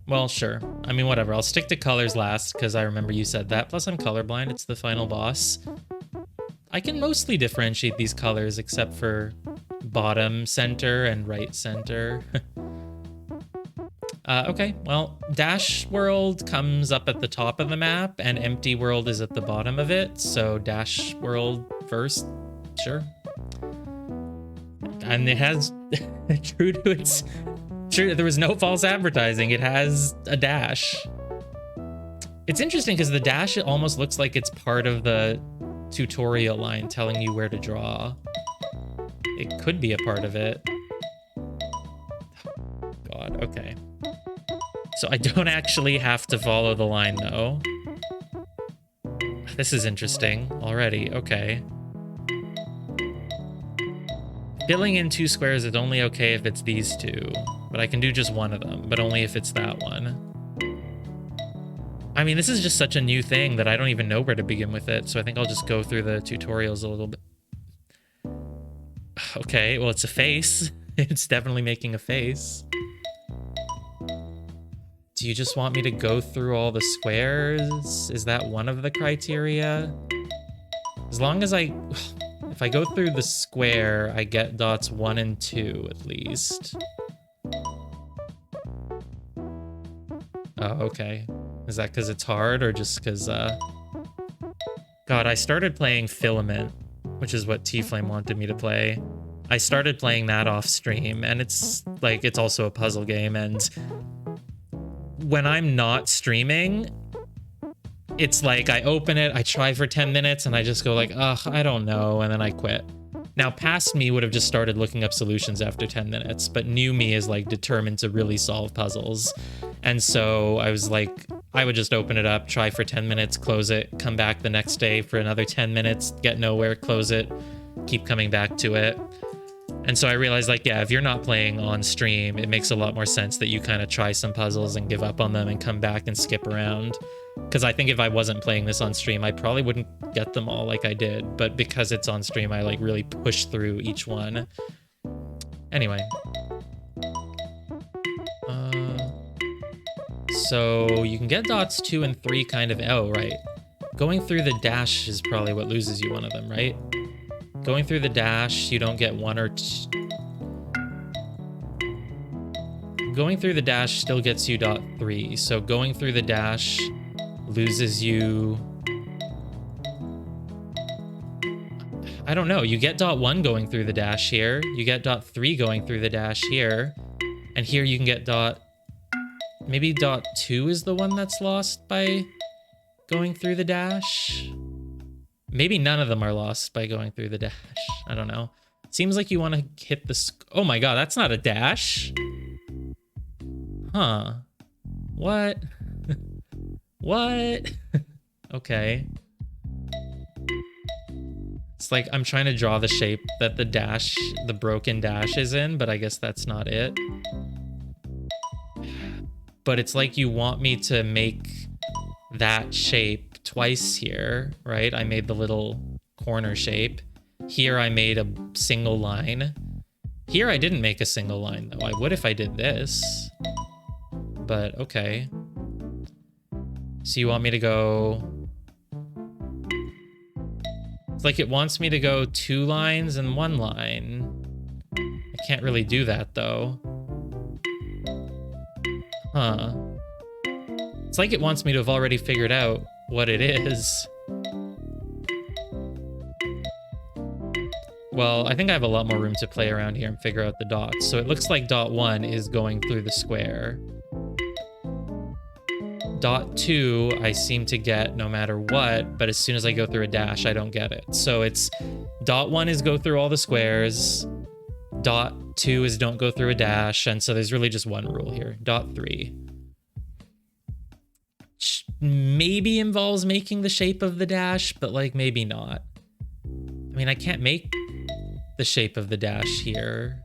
Well, sure. I mean, whatever. I'll stick to colors last, because I remember you said that. Plus, I'm colorblind. It's the final boss. I can mostly differentiate these colors, except for bottom center and right center. Okay, well, Dash World comes up at the top of the map, and Empty World is at the bottom of it, so Dash World first, sure. And it has, true to its... True, there was no false advertising. It has a dash. It's interesting because the dash, it almost looks like it's part of the tutorial line telling you where to draw. It could be a part of it. God, okay. So I don't actually have to follow the line, though. This is interesting already. Okay. Filling in 2 squares is only okay if it's these 2. But I can do just one of them, but only if it's that one. I mean, this is just such a new thing that I don't even know where to begin with it, so I think I'll just go through the tutorials a little bit. Okay, well, it's a face. It's definitely making a face. Do you just want me to go through all the squares? Is that one of the criteria? As long as if I go through the square, I get dots 1 and 2 at least. Oh, okay. Is that because it's hard or just because, God, I started playing Filament, which is what T-Flame wanted me to play. I started playing that off stream, and it's also a puzzle game, and when I'm not streaming, it's like I open it, I try for 10 minutes, and I just go like, ugh, I don't know, and then I quit. Now, past me would have just started looking up solutions after 10 minutes, but new me is like determined to really solve puzzles. And so I was like, I would just open it up, try for 10 minutes, close it, come back the next day for another 10 minutes, get nowhere, close it, keep coming back to it. And so I realized, like, yeah, if you're not playing on stream, it makes a lot more sense that you kind of try some puzzles and give up on them and come back and skip around. Because I think if I wasn't playing this on stream, I probably wouldn't get them all like I did. But because it's on stream, I like really push through each one. Anyway. So you can get dots 2 and 3 kind of... Oh, right. Going through the dash is probably what loses you one of them, right? Going through the dash, you don't get 1 or 2. Going through the dash still gets you dot 3. So going through the dash loses you... I don't know. You get dot 1 going through the dash here. You get dot 3 going through the dash here. And here you can get dot... Maybe dot 2 is the one that's lost by going through the dash? Maybe none of them are lost by going through the dash. I don't know. Seems like you want to hit the... Oh my god, that's not a dash. Huh. What? What? Okay. It's like I'm trying to draw the shape that the dash, the broken dash is in, but I guess that's not it. But it's like you want me to make that shape twice here, right? I made the little corner shape. Here I made a single line. Here I didn't make a single line, though. I would if I did this. But okay. So you want me to go... It's like it wants me to go 2 lines and 1 line. I can't really do that, though. Huh. It's like it wants me to have already figured out what it is. Well, I think I have a lot more room to play around here and figure out the dots. So it looks like dot 1 is going through the square. Dot 2, I seem to get no matter what, but as soon as I go through a dash, I don't get it. So it's dot 1 is go through all the squares. Dot 2 is don't go through a dash. And so there's really just one rule here. Dot 3. Which maybe involves making the shape of the dash, but like maybe not. I mean, I can't make the shape of the dash here.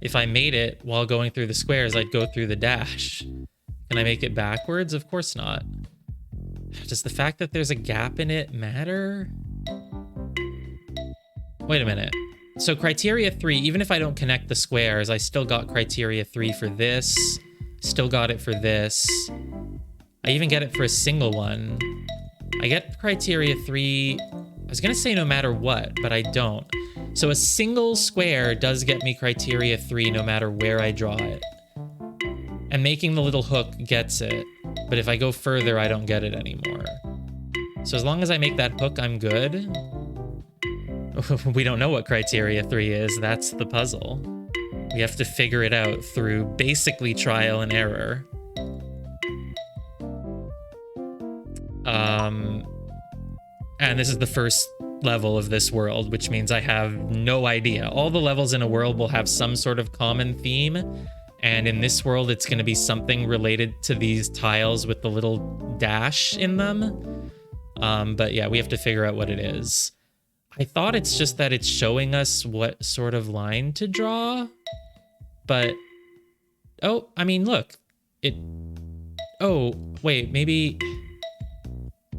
If I made it while going through the squares, I'd go through the dash. Can I make it backwards? Of course not. Does the fact that there's a gap in it matter? Wait a minute. So criteria 3, even if I don't connect the squares, I still got criteria 3 for this. Still got it for this. I even get it for a single one. I get criteria 3. I was gonna say no matter what, but I don't. So a single square does get me criteria 3 no matter where I draw it. And making the little hook gets it. But if I go further, I don't get it anymore. So as long as I make that hook, I'm good. We don't know what criteria 3 is. That's the puzzle. We have to figure it out through basically trial and error. And this is the first level of this world, which means I have no idea. All the levels in a world will have some sort of common theme. And in this world, it's going to be something related to these tiles with the little dash in them. But yeah, we have to figure out what it is. I thought it's just that it's showing us what sort of line to draw. But, oh, I mean, look. Oh, wait, maybe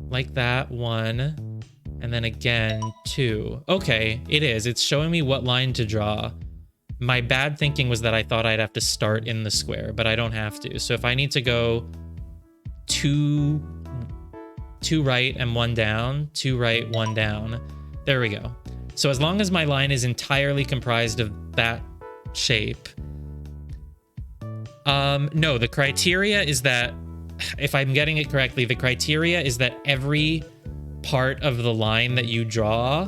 like that, 1. And then again, 2. Okay, it is. It's showing me what line to draw. My bad thinking was that I thought I'd have to start in the square, but I don't have to. So if I need to go 2 right and 1 down, 2 right, 1 down. There we go. So as long as my line is entirely comprised of that shape. No, the criteria is that, if I'm getting it correctly, the criteria is that every part of the line that you draw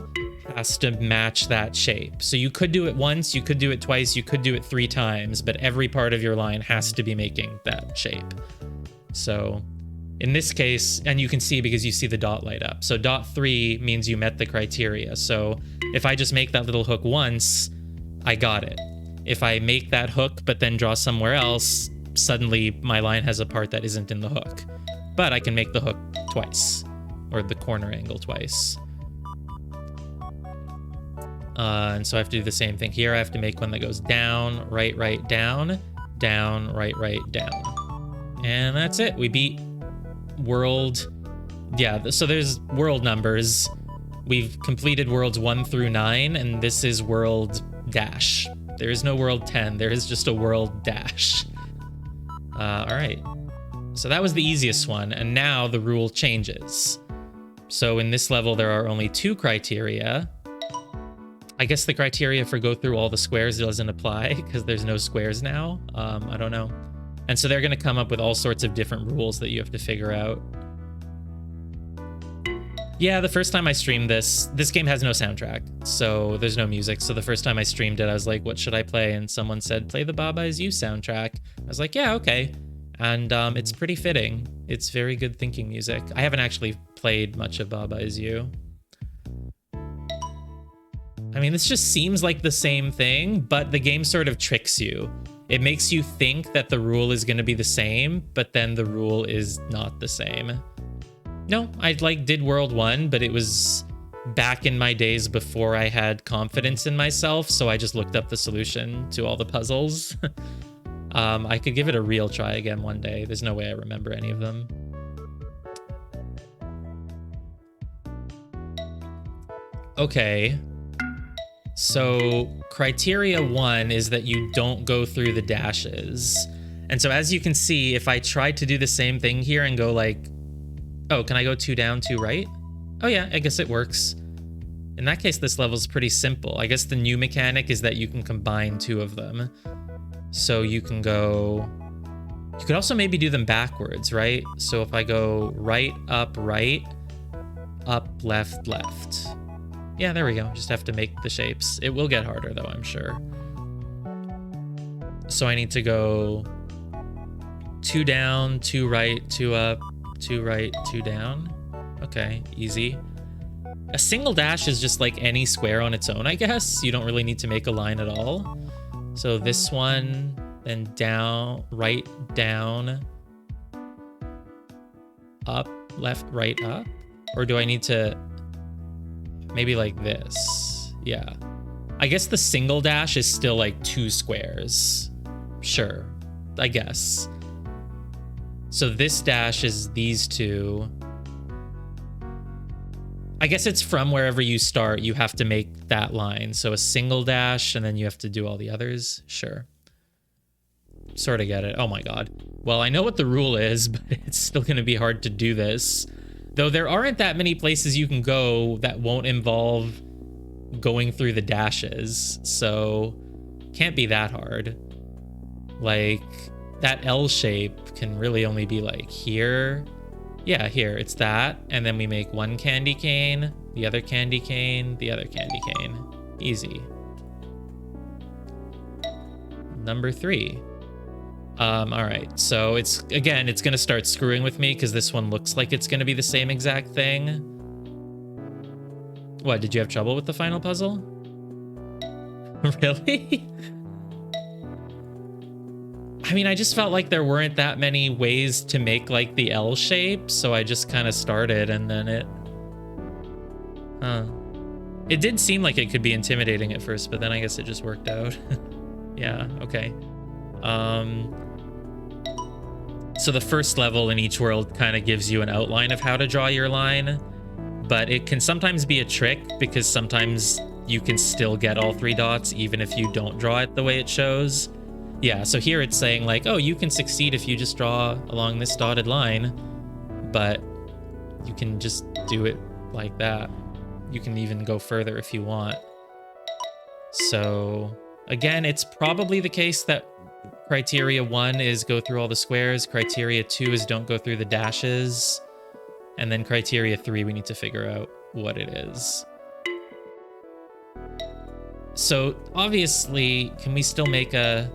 has to match that shape. So you could do it once, you could do it twice, you could do it 3 times, but every part of your line has to be making that shape. So in this case, and you can see because you see the dot light up. So dot 3 means you met the criteria. So if I just make that little hook once, I got it. If I make that hook but then draw somewhere else, suddenly my line has a part that isn't in the hook. But I can make the hook twice, or the corner angle twice. And so I have to do the same thing here. I have to make one that goes down, right, right, down, down, right, right, down. And that's it. We beat world. Yeah, so there's world numbers. We've completed worlds 1 through 9, and this is world dash. There is no world 10. There is just a world dash. All right. So that was the easiest one, and now the rule changes. So in this level, there are only 2 criteria. I guess the criteria for go through all the squares doesn't apply because there's no squares now. I don't know. And so they're going to come up with all sorts of different rules that you have to figure out. Yeah, the first time I streamed this game has no soundtrack, so there's no music. So the first time I streamed it, I was like, what should I play? And someone said, play the Baba Is You soundtrack. I was like, yeah, okay. And it's pretty fitting. It's very good thinking music. I haven't actually played much of Baba Is You. I mean, this just seems like the same thing, but the game sort of tricks you. It makes you think that the rule is going to be the same, but then the rule is not the same. No, I did World 1, but it was back in my days before I had confidence in myself, so I just looked up the solution to all the puzzles. I could give it a real try again one day. There's no way I remember any of them. Okay. So criteria 1 is that you don't go through the dashes. And so as you can see, if I try to do the same thing here and go like, oh, can I go 2 down, 2 right? Oh yeah, I guess it works. In that case, this level's pretty simple. I guess the new mechanic is that you can combine 2 of them. So you can go, you could also maybe do them backwards, right? So if I go right, up, left, left. Yeah, there we go. Just have to make the shapes. It will get harder though, I'm sure. So I need to go 2 down, 2 right, 2 up, 2 right, 2 down. Okay, easy. A single dash is just like any square on its own, I guess. You don't really need to make a line at all. So this one, then down, right, down, up, left, right, up? Or do I need to maybe like this? Yeah. I guess the single dash is still like 2 squares. Sure, I guess. So this dash is these 2. I guess it's from wherever you start, you have to make that line. So a single dash, and then you have to do all the others. Sure. Sort of get it. Oh my god. Well, I know what the rule is, but it's still going to be hard to do this. Though there aren't that many places you can go that won't involve going through the dashes, so can't be that hard. Like, that L shape can really only be like here. Yeah, here, it's that, and then we make one candy cane, the other candy cane, the other candy cane. Easy. Number 3. All right, so it's gonna start screwing with me because this one looks like it's gonna be the same exact thing. What, did you have trouble with the final puzzle? Really? I mean, I just felt like there weren't that many ways to make like the L shape, so I just kind of started and then it did seem like it could be intimidating at first, but then I guess it just worked out. Yeah, okay. So the first level in each world kind of gives you an outline of how to draw your line, but it can sometimes be a trick because sometimes you can still get all 3 dots even if you don't draw it the way it shows. Yeah, so here it's saying like, oh, you can succeed if you just draw along this dotted line, but you can just do it like that. You can even go further if you want. So again, it's probably the case that criteria 1 is go through all the squares, criteria 2 is don't go through the dashes, and then criteria 3 we need to figure out what it is. So obviously, can we still make a...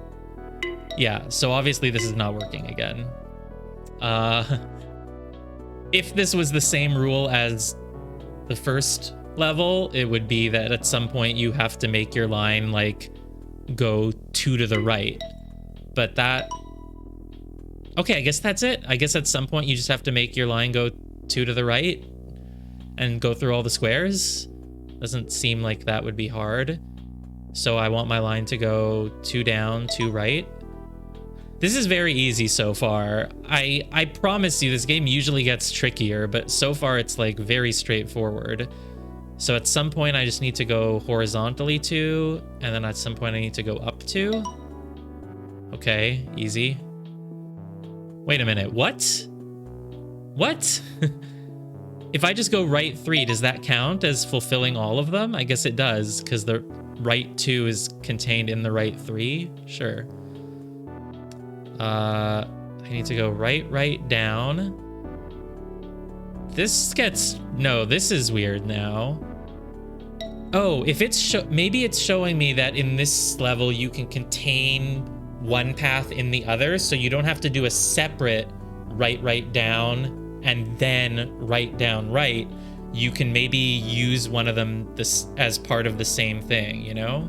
Yeah, so obviously this is not working again. If this was the same rule as the first level, it would be that at some point you have to make your line like go 2 to the right. But that... Okay, I guess that's it. I guess at some point you just have to make your line go 2 to the right and go through all the squares. Doesn't seem like that would be hard. So I want my line to go 2 down, 2 right. This is very easy so far. I promise you this game usually gets trickier, but so far it's like very straightforward. So at some point I just need to go horizontally 2, and then at some point I need to go up 2. Okay, easy. Wait a minute, what? What? If I just go right 3, does that count as fulfilling all of them? I guess it does, because the right 2 is contained in the right 3. Sure. I need to go right, down. This gets... No, this is weird now. Oh, if it's... Maybe it's showing me that in this level you can contain one path in the other, so you don't have to do a separate right, down, and then down, right. You can maybe use one of them as part of the same thing, you know?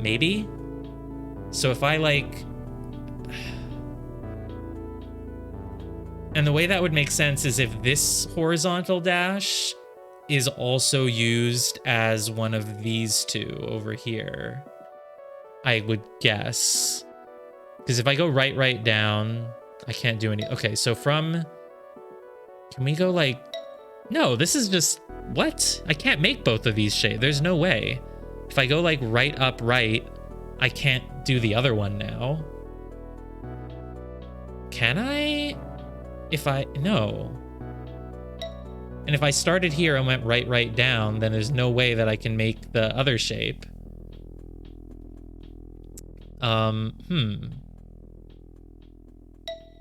Maybe? So if I like... And the way that would make sense is if this horizontal dash is also used as one of these 2 over here, I would guess. Because if I go right, down, I can't do any... Okay, so from... Can we go like... No, this is just... What? I can't make both of these shapes. There's no way. If I go like right up right, I can't do the other one now. Can I? If I... No. And if I started here and went right, down, then there's no way that I can make the other shape.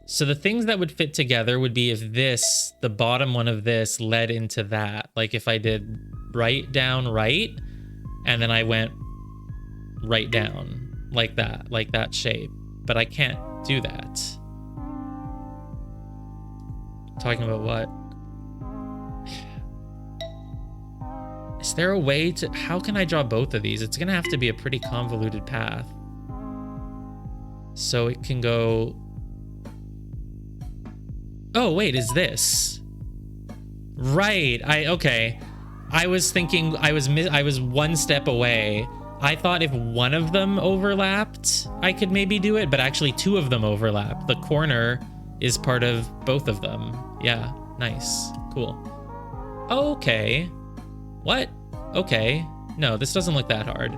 So the things that would fit together would be if this, the bottom one of this, led into that. Like if I did right, down, right, and then I went right down, like that shape. But I can't do that. Talking about what? Is there a way to... How can I draw both of these? It's gonna have to be a pretty convoluted path. So it can go... Oh, wait, is this? Right, okay. I was thinking I was one step away. I thought if one of them overlapped, I could maybe do it, but actually 2 of them overlap. The corner is part of both of them. Yeah, nice, cool. Okay. What? Okay. No, this doesn't look that hard.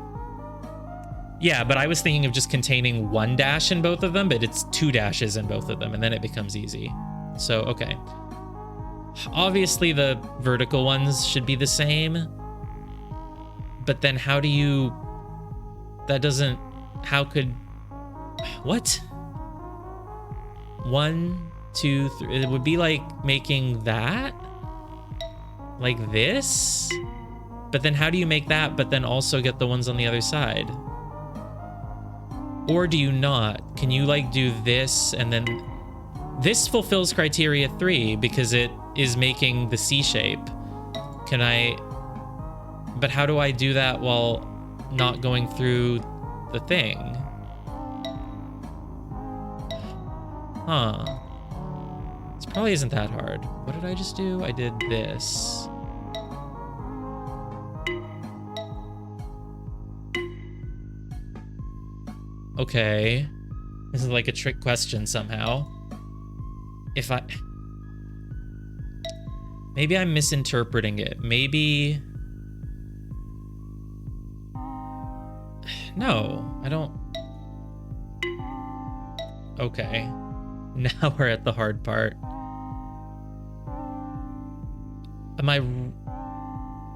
Yeah, but I was thinking of just containing one dash in both of them, but it's 2 dashes in both of them, and then it becomes easy. So, okay. Obviously, the vertical ones should be the same. But then how do you... That doesn't... How could... What? 1, 2, 3... It would be like making that? Like this? But then how do you make that, but then also get the ones on the other side? Or do you not? Can you like do this and then... This fulfills criteria 3 because it is making the C shape. Can I... But how do I do that while not going through the thing? Huh. This probably isn't that hard. What did I just do? I did this. Okay. This is like a trick question somehow. If I... Maybe I'm misinterpreting it. Maybe... No, I don't... Okay. Now we're at the hard part. Am I...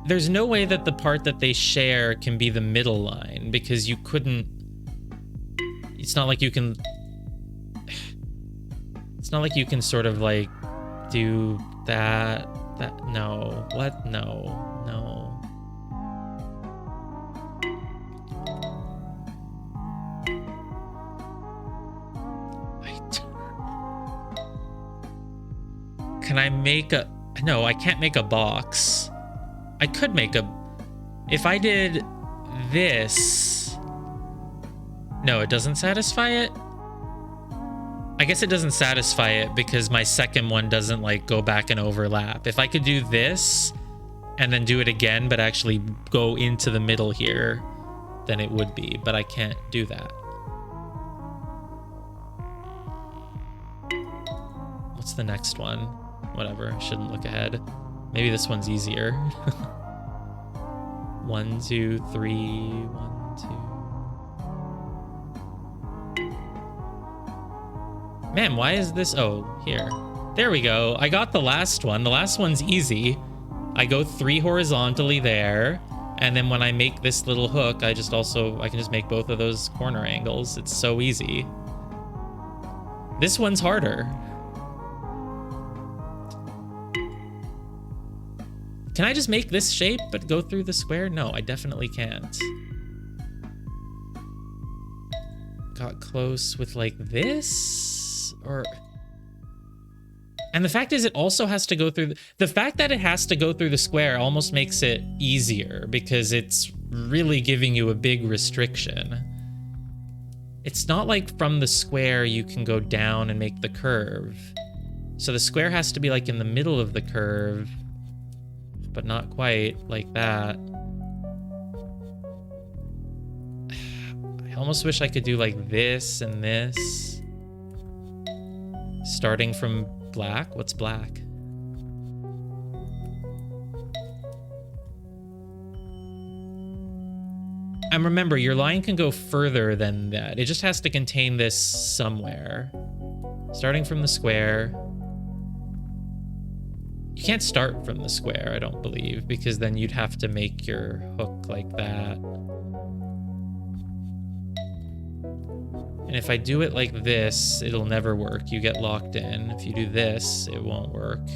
There's no way that the part that they share can be the middle line, because you couldn't... It's not like you can... It's not like you can sort of like do that... No. What? No. No. Can I make a... No, I can't make a box. I could make a... If I did this... No, it doesn't satisfy it? I guess it doesn't satisfy it because my second one doesn't like go back and overlap. If I could do this and then do it again, but actually go into the middle here, then it would be, but I can't do that. What's the next one? Whatever, I shouldn't look ahead. Maybe this one's easier. 1, 2, 3, 1, 2. Man, why is this? Oh, here. There we go. I got the last one. The last one's easy. I go 3 horizontally there. And then when I make this little hook, I can just make both of those corner angles. It's so easy. This one's harder. Can I just make this shape but go through the square? No, I definitely can't. Got close with like this? Or... And the fact is it also has to go through... The fact that it has to go through the square almost makes it easier because it's really giving you a big restriction. It's not like from the square you can go down and make the curve. So the square has to be like in the middle of the curve, but not quite like that. I almost wish I could do like this and this. Starting from black? What's black? And remember, your line can go further than that. It just has to contain this somewhere. Starting from the square. You can't start from the square, I don't believe, because then you'd have to make your hook like that. And if I do it like this, it'll never work. You get locked in. If you do this, it won't work.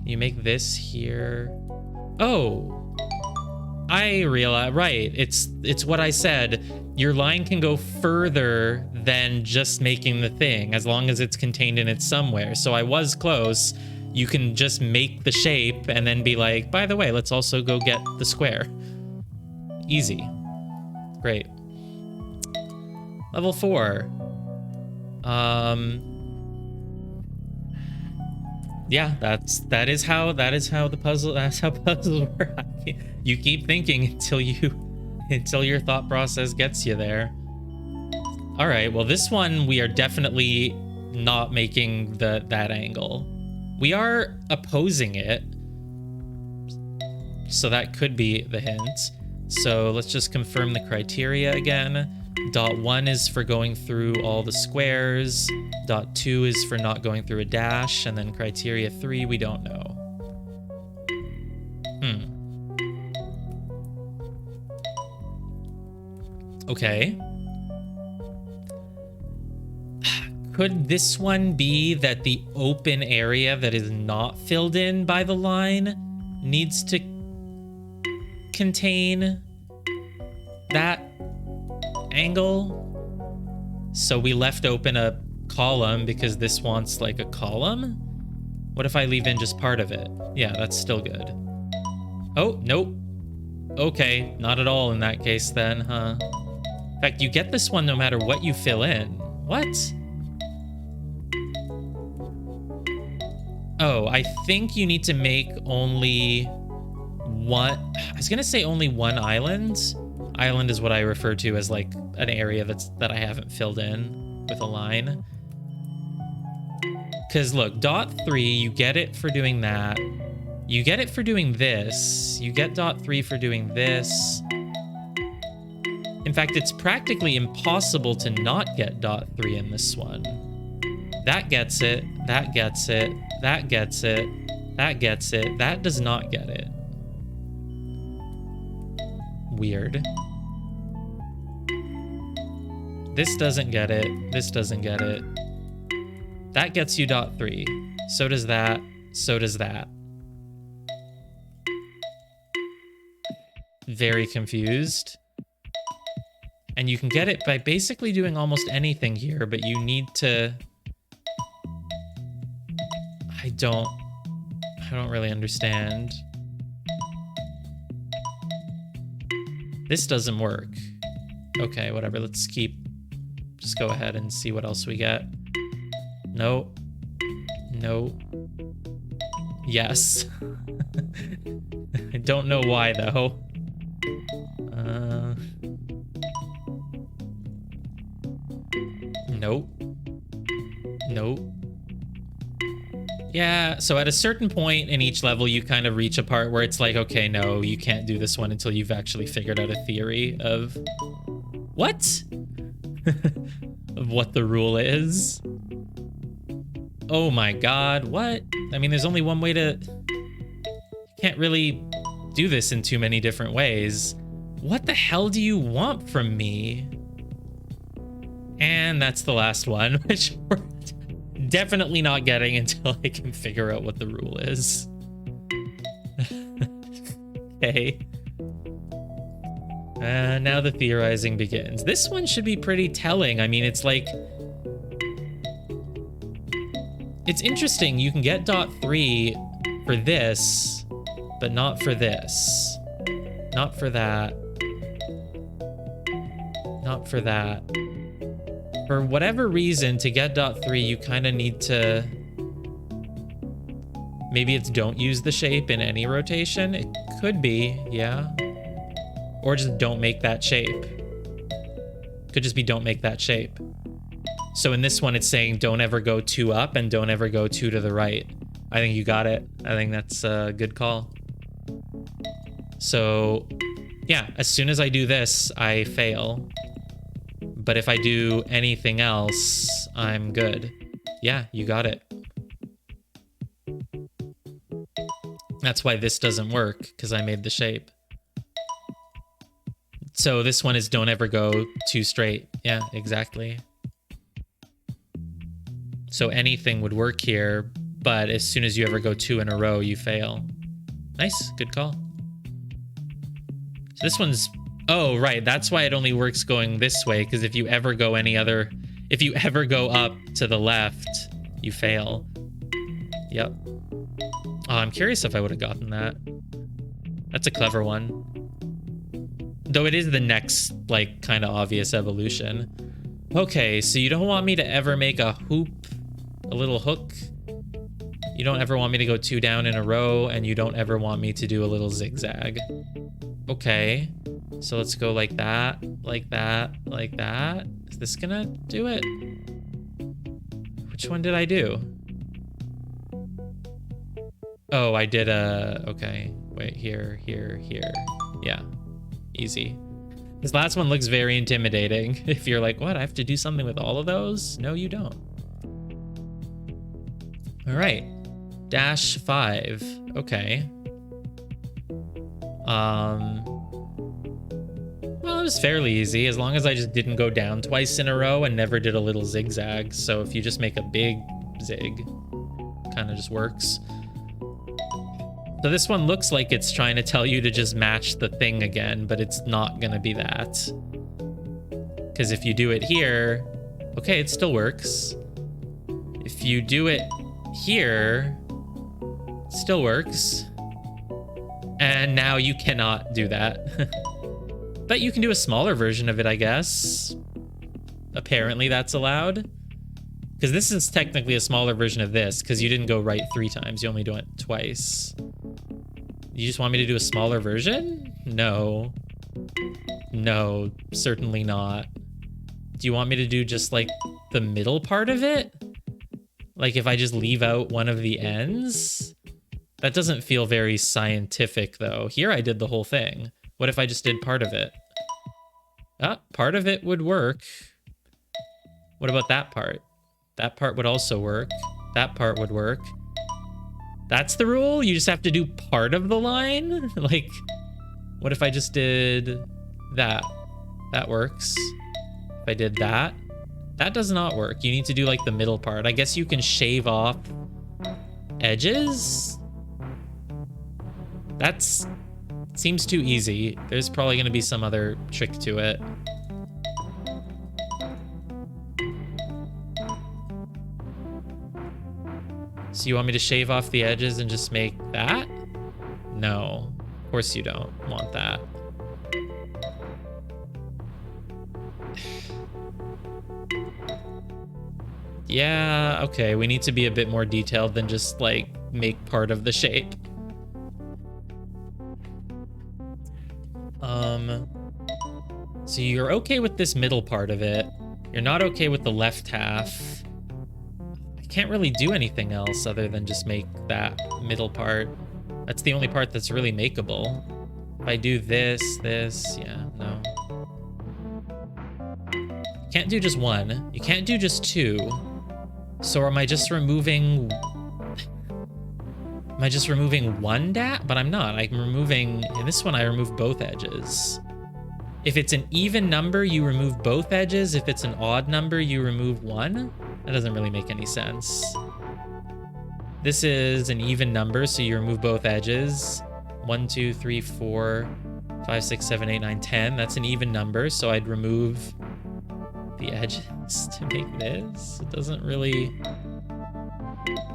You make this here. Oh! I realize, right, it's what I said. Your line can go further than just making the thing, as long as it's contained in it somewhere. So I was close. You can just make the shape and then be like, by the way, let's also go get the square. Easy. Great. Level 4. Yeah, that is how the puzzle, that's how puzzles work. You keep thinking until your thought process gets you there. All right, well, this one we are definitely not making that angle. We are opposing it. So that could be the hint. So let's just confirm the criteria again. Dot 1 is for going through all the squares. Dot 2 is for not going through a dash. And then criteria 3, we don't know. Okay. Could this one be that the open area that is not filled in by the line needs to contain that angle? So we left open a column because this wants like a column? What if I leave in just part of it? Yeah, that's still good. Oh, nope. Okay, not at all in that case then, huh? In fact, you get this one no matter what you fill in. What? Oh, I think you need to make only one. I was gonna say only one island. Island is what I refer to as like an area that I haven't filled in with a line. Because look, dot 3, you get it for doing that. You get it for doing this. You get dot 3 for doing this. In fact, it's practically impossible to not get dot 3 in this one. That gets it. That gets it. That gets it. That gets it. That does not get it. Weird. This doesn't get it. This doesn't get it. That gets you dot 3. So does that. So does that. Very confused. And you can get it by basically doing almost anything here, but you need to... I don't really understand. This doesn't work. Okay, whatever. Let's just go ahead and see what else we get. No. No. Yes. I don't know why though. Nope. Nope. Yeah, so at a certain point in each level, you kind of reach a part where it's like, okay, no, you can't do this one until you've actually figured out a theory of... What? Of what the rule is. Oh my god, what? I mean, there's only one way to... You can't really do this in too many different ways. What the hell do you want from me? And that's the last one, which we're definitely not getting until I can figure out what the rule is. Okay. Now the theorizing begins. This one should be pretty telling. I mean, it's like... It's interesting. You can get dot 3 for this, but not for this. Not for that. Not for that. For whatever reason, to get dot 3, you kind of need to... Maybe it's don't use the shape in any rotation. It could be, yeah. Or just don't make that shape. Could just be don't make that shape. So in this one, it's saying don't ever go 2 up and don't ever go 2 to the right. I think you got it. I think that's a good call. So, yeah, as soon as I do this, I fail. But if I do anything else, I'm good. Yeah, you got it. That's why this doesn't work, because I made the shape. So this one is don't ever go 2 straight. Yeah, exactly. So anything would work here, but as soon as you ever go 2 in a row, you fail. Nice, good call. So this one's... Oh, right, that's why it only works going this way, because if you ever go if you ever go up to the left, you fail. Yep. Oh, I'm curious if I would have gotten that. That's a clever one. Though it is the next, like, kind of obvious evolution. Okay, so you don't want me to ever make a hoop, a little hook. You don't ever want me to go 2 down in a row, and you don't ever want me to do a little zigzag. Okay, so let's go like that, like that, like that. Is this gonna do it? Which one did I do? Oh, I did a... Okay, wait, here, here, here. Yeah, easy. This last one looks very intimidating. If you're like, what, I have to do something with all of those? No, you don't. All right, -5, okay. Well, it was fairly easy, as long as I just didn't go down twice in a row and never did a little zigzag. So if you just make a big zig, kind of just works. So this one looks like it's trying to tell you to just match the thing again, but it's not gonna be that. Because if you do it here, okay, it still works. If you do it here, it still works. And now you cannot do that. But you can do a smaller version of it, I guess. Apparently that's allowed. Because this is technically a smaller version of this, because you didn't go right 3 times, you only do it twice. You just want me to do a smaller version? No. No, certainly not. Do you want me to do just like the middle part of it? Like if I just leave out one of the ends? That doesn't feel very scientific though. Here I did the whole thing. What if I just did part of it? Ah, part of it would work. What about that part? That part would also work. That part would work. That's the rule? You just have to do part of the line? Like, what if I just did that? That works. If I did that, that does not work. You need to do like the middle part. I guess you can shave off edges? That's seems too easy. There's probably going to be some other trick to it. So you want me to shave off the edges and just make that? No, of course you don't want that. Yeah, okay, we need to be a bit more detailed than just like make part of the shape. So you're okay with this middle part of it. You're not okay with the left half. I can't really do anything else other than just make that middle part. That's the only part that's really makeable. If I do this, yeah, no. You can't do just one. You can't do just two. So am I just removing... Am I just removing one dot? But I'm not. I'm removing... In this one, I remove both edges. If it's an even number, you remove both edges. If it's an odd number, you remove one. That doesn't really make any sense. This is an even number, so you remove both edges. 1, 2, 3, 4, 5, 6, 7, 8, 9, 10. That's an even number, so I'd remove the edges to make this. It doesn't really...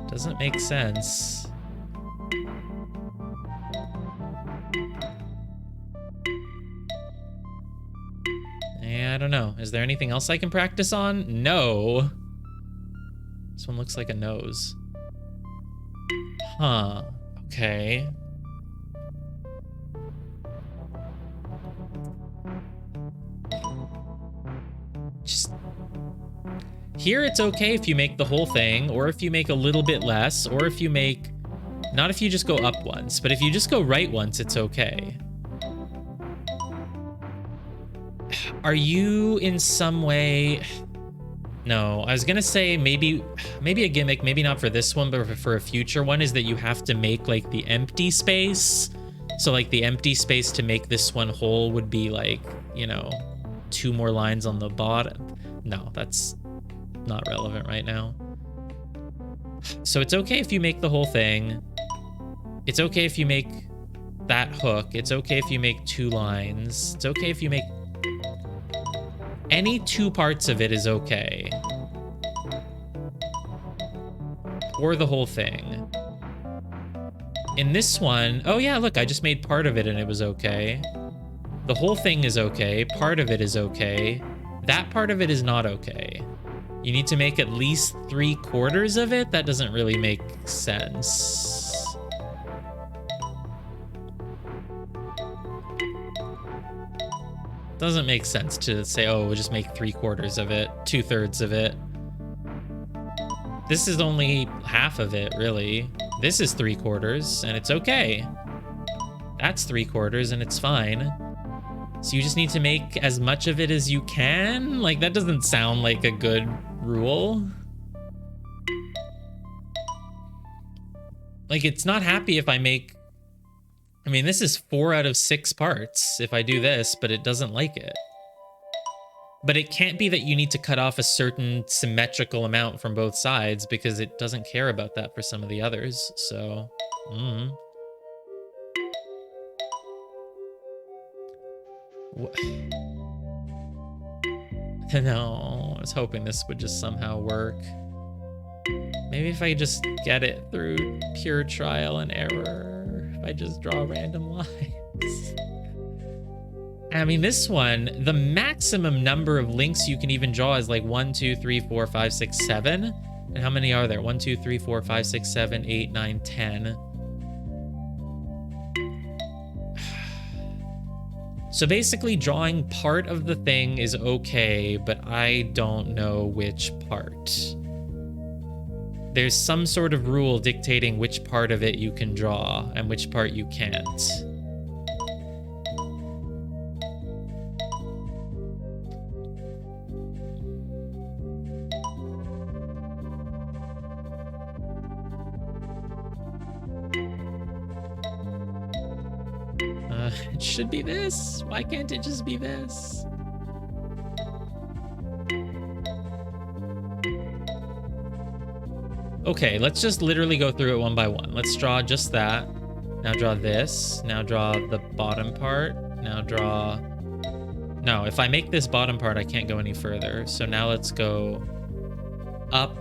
doesn't make sense. Yeah, I don't know. Is there anything else I can practice on? No. This one looks like a nose. Huh. Okay. Just... Here it's okay if you make the whole thing, or if you make a little bit less, or if you make... Not if you just go up once, but if you just go right once, it's okay. Are you in some way... No, I was gonna say maybe a gimmick, maybe not for this one, but for a future one, is that you have to make like the empty space. So like the empty space to make this one whole would be like, you know, 2 more lines on the bottom. No, that's not relevant right now. So it's okay if you make the whole thing. It's okay if you make that hook. It's okay if you make 2 lines. It's okay if you make... Any 2 parts of it is okay. Or the whole thing. In this one, oh yeah, look, I just made part of it and it was okay. The whole thing is okay. Part of it is okay. That part of it is not okay. You need to make at least 3/4 of it? That doesn't really make sense. Doesn't make sense to say, oh, we'll just make 3/4 of it, 2/3 of it. This is only half of it, really. This is 3/4, and it's okay. That's 3/4 and it's fine. So you just need to make as much of it as you can? Like, that doesn't sound like a good rule. Like, it's not happy if I make... I mean, this is 4 out of 6 parts if I do this, but it doesn't like it. But it can't be that you need to cut off a certain symmetrical amount from both sides because it doesn't care about that for some of the others, so... No, I was hoping this would just somehow work. Maybe if I just get it through pure trial and error, if I just draw random lines. I mean, this one, the maximum number of links you can even draw is like 1, 2, 3, 4, 5, 6, 7. And how many are there? 1, 2, 3, 4, 5, 6, 7, 8, 9, 10. So basically, drawing part of the thing is okay, but I don't know which part. There's some sort of rule dictating which part of it you can draw and which part you can't. It should be this. Why can't it just be this? Okay, let's just literally go through it one by one. Let's draw just that. Now draw this. Now draw the bottom part. Now draw... No, if I make this bottom part, I can't go any further. So now let's go up.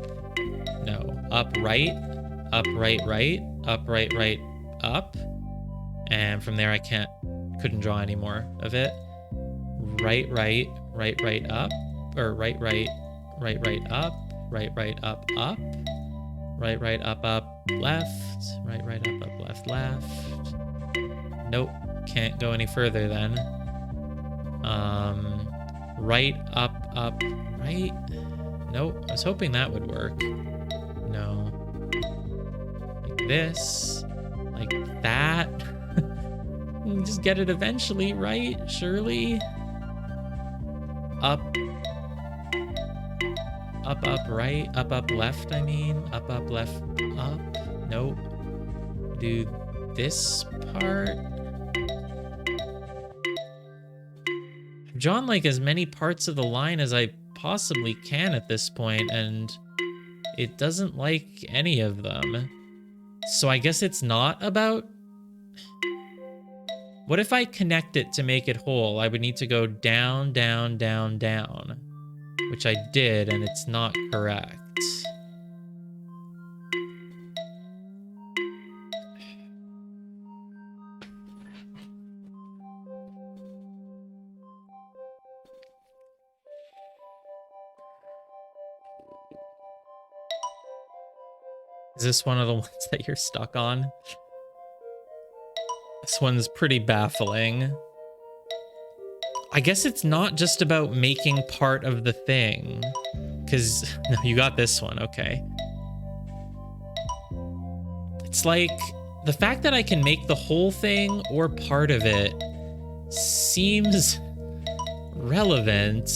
No, up, right, right, up, right, up. And from there, I couldn't draw any more of it. Right, up. Or right, up. Right, up. Right, up, left. Right, up, left. Nope, can't go any further then. Right, up, right. Nope, I was hoping that would work. No. Like this. Like that. Just get it eventually, right? Surely. Up, right. Up, left, I mean. Up, left, up. Nope. Do this part. I've drawn like as many parts of the line as I possibly can at this point, and it doesn't like any of them. So I guess it's not about... What if I connect it to make it whole? I would need to go down, down, down, down. Which I did, and it's not correct. Is this one of the ones that you're stuck on? This one's pretty baffling. I guess it's not just about making part of the thing. Because, no, you got this one, okay. It's like, the fact that I can make the whole thing or part of it seems relevant.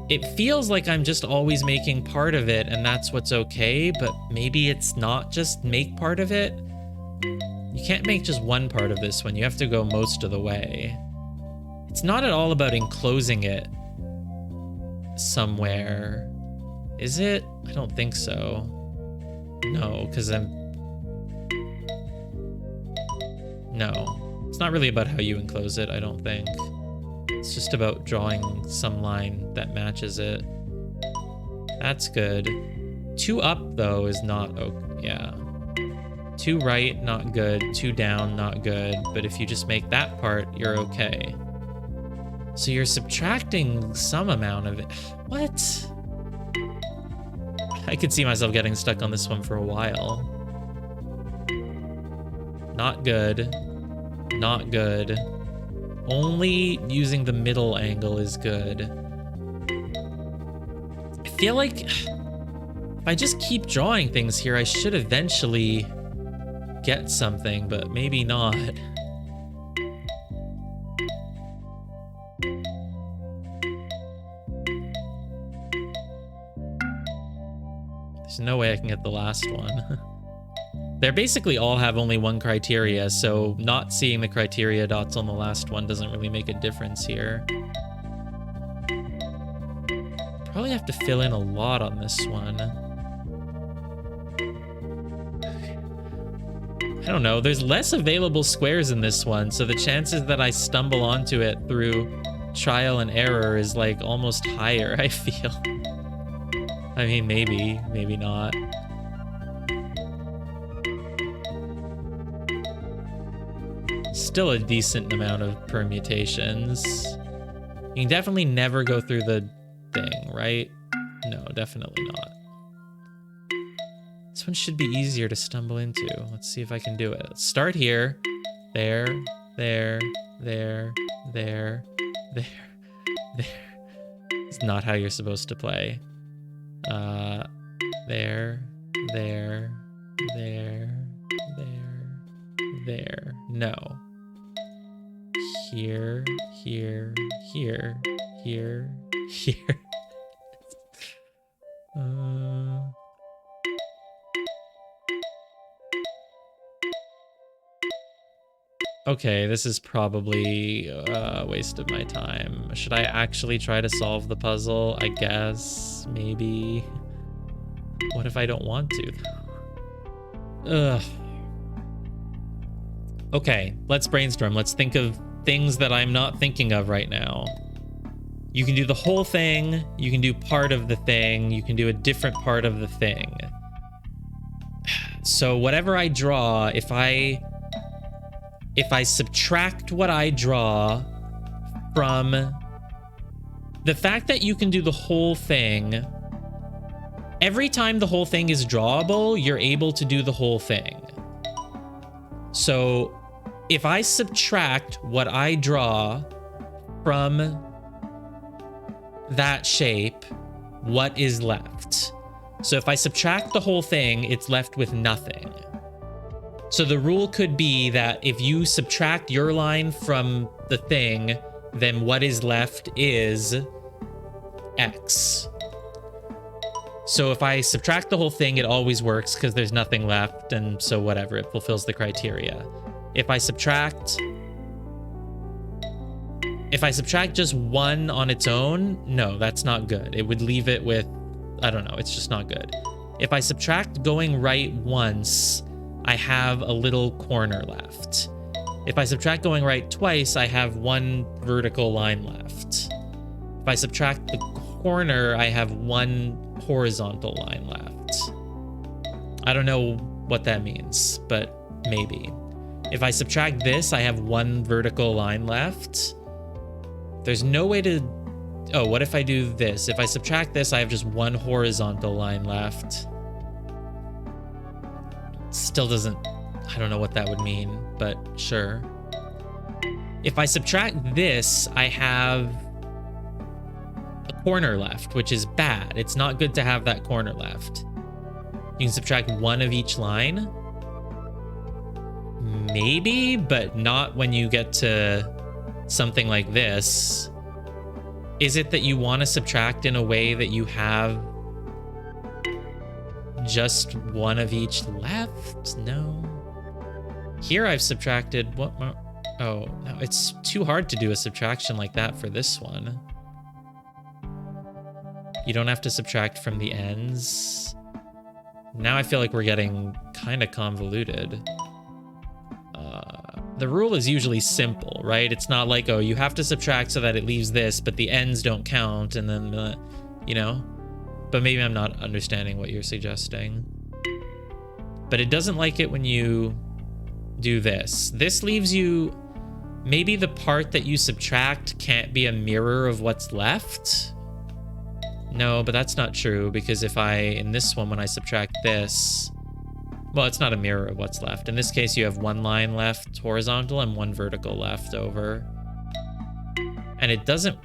It feels like I'm just always making part of it and that's what's okay, but maybe it's not just make part of it. You can't make just one part of this one, you have to go most of the way. It's not at all about enclosing it somewhere. Is it? I don't think so. No, because No. It's not really about how you enclose it, I don't think. It's just about drawing some line that matches it. That's good. 2 up, though, is not... Okay, yeah. 2 right, not good. 2 down, not good. But if you just make that part, you're okay. So you're subtracting some amount of it. What? I could see myself getting stuck on this one for a while. Not good. Not good. Only using the middle angle is good. I feel like if I just keep drawing things here, I should eventually get something, but maybe not. There's no way I can get the last one. They basically all have only one criteria, so not seeing the criteria dots on the last one doesn't really make a difference here. Probably have to fill in a lot on this one. I don't know, there's less available squares in this one, so the chances that I stumble onto it through trial and error is like almost higher, I feel. I mean, maybe not. Still a decent amount of permutations. You can definitely never go through the thing, right? No, definitely not. This one should be easier to stumble into. Let's see if I can do it. Let's start here. There, there, there, there, there, there. It's not how you're supposed to play. There, there, there, there. No. Here, here, here, here, here. Okay, this is probably a waste of my time. Should I actually try to solve the puzzle? I guess, maybe. What if I don't want to? Ugh. Okay, let's brainstorm. Let's think of things that I'm not thinking of right now. You can do the whole thing, you can do part of the thing, you can do a different part of the thing. So whatever I draw, if I subtract what I draw from the fact that you can do the whole thing, every time the whole thing is drawable, you're able to do the whole thing. So if I subtract what I draw from that shape, what is left? So if I subtract the whole thing, it's left with nothing. So the rule could be that if you subtract your line from the thing, then what is left is X. So if I subtract the whole thing, it always works because there's nothing left, and so whatever, it fulfills the criteria. If I subtract just one on its own, no, that's not good. It would leave it with, I don't know, it's just not good. If I subtract going right once, I have a little corner left. If I subtract going right twice, I have one vertical line left. If I subtract the corner, I have one horizontal line left. I don't know what that means, but maybe. If I subtract this, I have one vertical line left. There's no way to... Oh, what if I do this? If I subtract this, I have just one horizontal line left. Still doesn't... I don't know what that would mean, but sure. If I subtract this, I have a corner left, which is bad. It's not good to have that corner left. You can subtract one of each line. Maybe, but not when you get to something like this. Is it that you want to subtract in a way that you have just one of each left? No. Here I've subtracted what more? Oh, no, it's too hard to do a subtraction like that for this one. You don't have to subtract from the ends. Now I feel like we're getting kind of convoluted. The rule is usually simple, right? It's not like, oh, you have to subtract so that it leaves this, but the ends don't count, and then, you know? But maybe I'm not understanding what you're suggesting. But it doesn't like it when you do this. This leaves you... Maybe the part that you subtract can't be a mirror of what's left? No, but that's not true, because if in this one, when I subtract this... Well, it's not a mirror of what's left. In this case, you have one line left horizontal and one vertical left over. And it doesn't...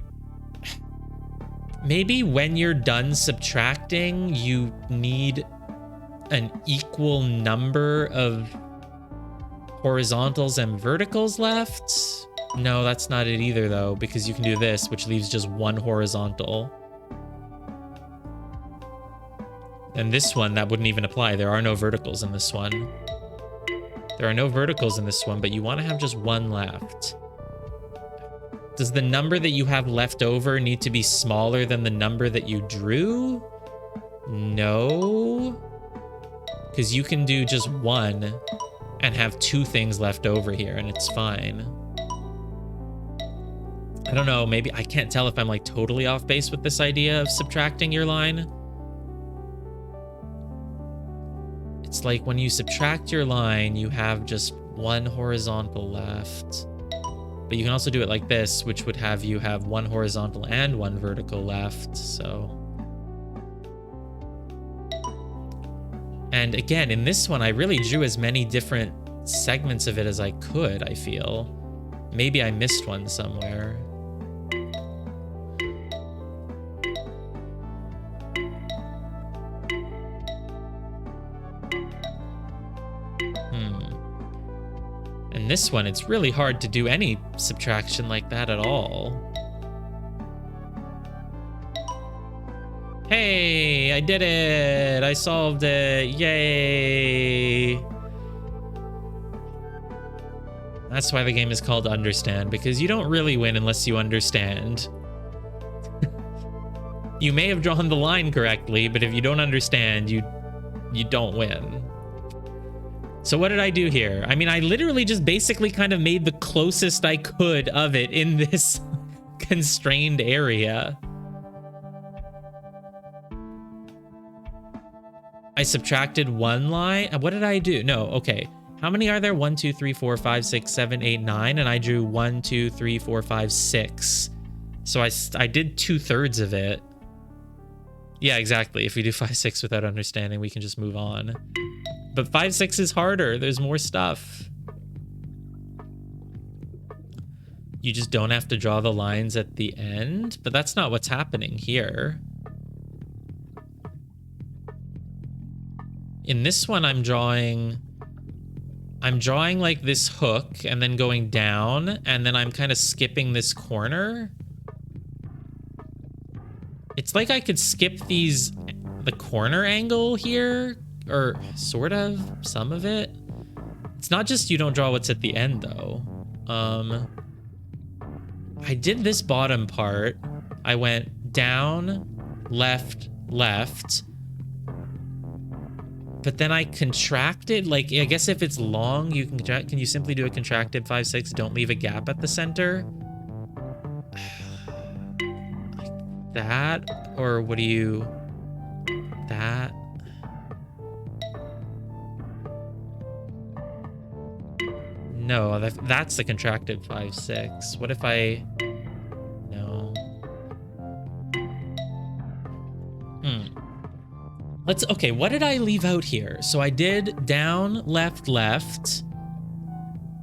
Maybe when you're done subtracting, you need an equal number of horizontals and verticals left. No, that's not it either, though, because you can do this, which leaves just one horizontal. And this one, that wouldn't even apply. There are no verticals in this one. There are no verticals in this one, but you want to have just one left. Does the number that you have left over need to be smaller than the number that you drew? No. Because you can do just one and have two things left over here, and it's fine. I don't know, maybe I can't tell if I'm like totally off base with this idea of subtracting your line. It's like when you subtract your line, you have just one horizontal left. But you can also do it like this, which would have you have one horizontal and one vertical left, so. And again, in this one, I really drew as many different segments of it as I could, I feel. Maybe I missed one somewhere. And this one, it's really hard to do any subtraction like that at all. Hey, I did it! I solved it! Yay! That's why the game is called Understand, because you don't really win unless you understand. You may have drawn the line correctly, but if you don't understand, you don't win. So what did I do here? I mean, I literally just basically kind of made the closest I could of it in this constrained area. I subtracted one line. What did I do? No, okay. How many are there? 1, 2, 3, 4, 5, 6, 7, 8, 9. And I drew 1, 2, 3, 4, 5, 6. So I did 2/3 of it. Yeah, exactly. If we do 5, 6 without understanding, we can just move on. But 5, 6 is harder. There's more stuff. You just don't have to draw the lines at the end, but that's not what's happening here. In this one, I'm drawing like this hook and then going down, and then I'm kind of skipping this corner. It's like I could skip the corner angle here, or sort of, some of it. It's not just you don't draw what's at the end, though. I did this bottom part. I went down, left, left. But then I contracted, like, I guess if it's long, you can you simply do a contracted 5, 6, don't leave a gap at the center? Like that? Or what do you... that? No, that's the contracted 5, 6. What if I... no. Okay, what did I leave out here? So I did down, left, left.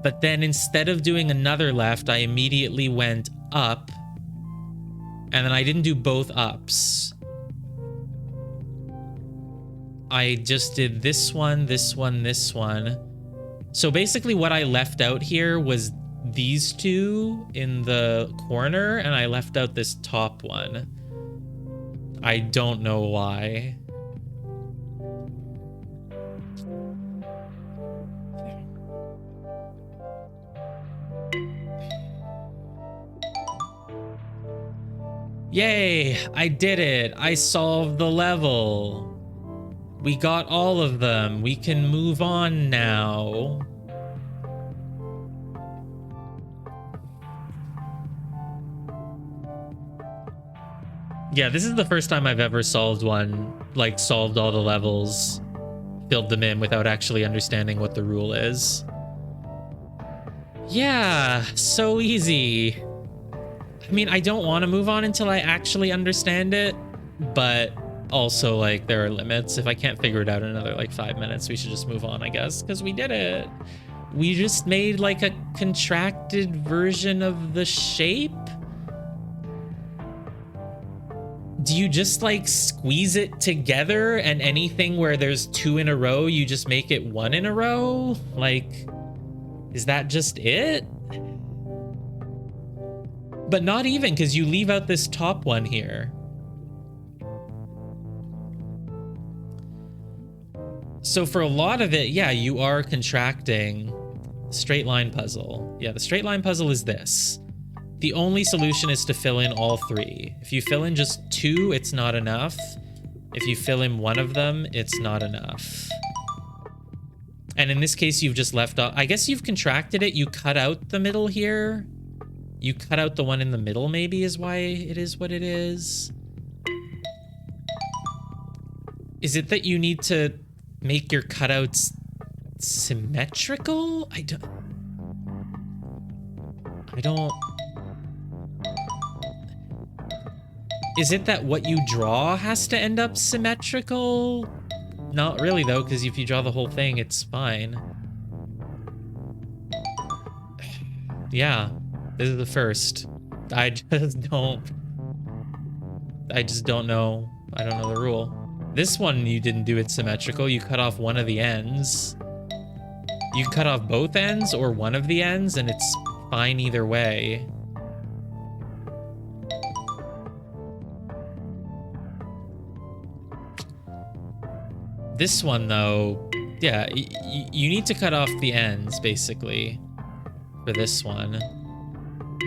But then instead of doing another left, I immediately went up. And then I didn't do both ups. I just did this one, this one, this one. So basically what I left out here was these two in the corner, and I left out this top one. I don't know why. Yay, I did it. I solved the level. We got all of them. We can move on now. Yeah, this is the first time I've ever solved one, like solved all the levels, filled them in without actually understanding what the rule is. Yeah, so easy. I mean, I don't want to move on until I actually understand it, but also, like, there are limits. If I can't figure it out in another, like, 5 minutes, we should just move on, I guess, because we did it. We just made, like, a contracted version of the shape? Do you just, like, squeeze it together, and anything where there's 2 in a row, you just make it 1 in a row? Like, Is that just it? But not even, because you leave out this top one here. So for a lot of it, yeah, you are contracting. Straight line puzzle. Yeah, the straight line puzzle is this. The only solution is to fill in all three. If you fill in just two, it's not enough. If you fill in one of them, it's not enough. And in this case, you've just left off. I guess you've contracted it. You cut out the middle here. You cut out the one in the middle, maybe, is why it is what it is. Is it that you need to make your cutouts symmetrical? I don't... Is it that what you draw has to end up symmetrical? Not really, though, because if you draw the whole thing, it's fine. Yeah, this is the first. I just don't know. I don't know the rule. This one, you didn't do it symmetrical. You cut off one of the ends. You cut off both ends or one of the ends, and it's fine either way. This one, though, yeah, you need to cut off the ends, basically, for this one.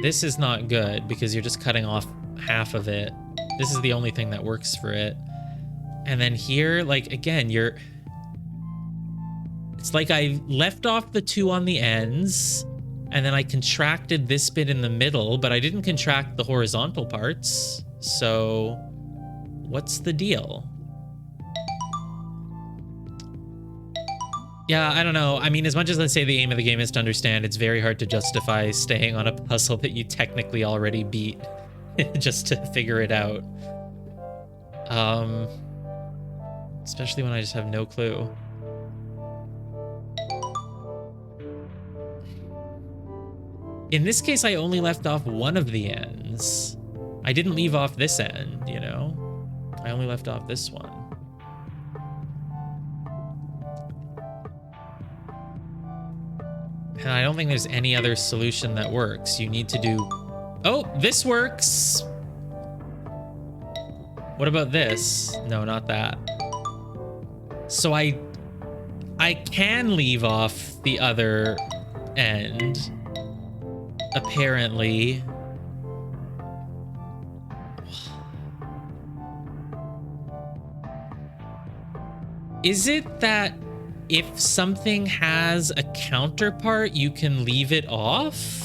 This is not good, because you're just cutting off half of it. This is the only thing that works for it. And then here, like, again, it's like I left off the two on the ends, and then I contracted this bit in the middle, but I didn't contract the horizontal parts. So what's the deal? Yeah, I don't know. I mean, as much as I say the aim of the game is to understand, it's very hard to justify staying on a puzzle that you technically already beat just to figure it out. Especially when I just have no clue. In this case, I only left off one of the ends. I didn't leave off this end, you know? I only left off this one. And I don't think there's any other solution that works. You need to do... Oh, this works! What about this? No, not that. So I can leave off the other end, apparently. Is it that if something has a counterpart, you can leave it off?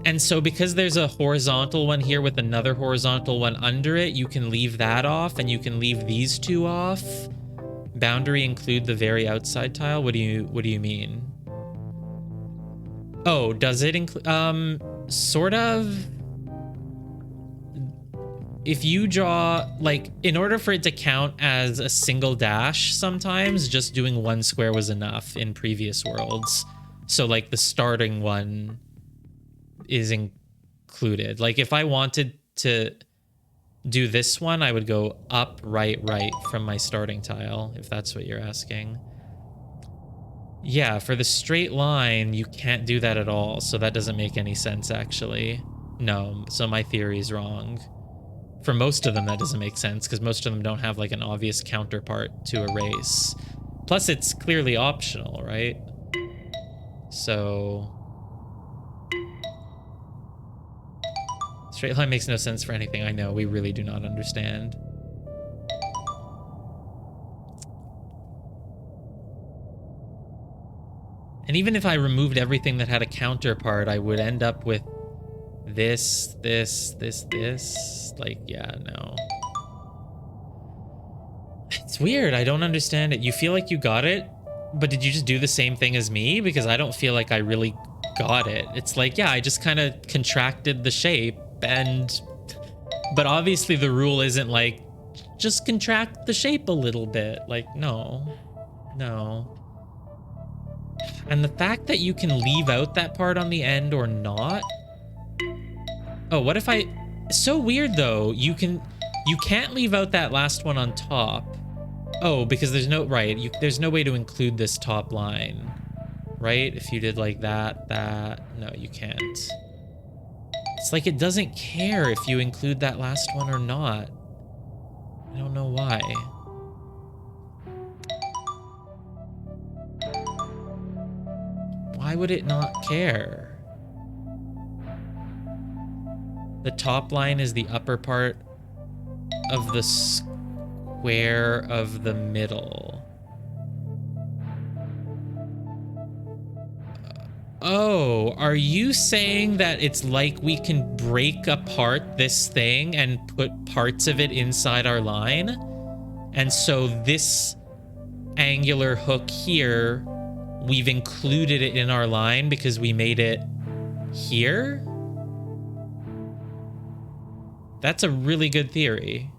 And so because there's a horizontal one here with another horizontal one under it, you can leave that off, and you can leave these two off? Boundary include the very outside tile? What do you mean? Oh, does it include sort of? If you draw, like, in order for it to count as a single dash, sometimes just doing one square was enough in previous worlds. So like the starting one is included. Like if I wanted to do this one, I would go up, right from my starting tile, if that's what you're asking. Yeah, for the straight line, you can't do that at all, so that doesn't make any sense, actually. No, so my theory is wrong. For most of them, that doesn't make sense, because most of them don't have, like, an obvious counterpart to erase. Plus, it's clearly optional, right? So... straight line makes no sense for anything. I know, we really do not understand. And even if I removed everything that had a counterpart, I would end up with this. Like, yeah, no. It's weird. I don't understand it. You feel like you got it, but did you just do the same thing as me? Because I don't feel like I really got it. It's like, yeah, I just kind of contracted the shape, and... but obviously the rule isn't like, just contract the shape a little bit. Like, no. No. And the fact that you can leave out that part on the end or not... oh, what if I... so weird, though. You can't leave out that last one on top. Oh, because there's no... right, there's no way to include this top line. right? If you did like that, no, you can't. It's like it doesn't care if you include that last one or not. I don't know why. Why would it not care? The top line is the upper part of the square of the middle. Oh, are you saying that it's like we can break apart this thing and put parts of it inside our line? And so this angular hook here, we've included it in our line because we made it here? That's a really good theory,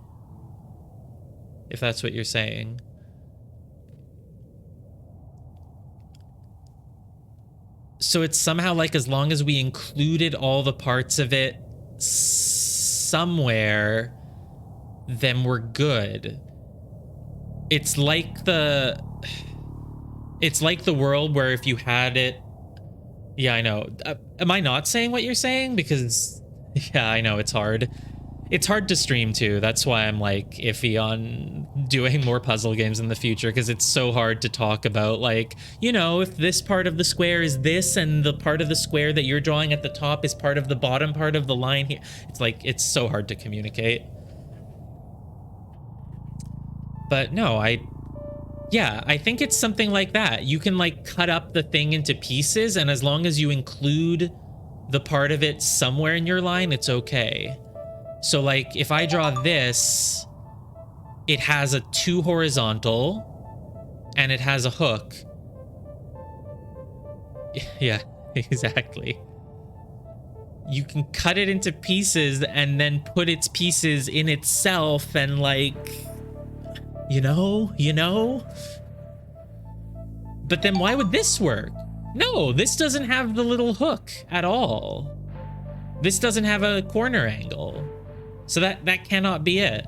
if that's what you're saying. So it's somehow like as long as we included all the parts of it somewhere, then we're good. It's like the world where if you had it... Yeah, I know. Am I not saying what you're saying? Because, yeah, I know, it's hard. It's hard to stream too. That's why I'm like iffy on doing more puzzle games in the future, because it's so hard to talk about, like, you know, if this part of the square is this and the part of the square that you're drawing at the top is part of the bottom part of the line here. It's like, it's so hard to communicate. But no, I think it's something like that. You can like cut up the thing into pieces, and as long as you include the part of it somewhere in your line, it's okay. So like if I draw this, it has a 2 horizontal and it has a hook. Yeah, exactly. You can cut it into pieces and then put its pieces in itself and like, you know? But then why would this work? No, this doesn't have the little hook at all. This doesn't have a corner angle. So that cannot be it.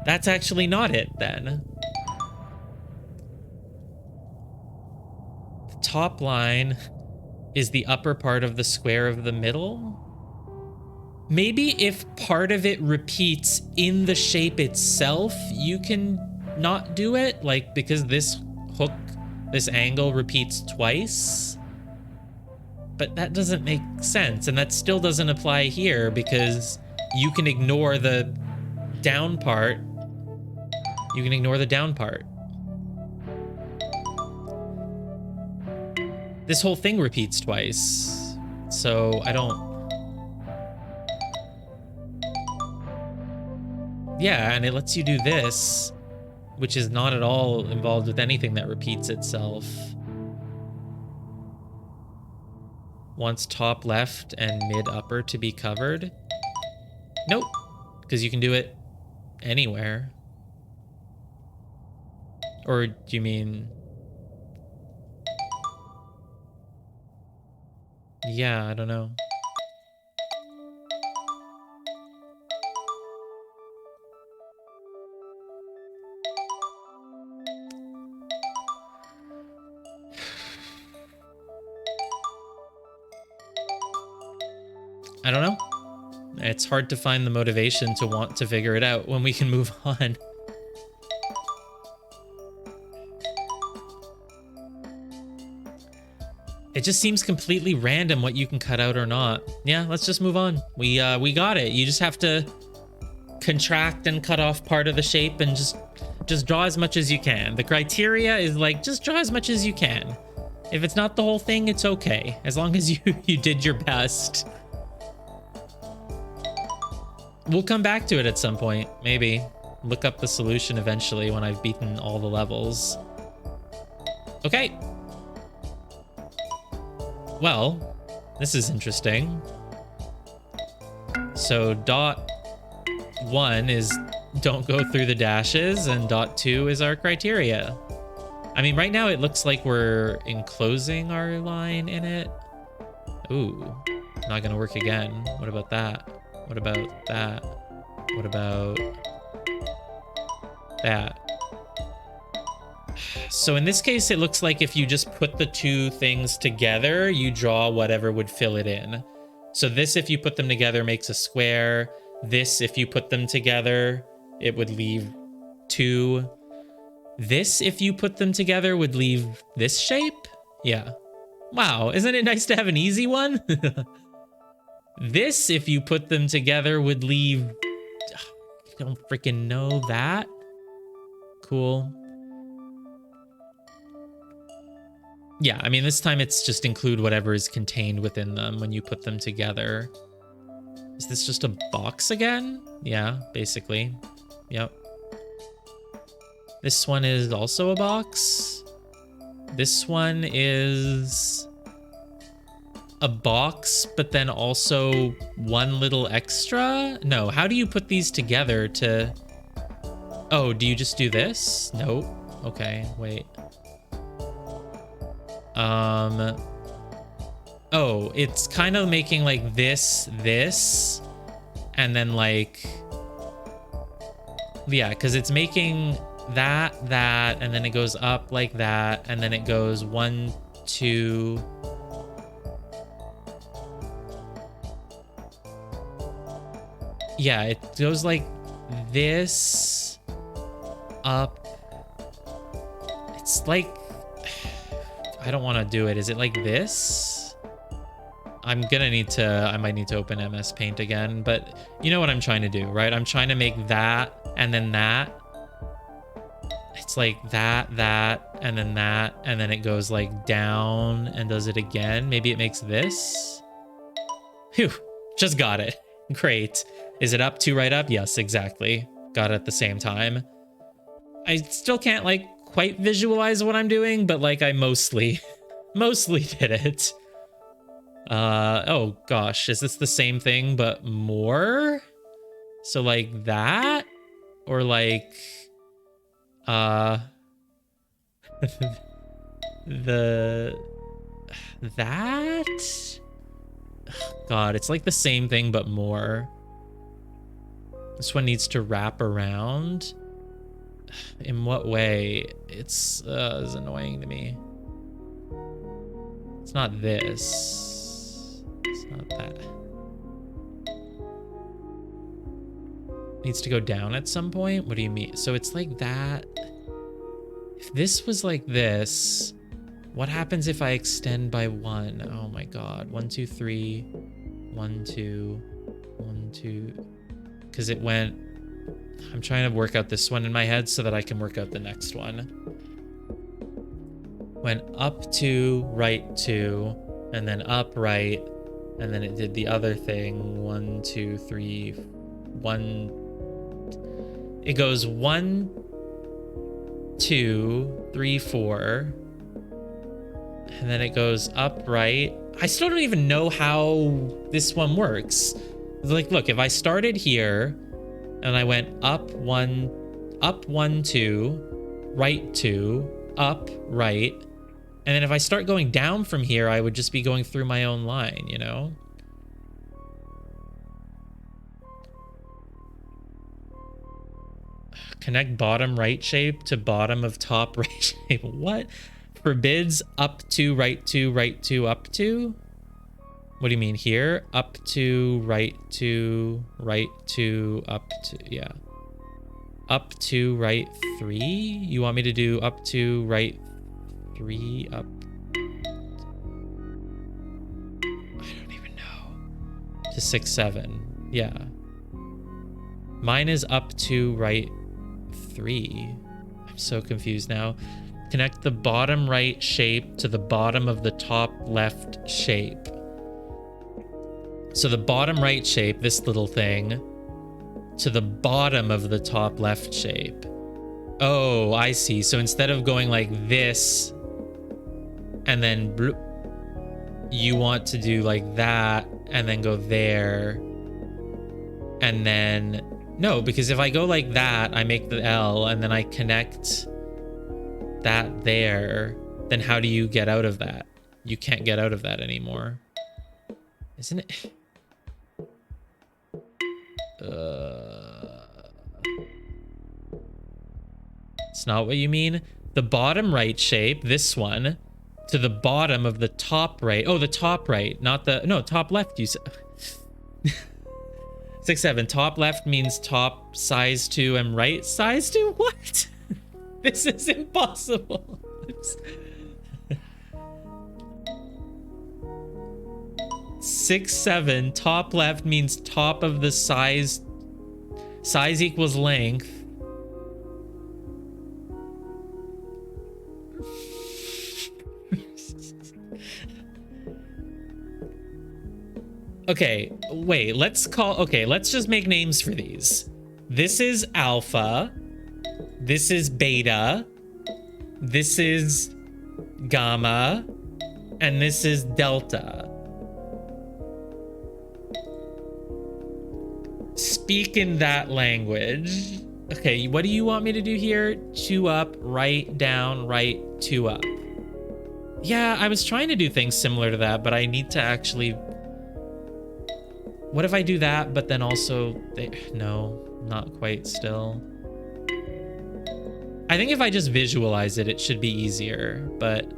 That's actually not it then. The top line is the upper part of the square of the middle. Maybe if part of it repeats in the shape itself, you can not do it, like because this hook, this angle repeats twice. But that doesn't make sense, and that still doesn't apply here because you can ignore the down part. You can ignore the down part. This whole thing repeats twice, so I don't... Yeah, and it lets you do this, which is not at all involved with anything that repeats itself. Wants top left and mid upper to be covered. Nope, because you can do it anywhere. Or do you mean... Yeah, I don't know. I don't know. It's hard to find the motivation to want to figure it out when we can move on. It just seems completely random what you can cut out or not. Yeah, let's just move on. We got it. You just have to contract and cut off part of the shape and just draw as much as you can. The criteria is like, just draw as much as you can. If it's not the whole thing, it's okay. As long as you did your best. We'll come back to it at some point, maybe. Look up the solution eventually when I've beaten all the levels. Okay. Well, this is interesting. So dot 1 is don't go through the dashes, and dot 2 is our criteria. I mean, right now it looks like we're enclosing our line in it. Ooh, not gonna work again. What about that? What about that? What about that? So in this case, it looks like if you just put the two things together, you draw whatever would fill it in. So this, if you put them together, makes a square. This, if you put them together, it would leave 2. This, if you put them together, would leave this shape? Yeah. Wow, isn't it nice to have an easy one? This, if you put them together, would leave... I don't freaking know that. Cool. Yeah, I mean, this time it's just include whatever is contained within them when you put them together. Is this just a box again? Yeah, basically. Yep. This one is also a box. This one is a box, but then also one little extra? No, how do you put these together to... Oh, do you just do this? Nope. Okay, wait. Oh, it's kind of making like this, and then like... Yeah, because it's making that, and then it goes up like that, and then it goes 1, 2... Yeah, it goes like this, up. It's like... I don't want to do it. Is it like this? I might need to open MS Paint again, but you know what I'm trying to do, right? I'm trying to make that, and then that. It's like that, and then that, and then it goes like down and does it again. Maybe it makes this. Phew, just got it. Great. Is it up, 2 right up? Yes, exactly. Got it at the same time. I still can't like quite visualize what I'm doing, but like I mostly did it. Oh gosh, is this the same thing but more? So like that, or like that? God, it's like the same thing but more. This one needs to wrap around. In what way? It's annoying to me. It's not this. It's not that. Needs to go down at some point? What do you mean? So it's like that. If this was like this, what happens if I extend by 1? Oh my god. 1, 2, 3. 1, 2. 1, 2. Because it went... I'm trying to work out this one in my head so that I can work out the next one. Went up 2, right 2, and then up right, and then it did the other thing. 1, 2, 3, 1. It goes 1, 2, 3, 4, and then it goes up right. I still don't even know how this one works. Like, look, if I started here and I went up 1, 2, right 2, up, right. And then if I start going down from here, I would just be going through my own line, you know? Connect bottom right shape to bottom of top right shape. What? Forbids up 2, right 2, right 2, up 2? What do you mean here? Up 2, right 2, right 2, up 2, yeah. Up 2, right 3? You want me to do up 2, right 3, up? I don't even know. To 6, 7, yeah. Mine is up 2, right 3. I'm so confused now. Connect the bottom right shape to the bottom of the top left shape. So the bottom right shape, this little thing, to the bottom of the top left shape. Oh, I see. So instead of going like this and then bloop, you want to do like that and then go there. And then, no, because if I go like that, I make the L and then I connect that there, then how do you get out of that? You can't get out of that anymore. Isn't it? It's not what you mean. the bottom right shape, this one, to the bottom of the top right. Oh, the top right, not the, no, top left, you said. 6, 7, top left means top size 2 and right size 2? What? This is impossible. 6, 7, top left means top of the size equals length. Okay, wait, let's just make names for these. This is alpha. This is beta. This is gamma. And this is delta. Speak in that language. Okay, what do you want me to do here? 2 up, right down, right, 2 up. Yeah, I was trying to do things similar to that, but I need to actually... What if I do that, but then also... No, not quite still. I think if I just visualize it, it should be easier, but...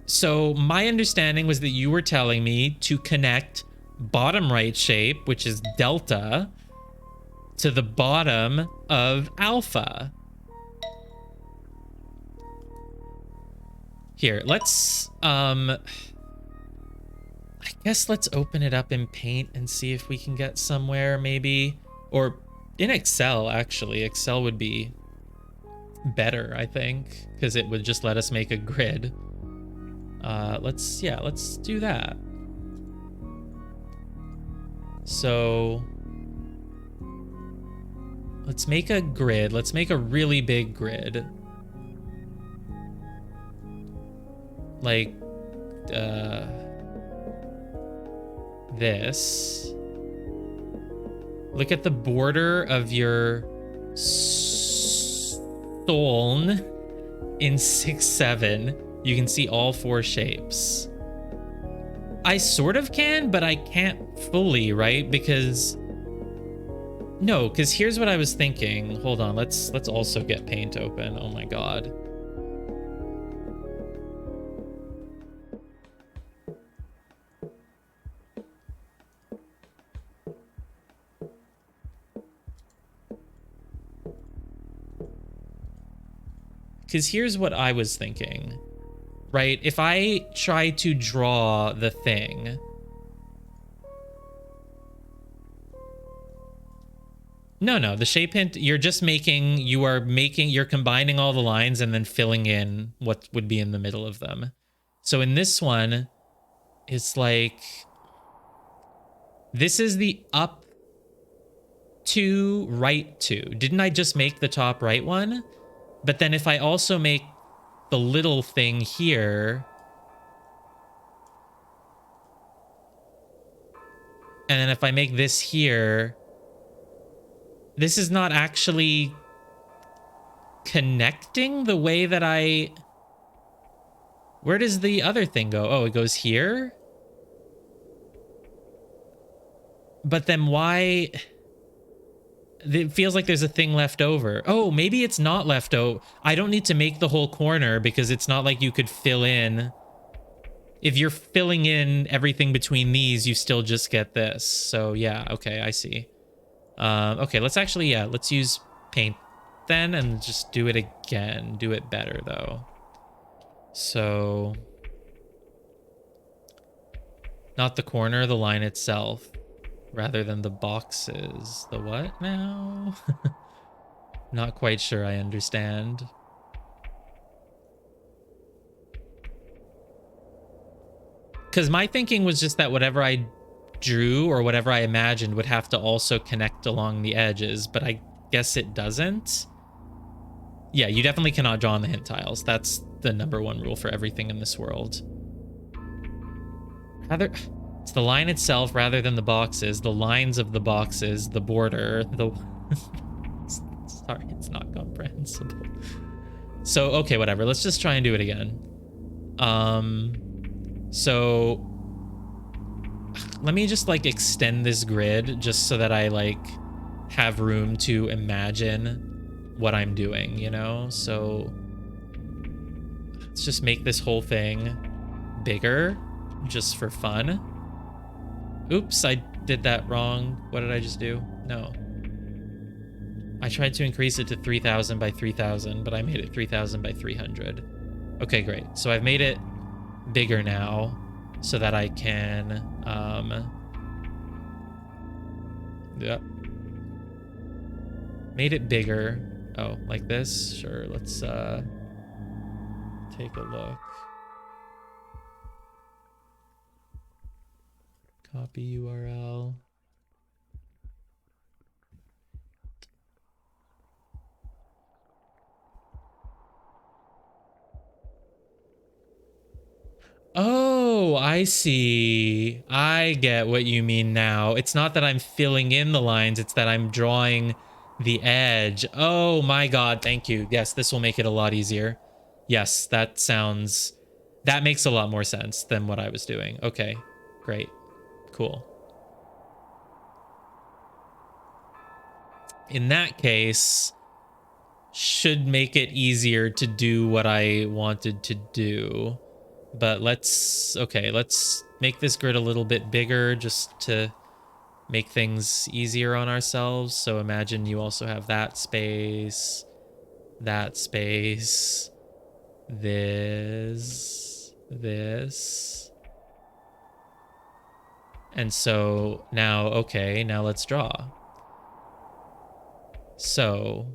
So my understanding was that you were telling me to connect bottom right shape, which is delta, to the bottom of alpha. Here, let's... I guess let's open it up in Paint and see if we can get somewhere, maybe. Or in Excel, actually. Excel would be better, I think, because it would just let us make a grid. Let's do that. So let's make a grid. Let's make a really big grid. Like, this. Look at the border of your stone in 6, 7. You can see all 4 shapes. I sort of can, but I can't fully, right? Because here's what I was thinking. Hold on, let's also get Paint open. Oh my god. Because here's what I was thinking, right? If I try to draw the thing... No, the shape hint, you're combining all the lines and then filling in what would be in the middle of them. So in this one, it's like... This is the up 2, right 2. Didn't I just make the top right one? But then if I also make the little thing here, and then if I make this here, this is not actually connecting the way that I... Where does the other thing go? Oh, it goes here? But then why... It feels like there's a thing left over. Oh, maybe it's not left over. I don't need to make the whole corner because it's not like you could fill in. If you're filling in everything between these, you still just get this. So yeah, okay, I see. Okay, let's actually, let's use Paint then and just do it again. Do it better though. So, not the corner, the line itself. Rather than the boxes. The what now? Not quite sure I understand. Because my thinking was just that whatever I drew or whatever I imagined would have to also connect along the edges, but I guess it doesn't. Yeah, you definitely cannot draw on the hint tiles. That's the #1 rule for everything in this world. It's the line itself rather than the boxes, the lines of the boxes, the border, the... Sorry, it's not comprehensible. So, okay, whatever. Let's just try and do it again. So... Let me just, like, extend this grid just so that I, like, have room to imagine what I'm doing, you know? So let's just make this whole thing bigger just for fun. Oops, I did that wrong. What did I just do? No. I tried to increase it to 3,000 by 3,000, but I made it 3,000 by 300. Okay, great. So I've made it bigger now so that I can, yep. Made it bigger. Oh, like this? Sure, let's, take a look. Copy URL. Oh, I see. I get what you mean now. It's not that I'm filling in the lines, it's that I'm drawing the edge. Oh my god, thank you. Yes, this will make it a lot easier. Yes, that makes a lot more sense than what I was doing. Okay, great. Cool. In that case, should make it easier to do what I wanted to do. But let's make this grid a little bit bigger just to make things easier on ourselves. So imagine you also have that space, this. And so now, okay, now let's draw. So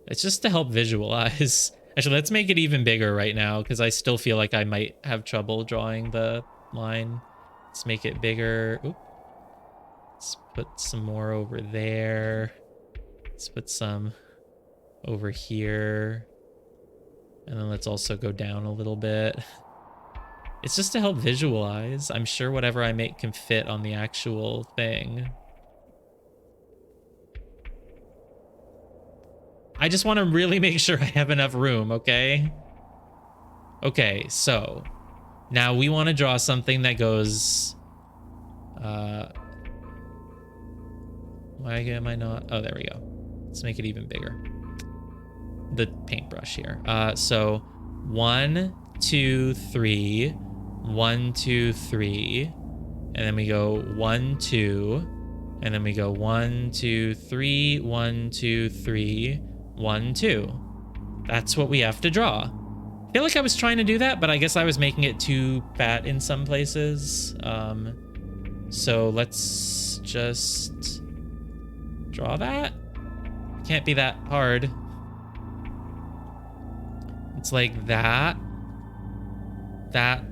it's just to help visualize. Actually, let's make it even bigger right now because I still feel like I might have trouble drawing the line. Let's make it bigger. Oop. Let's put some more over there. Let's put some over here. And then let's also go down a little bit. It's just to help visualize. I'm sure whatever I make can fit on the actual thing. I just want to really make sure I have enough room, okay? Okay, so now we want to draw something that goes... why am I not... Oh, there we go. Let's make it even bigger. The paintbrush here. So 1, 2, 3, 1, 2, 3, and then we go 1, 2, and then we go 1, 2, 3, 1, 2, 3, 1, 2. That's what we have to draw. I feel like I was trying to do that, but I guess I was making it too fat in some places. So let's just draw that. Can't be that hard. It's like that. That.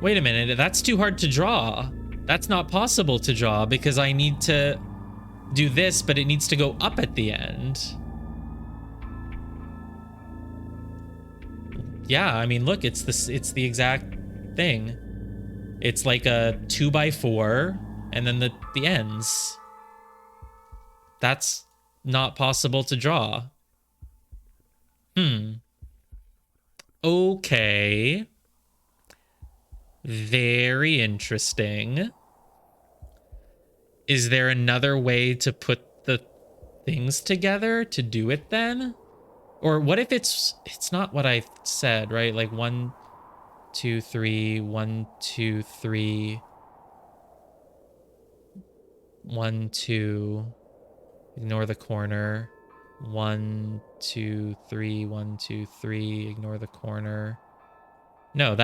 Wait a minute, that's too hard to draw. That's not possible to draw because I need to do this, but it needs to go up at the end. Yeah, I mean, look, it's the exact thing. It's like a 2x4 and then the ends. That's not possible to draw. Okay. Very interesting. Is there another way to put the things together to do it then? Or what if it's not what I said, right? Like 1, 2, 3, 1, 2, 3, 1, 2, ignore the corner. 1, 2, 3, 1, 2, 3, ignore the corner. No,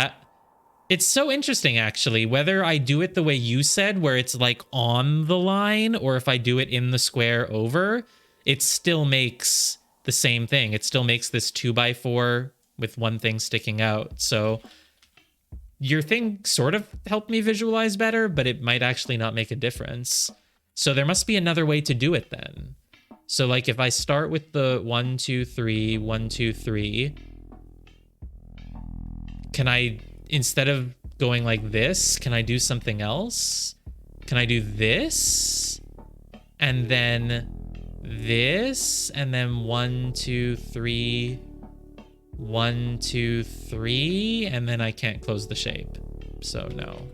it's so interesting actually, whether I do it the way you said, where it's like on the line, or if I do it in the square over, it still makes the same thing. It still makes this 2x4 with one thing sticking out. So your thing sort of helped me visualize better, but it might actually not make a difference. So there must be another way to do it then. So like if I start with the 1, 2, 3, 1, 2, 3, can I, instead of going like this, can I do something else? Can I do this? And then this? And then 1, 2, 3, 1, 2, 3, and then I can't close the shape. So no.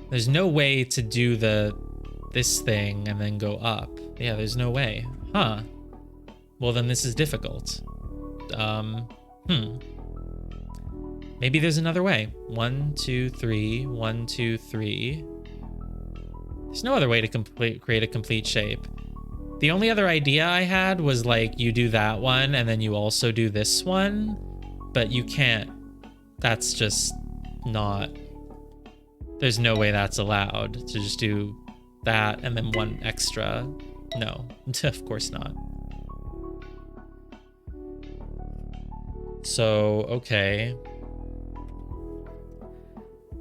There's no way to do the this thing and then go up. Yeah, there's no way. Huh. Well, then this is difficult. Maybe there's another way. 1, 2, 3, 1, 2, 3. There's no other way to create a complete shape. The only other idea I had was like you do that one and then you also do this one, but you can't. That's just not. There's no way that's allowed to just do that and then one extra. No, of course not. So, okay.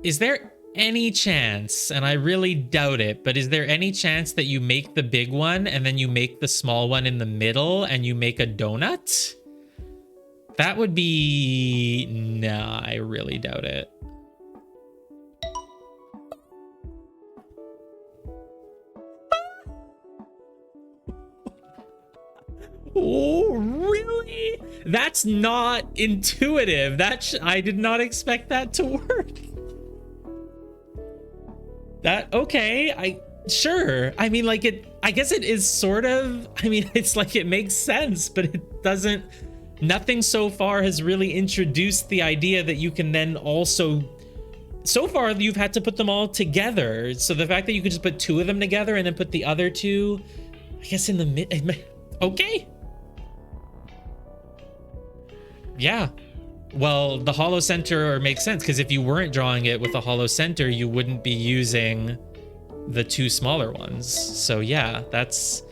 Is there any chance, and I really doubt it, but is there any chance that you make the big one and then you make the small one in the middle and you make a donut? That would be... Nah, I really doubt it. Oh, really? That's not intuitive. I did not expect that to work. Okay, sure. I mean, like I guess it is sort of, I mean, it's like it makes sense, but it doesn't, nothing so far has really introduced the idea that you can then also, so far you've had to put them all together. So the fact that you could just put two of them together and then put the other two, I guess in the mid, okay. Yeah. Well, the hollow center makes sense, because if you weren't drawing it with a hollow center, you wouldn't be using the two smaller ones. So yeah, that's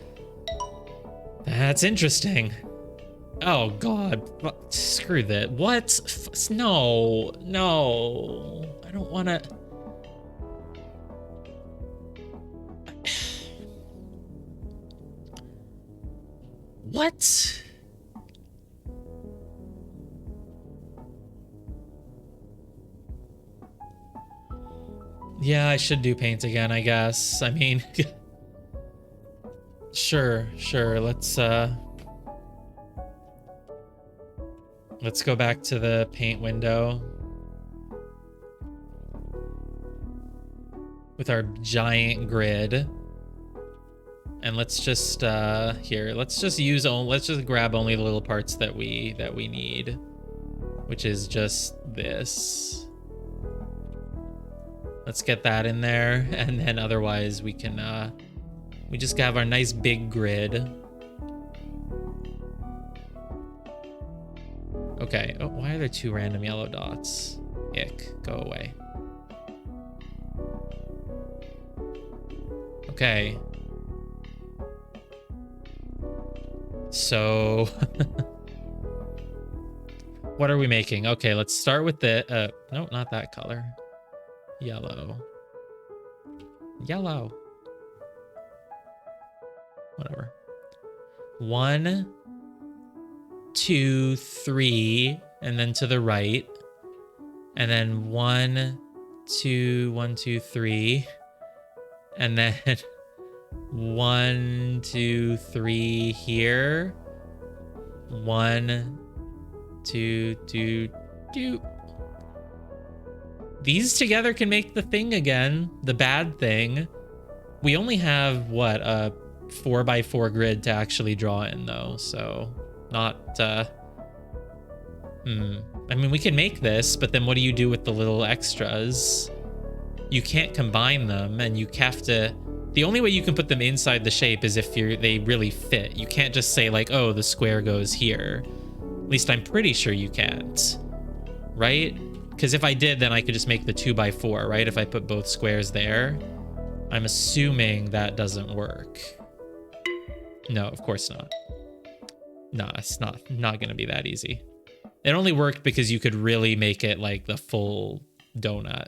interesting. Oh God, screw that. What? No, I don't want to. What? Yeah, I should do paint again, I guess. I mean, sure. Let's go back to the paint window with our giant grid. And let's just here, let's just grab only the little parts that we need, which is just this. Let's get that in there, and then otherwise we can we just have our nice big grid. Okay. Oh, why are there two random yellow dots? Ick, go away. Okay. So what are we making? Okay, let's start with the no, not that color. Yellow. Whatever. 1, 2, 3, and then to the right. And then 1, 2, 3. And then 1, 2, 3 here. 1, 2, 2, 2. These together can make the thing again, the bad thing. We only have, what, a 4x4 grid to actually draw in, though, so not, I mean, we can make this, but then what do you do with the little extras? You can't combine them, and you have to... The only way you can put them inside the shape is if they really fit. You can't just say, like, oh, the square goes here. At least I'm pretty sure you can't. Right? Because if I did, then I could just make the 2x4, right? If I put both squares there. I'm assuming that doesn't work. No, of course not. No, it's not gonna be that easy. It only worked because you could really make it like the full donut.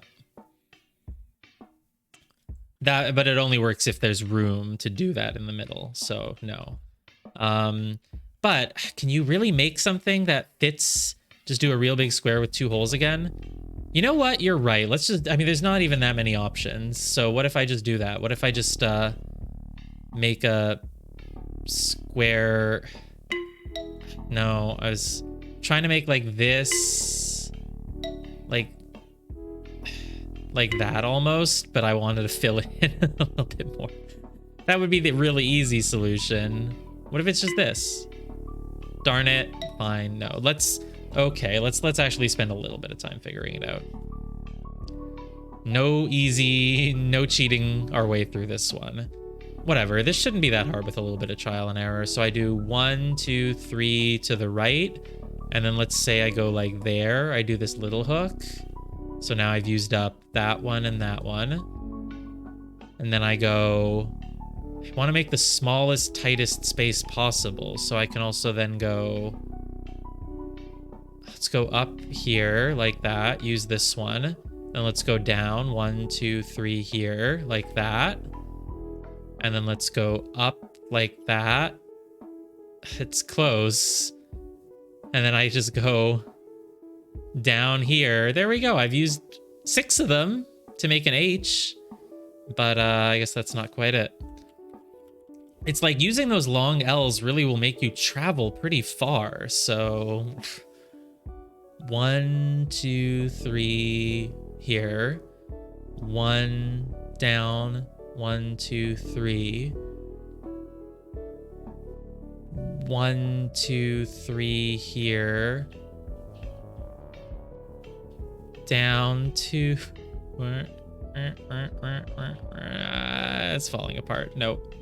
But it only works if there's room to do that in the middle, so no. But can you really make something that fits? Just do a real big square with two holes again? You know what? You're right. Let's just... I mean, there's not even that many options. So what if I just do that? What if I just make a square... No, I was trying to make like this... Like that almost, but I wanted to fill it in a little bit more. That would be the really easy solution. What if it's just this? Darn it. Fine. No. Let's actually spend a little bit of time figuring it out. No easy, no cheating our way through this one. Whatever. This shouldn't be that hard with a little bit of trial and error. So I do 1, 2, 3 to the right. And then let's say I go like there. I do this little hook. So now I've used up that one and that one. And then I go... I want to make the smallest, tightest space possible. So I can also then go... Let's go up here like that. Use this one. Then let's go down. 1, 2, 3 here like that. And then let's go up like that. It's close. And then I just go down here. There we go. I've used 6 of them to make an H. But I guess that's not quite it. It's like using those long L's really will make you travel pretty far. So 1, 2, 3 here. 1 down. 1, 2, 3. 1, 2, 3 here. Down to... It's falling apart. Nope.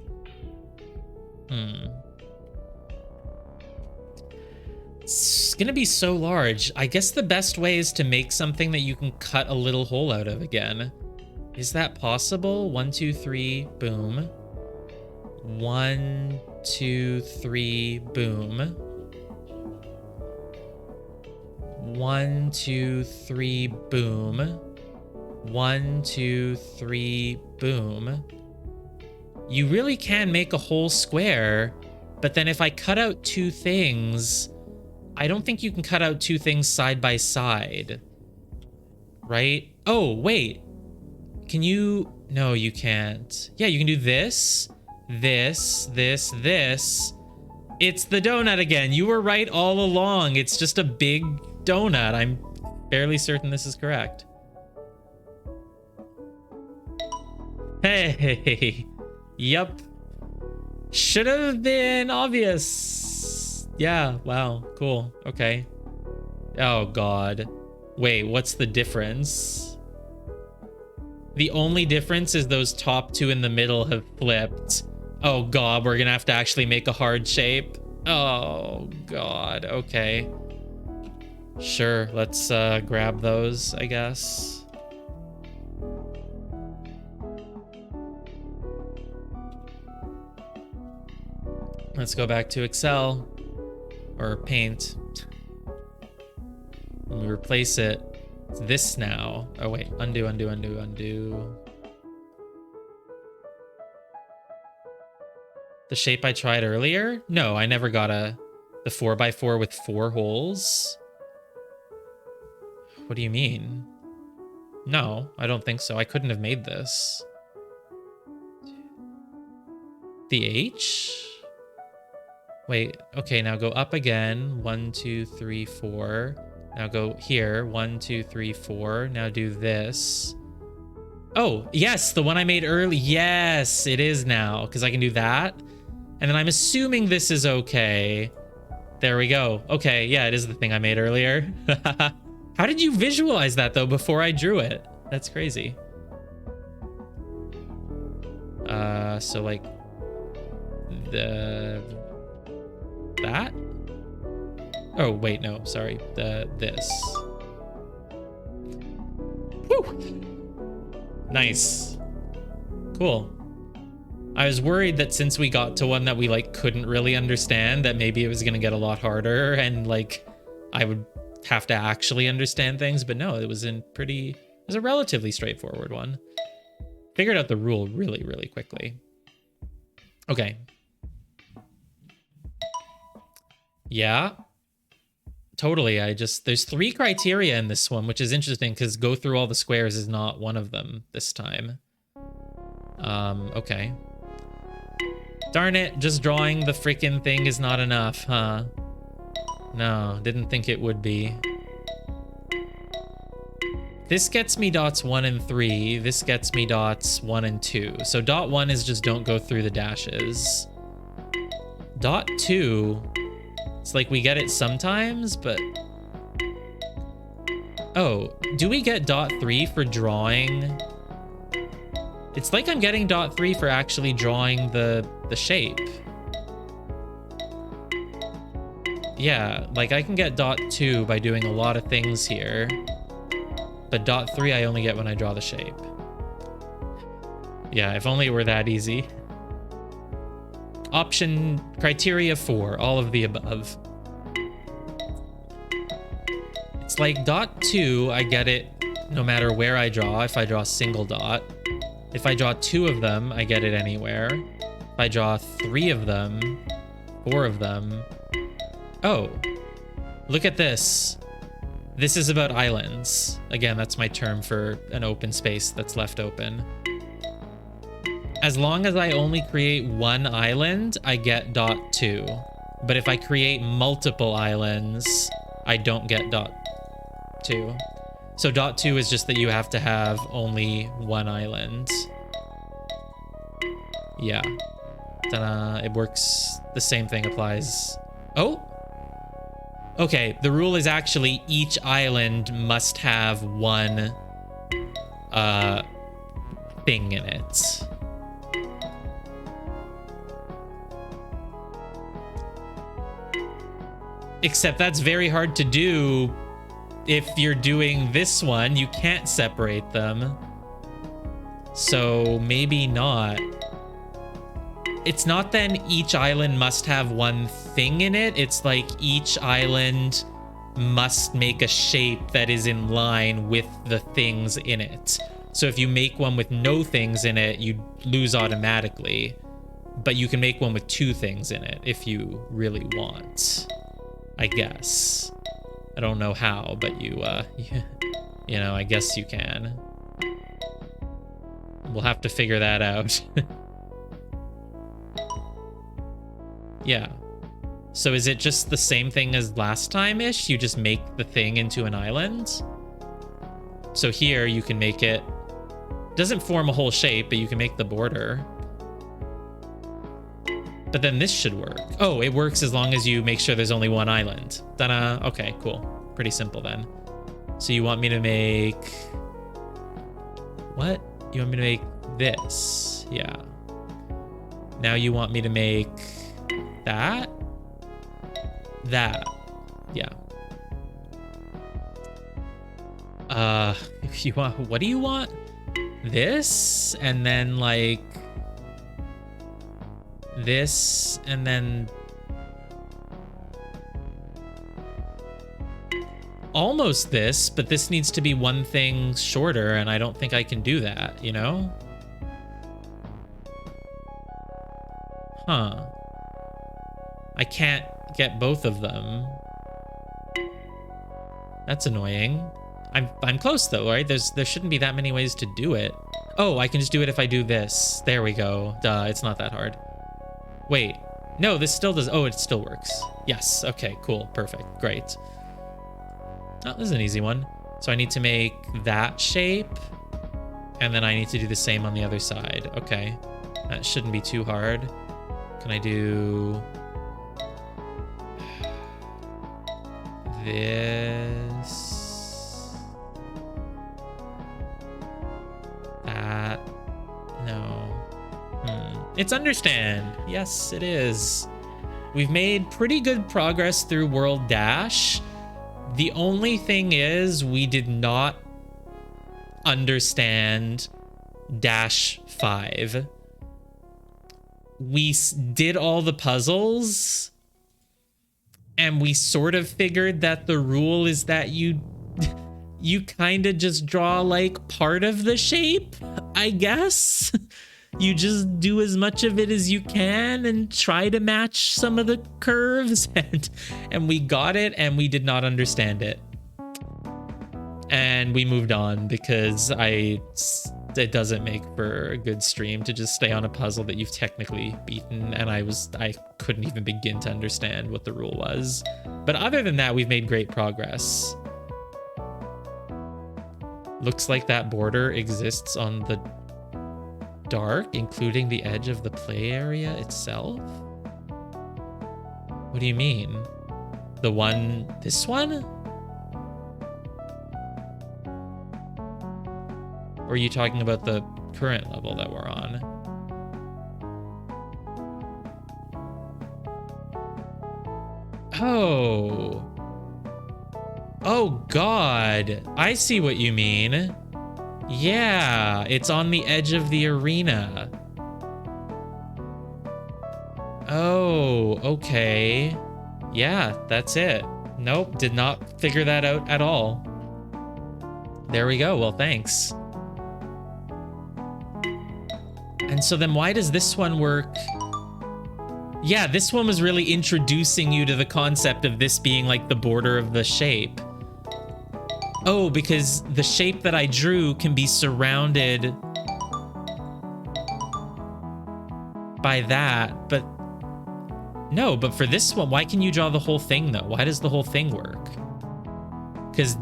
It's gonna be so large. I guess the best way is to make something that you can cut a little hole out of again. Is that possible? 1, 2, 3, boom. 1, 2, 3, boom. 1, 2, 3, boom. 1, 2, 3, boom. You really can make a whole square, but then if I cut out 2 things, I don't think you can cut out 2 things side by side. Right? Oh, wait. Can you... No, you can't. Yeah, you can do this, this, this, this. It's the donut again. You were right all along. It's just a big donut. I'm fairly certain this is correct. Hey. Yup. Should have been obvious. Yeah, wow, cool. Okay. Oh, God. Wait, what's the difference? The only difference is those top 2 in the middle have flipped. Oh, God, we're gonna have to actually make a hard shape. Oh, God, okay. Sure, let's grab those, I guess. Let's go back to Excel or Paint. And we replace it. It's this now. Oh wait, undo, undo, undo, undo. The shape I tried earlier? No, I never got the 4x4 with 4 holes. What do you mean? No, I don't think so. I couldn't have made this. The H? Wait, okay, now go up again. 1, 2, 3, 4. Now go here. 1, 2, 3, 4. Now do this. Oh, yes, the one I made early. Yes, it is now, because I can do that. And then I'm assuming this is okay. There we go. Okay, yeah, it is the thing I made earlier. How did you visualize that, though, before I drew it? That's crazy. So, like, that? Oh, wait, no, sorry. This. Whew! Nice. Cool. I was worried that since we got to one that we, like, couldn't really understand, that maybe it was gonna get a lot harder and, like, I would have to actually understand things, but no, it was a relatively straightforward one. Figured out the rule really, really quickly. Okay. Yeah, totally. There's 3 criteria in this one, which is interesting because go through all the squares is not one of them this time. Okay. Darn it, just drawing the freaking thing is not enough, huh? No, didn't think it would be. This gets me dots 1 and 3. This gets me dots 1 and 2. So dot 1 is just don't go through the dashes. Dot 2, it's like we get it sometimes, but... Oh, do we get dot 3 for drawing? It's like I'm getting dot 3 for actually drawing the shape. Yeah, like I can get dot 2 by doing a lot of things here. But dot 3 I only get when I draw the shape. Yeah, if only it were that easy. Option criteria 4, all of the above. It's like dot 2, I get it no matter where I draw, if I draw a single dot. If I draw 2 of them, I get it anywhere. If I draw 3 of them, 4 of them. Oh, look at this. This is about islands. Again, that's my term for an open space that's left open. As long as I only create one island, I get dot 2. But if I create multiple islands, I don't get dot 2. So dot 2 is just that you have to have only one island. Yeah. Ta-da, it works. The same thing applies. Oh! Okay, the rule is actually each island must have one thing in it. Except that's very hard to do if you're doing this one. You can't separate them. So maybe not. It's not then each island must have one thing in it. It's like each island must make a shape that is in line with the things in it. So if you make one with no things in it, you lose automatically. But you can make one with 2 things in it if you really want, I guess. I don't know how, but you know, I guess you can. We'll have to figure that out. Yeah. So is it just the same thing as last time-ish? You just make the thing into an island? So here you can make it... Doesn't form a whole shape, but you can make the border. But then this should work. Oh, it works as long as you make sure there's only one island. Ta-da! Okay, cool. Pretty simple then. So you want me to make... What? You want me to make this? Yeah. Now you want me to make... that? That. Yeah. If you want... What do you want? This? And then, like... this? And then... almost this, but this needs to be one thing shorter, and I don't think I can do that, you know? Huh. I can't get both of them. That's annoying. I'm close though, right? There shouldn't be that many ways to do it. Oh, I can just do it if I do this. There we go. Duh, it's not that hard. Wait. No, this still does. Oh, it still works. Yes. Okay, cool. Perfect. Great. Oh, this is an easy one. So I need to make that shape, and then I need to do the same on the other side. Okay. That shouldn't be too hard. Can I do... this? That? No. It's understand. Yes, it is. We've made pretty good progress through World Dash. The only thing is we did not understand Dash 5. We did all the puzzles, and we sort of figured that the rule is that you kind of just draw like part of the shape, I guess. You just do as much of it as you can and try to match some of the curves, and we got it, and we did not understand it. And we moved on because it doesn't make for a good stream to just stay on a puzzle that you've technically beaten, and I couldn't even begin to understand what the rule was. But other than that, we've made great progress. Looks like that border exists on the dark, including the edge of the play area itself? What do you mean? The one, this one? Or are you talking about the current level that we're on? Oh. Oh, God. I see what you mean. Yeah, it's on the edge of the arena. Oh, okay. Yeah, that's it. Nope, did not figure that out at all. There we go. Well, thanks. And so then why does this one work? Yeah, this one was really introducing you to the concept of this being like the border of the shape. Oh, because the shape that I drew can be surrounded by that, but no, but for this one, why can you draw the whole thing though? Why does the whole thing work? Because,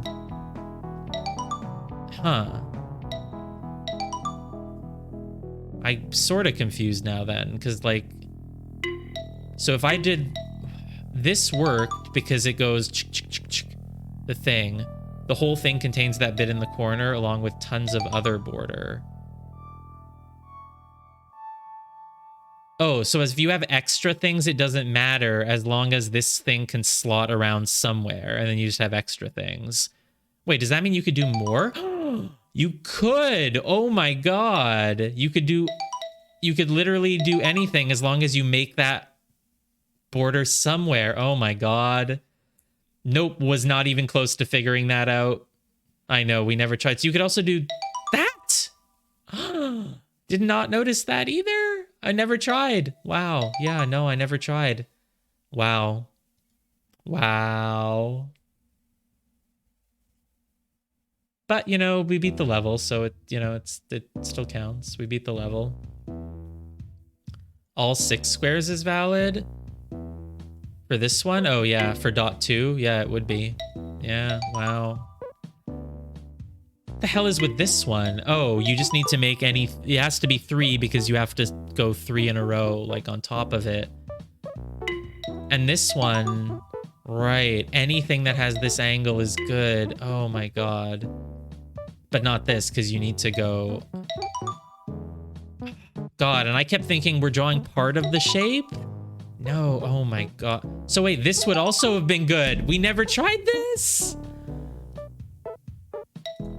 I'm sort of confused now then, because like, so if I did, this worked because it goes the thing. The whole thing contains that bit in the corner along with tons of other border. Oh, so if you have extra things, it doesn't matter as long as this thing can slot around somewhere and then you just have extra things. Wait, does that mean you could do more? You could. Oh my God. You could literally do anything as long as you make that border somewhere. Oh my God. Nope, was not even close to figuring that out. I know, we never tried. So you could also do that. Did not notice that either. I never tried. Wow. Yeah, no, I never tried. Wow. Wow. But, you know, we beat the level, so it, you know, it still counts. We beat the level. All 6 squares is valid. For this one? Oh, yeah. For dot 2? Yeah, it would be. Yeah, wow. What the hell is with this one? Oh, you just need to make any... It has to be 3 because you have to go 3 in a row, like, on top of it. And this one... Right. Anything that has this angle is good. Oh, my God. But not this, because you need to go... God, and I kept thinking we're drawing part of the shape? No, oh my God. So wait, this would also have been good. We never tried this?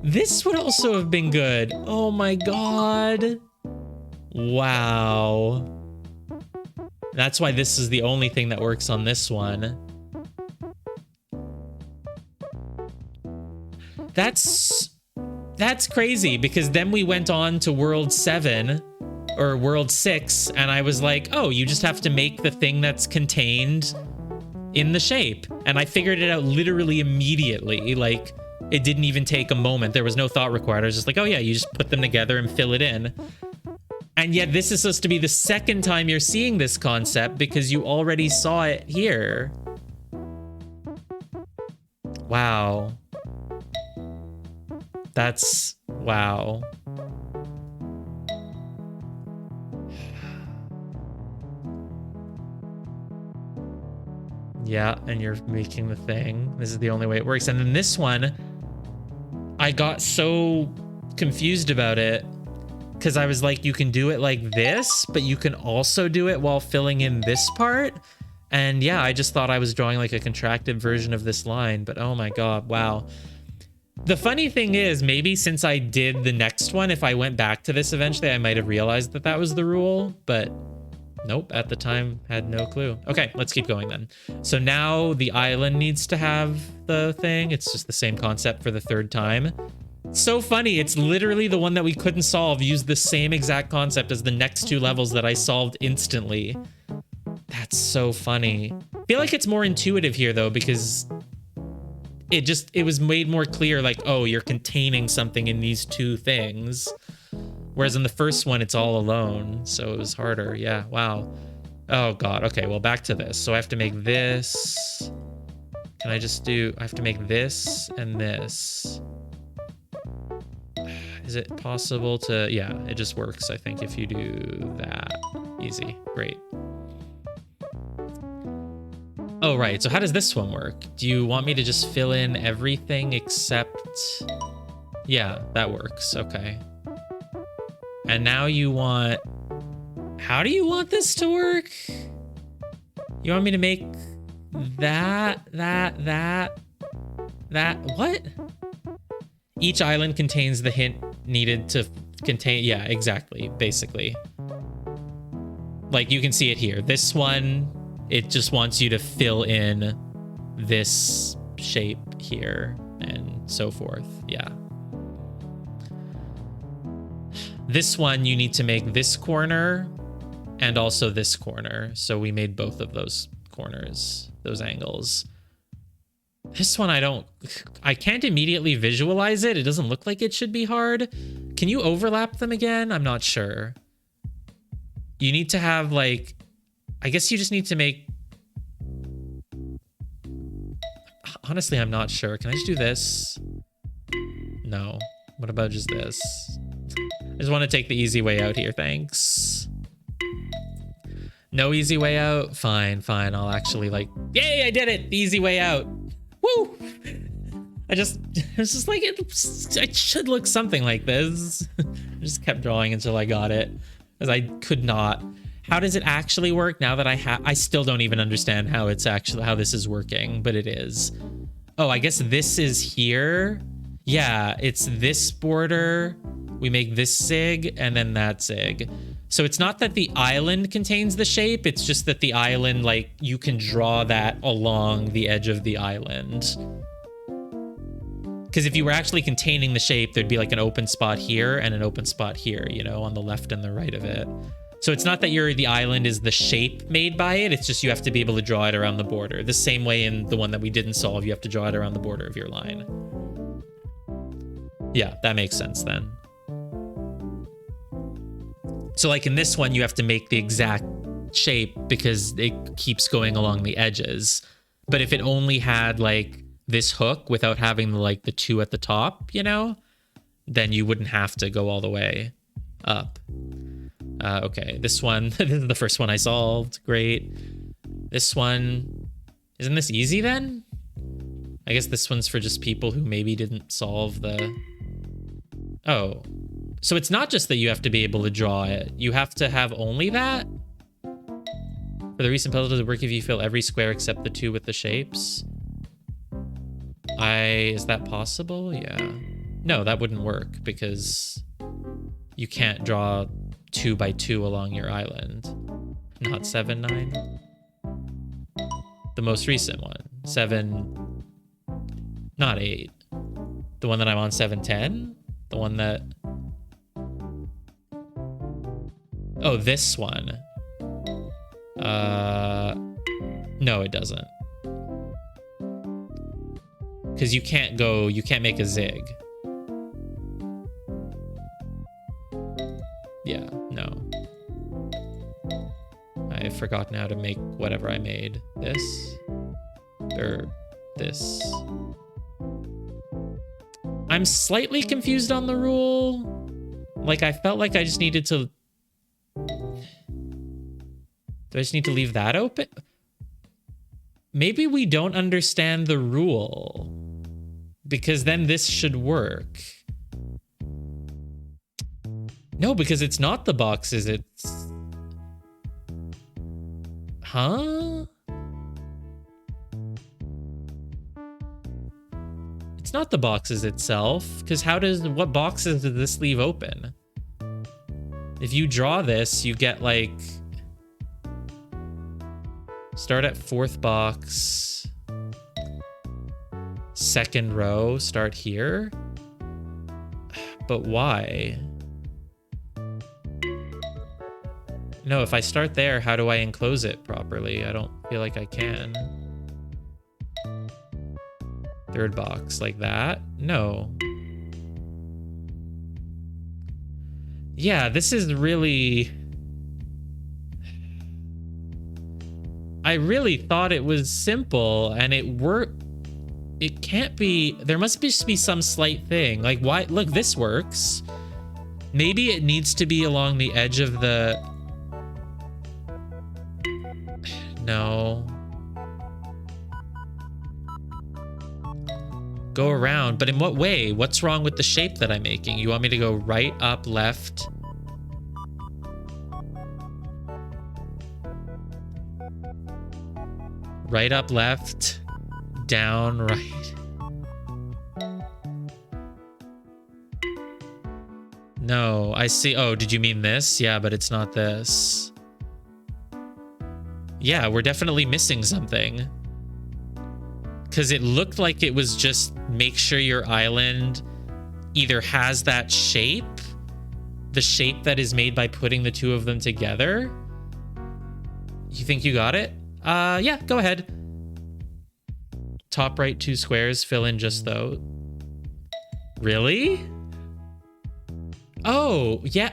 This would also have been good. Oh my God. Wow. That's why this is the only thing that works on this one. That's crazy, because then we went on to World 7. Or World 6, and I was like, oh, you just have to make the thing that's contained in the shape. And I figured it out literally immediately. Like, it didn't even take a moment. There was no thought required. I was just like, oh yeah, you just put them together and fill it in. And yet this is supposed to be the second time you're seeing this concept because you already saw it here. Wow. That's... wow. Yeah, and you're making the thing. This is the only way it works. And then this one, I got so confused about it because I was like, you can do it like this, but you can also do it while filling in this part. And yeah, I just thought I was drawing like a contracted version of this line, but oh my God, wow. The funny thing is, maybe since I did the next one, if I went back to this eventually, I might have realized that that was the rule, but nope, at the time, had no clue. Okay, let's keep going then. So now the island needs to have the thing. It's just the same concept for the 3rd time. So funny, it's literally the one that we couldn't solve used the same exact concept as the next 2 levels that I solved instantly. That's so funny. I feel like it's more intuitive here though, because it was made more clear, like, oh, you're containing something in these 2 things. Whereas in the first one, it's all alone, so it was harder. Yeah, wow. Oh God, okay, well, back to this. So I have to make this. Can I just do, I have to make this and this. Is it possible to... Yeah, it just works, I think, if you do that. Easy. Great. Oh, right. So how does this one work? Do you want me to just fill in everything except... Yeah, that works. Okay. And now you want... How do you want this to work? You want me to make that? What? Each island contains the hint needed to contain... Yeah, exactly. Basically. Like, you can see it here. This one, it just wants you to fill in this shape here and so forth. Yeah. This one, you need to make this corner and also this corner. So we made both of those corners, those angles. This one, I can't immediately visualize it. It doesn't look like it should be hard. Can you overlap them again? I'm not sure. You need to have like, I guess you just need to make, honestly, I'm not sure. Can I just do this? No. What about just this? I just want to take the easy way out here. Thanks. No easy way out? Fine, fine. I'll actually like, yay, I did it. The easy way out. Woo! It's just like, it should look something like this. I just kept drawing until I got it. Because I could not. How does it actually work now that I still don't even understand how this is working, but it is. Oh, I guess this is here. Yeah, it's this border. We make this zig and then that zig. So it's not that the island contains the shape, it's just that the island, like, you can draw that along the edge of the island. Because if you were actually containing the shape, there'd be like an open spot here and an open spot here, you know, on the left and the right of it. So it's not that the island is the shape made by it, it's just you have to be able to draw it around the border. The same way in the one that we didn't solve, you have to draw it around the border of your line. Yeah, that makes sense then. So like in this one, you have to make the exact shape because it keeps going along the edges. But if it only had like this hook without having like the two at the top, you know, then you wouldn't have to go all the way up. Okay, this one, this is the first one I solved. Great. This one, isn't this easy then? I guess this one's for just people who maybe didn't solve the... Oh, so it's not just that you have to be able to draw it. You have to have only that? For the recent puzzle, does it work if you fill every square except the two with the shapes? Is that possible? Yeah. No, that wouldn't work because you can't draw 2 by 2 along your island. Not 7, 9. The most recent one. 7, not 8. The one that I'm on, 7, 10? The one that... Oh, this one. No, it doesn't. Because you can't make a zig. Yeah, no. I've forgotten how to make whatever I made. This? Or this? I'm slightly confused on the rule. Like, I felt like I just needed to... Do I just need to leave that open? Maybe we don't understand the rule. Because then this should work. No, because it's not the boxes, it's... Huh? It's not the boxes itself, because what boxes does this leave open? If you draw this, you get like... Start at 4th box. 2nd row, start here. But why? No, if I start there, how do I enclose it properly? I don't feel like I can. 3rd box, like that? No. Yeah, this is really... I really thought it was simple, and it worked. It can't be... There must just be some slight thing. Like, why? Look, this works. Maybe it needs to be along the edge of the... No. Go around, but in what way? What's wrong with the shape that I'm making? You want me to go right, up, left? Right, up, left, down, right. No, I see. Oh, did you mean this? Yeah, but it's not this. Yeah, we're definitely missing something. Because it looked like it was just make sure your island either has that shape, the shape that is made by putting the two of them together. You think you got it? Yeah, go ahead. Top right 2 squares, fill in just those. Really? Oh, yeah.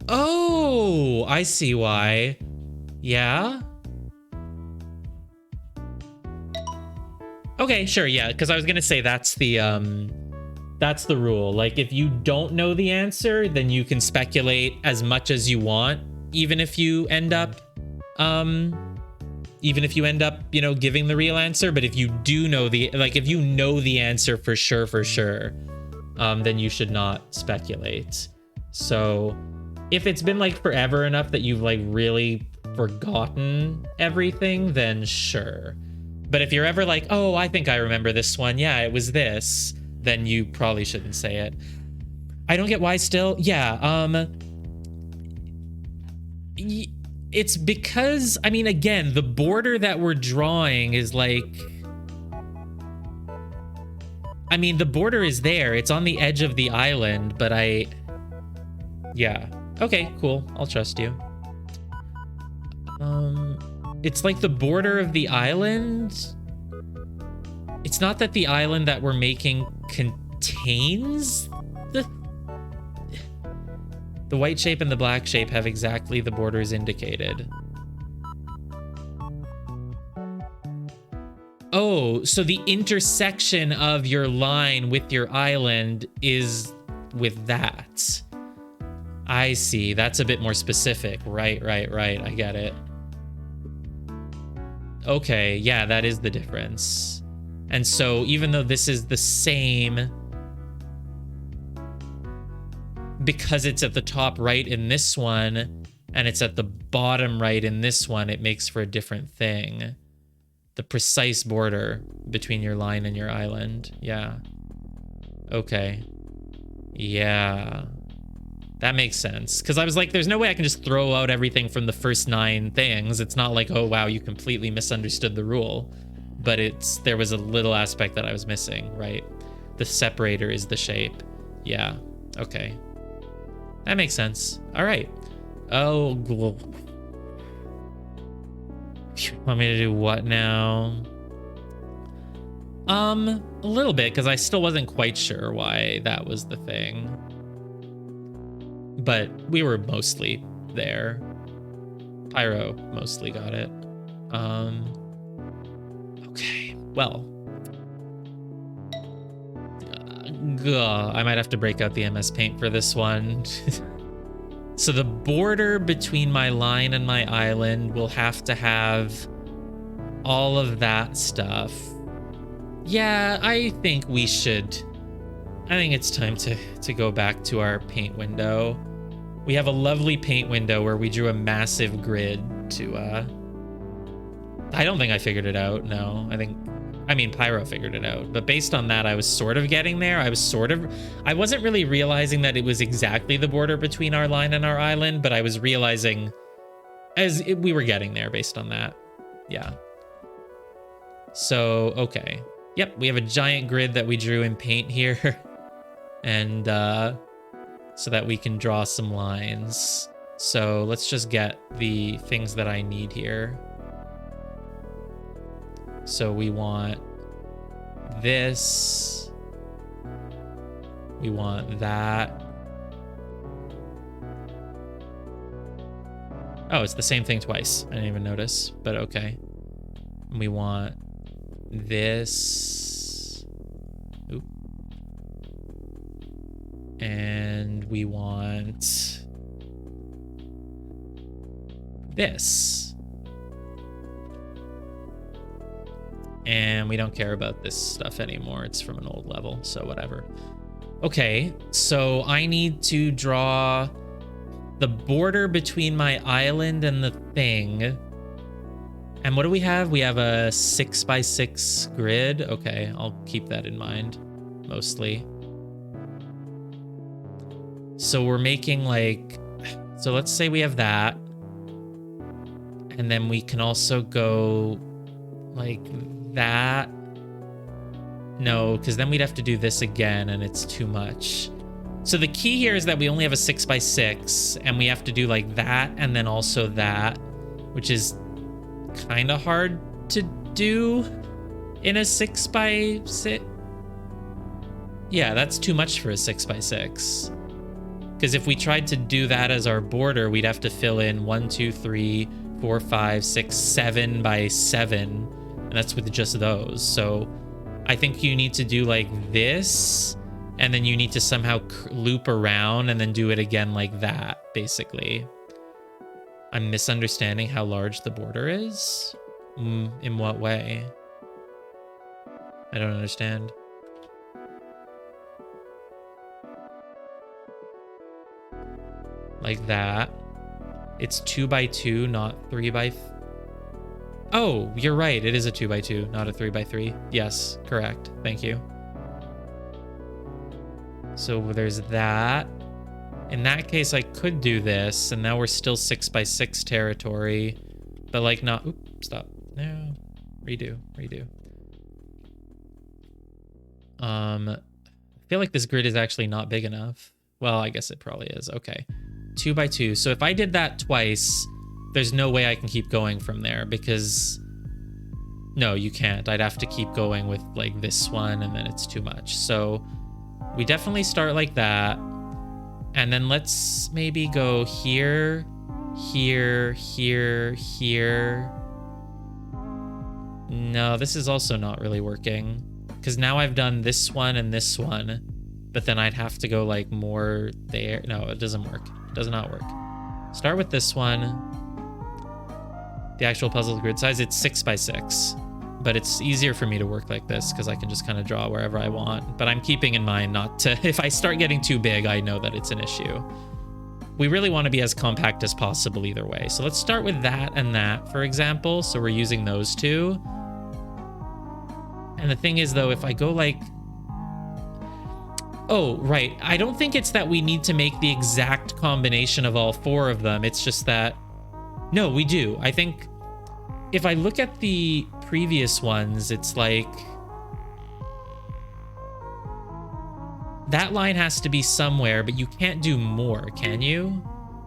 Oh, I see why. Yeah. Okay, sure, yeah, because I was gonna say that's the rule. Like, if you don't know the answer, then you can speculate as much as you want, even if you end up, you know, giving the real answer. But if you do know if you know the answer for sure, then you should not speculate. So if it's been like forever enough that you've like really forgotten everything, then sure. But if you're ever like, oh, I think I remember this one. Yeah, it was this. Then you probably shouldn't say it. I don't get why still. Yeah. It's because, I mean, again, the border that we're drawing is like, I mean, the border is there. It's on the edge of the island, but yeah. Okay, cool. I'll trust you. It's like the border of the island. It's not that the island that we're making contains the white shape and the black shape have exactly the borders indicated. Oh, so the intersection of your line with your island is with that. I see. That's a bit more specific. Right. I get it. Okay, yeah, that is the difference. And so even though this is the same, because it's at the top right in this one, and it's at the bottom right in this one, it makes for a different thing. The precise border between your line and your island. Yeah. Okay. Yeah. That makes sense. Because I was like, there's no way I can just throw out everything from the first 9 things. It's not like, oh, wow, you completely misunderstood the rule. But there was a little aspect that I was missing, right? The separator is the shape. Yeah. Okay. That makes sense. All right. Oh, want me to do what now? A little bit, because I still wasn't quite sure why that was the thing. But we were mostly there. Pyro mostly got it. Okay, well. I might have to break out the MS Paint for this one. So the border between my line and my island will have to have all of that stuff. Yeah, I think it's time to go back to our paint window. We have a lovely paint window where we drew a massive grid to, I don't think I figured it out, no. I mean, Pyro figured it out, but based on that, I was sort of getting there. I wasn't really realizing that it was exactly the border between our line and our island, but I was realizing we were getting there based on that. Yeah. So, okay. Yep, we have a giant grid that we drew in paint here. And, so that we can draw some lines. So let's just get the things that I need here. So we want this. We want that. Oh, it's the same thing twice. I didn't even notice, but okay. We want this. Oop. And we want this. And we don't care about this stuff anymore. It's from an old level, so whatever. Okay, so I need to draw the border between my island and the thing. And what do we have? We have a 6x6 grid. Okay, I'll keep that in mind, mostly. So we're making like, so let's say we have that. And then we can also go like that. No, because then we'd have to do this again and it's too much. So the key here is that we only have a 6x6 and we have to do like that and then also that, which is kind of hard to do in a 6x6. Yeah, that's too much for a 6x6. Because if we tried to do that as our border, we'd have to fill in 1, 2, 3, 4, 5, 6, 7 by 7. And that's with just those. So I think you need to do like this. And then you need to somehow loop around and then do it again like that, basically. I'm misunderstanding how large the border is? In what way? I don't understand. Like that. It's 2x2, not 3x. Oh, you're right. It is a 2x2, not a 3x3. Yes, correct. Thank you. So there's that. In that case, I could do this, and now we're still 6x6 territory, but like not. Oops, stop. No, redo. I feel like this grid is actually not big enough. Well, I guess it probably is. Okay, 2x2. So if I did that twice, there's no way I can keep going from there because no, you can't. I'd have to keep going with like this one, and then it's too much. So we definitely start like that. And then let's maybe go here, here, here, here. No, this is also not really working. Because now I've done this one and this one. But then I'd have to go like more there. No, it doesn't work. It does not work. Start with this one. The actual puzzle grid size, it's 6x6. But it's easier for me to work like this because I can just kind of draw wherever I want. But I'm keeping in mind not to, if I start getting too big, I know that it's an issue. We really want to be as compact as possible either way. So let's start with that and that, for example. So we're using those two. And the thing is, though, if I go like... Oh, right. I don't think it's that we need to make the exact combination of all four of them. It's just that... No, we do. I think if I look at the previous ones, it's like that line has to be somewhere, but you can't do more, can you?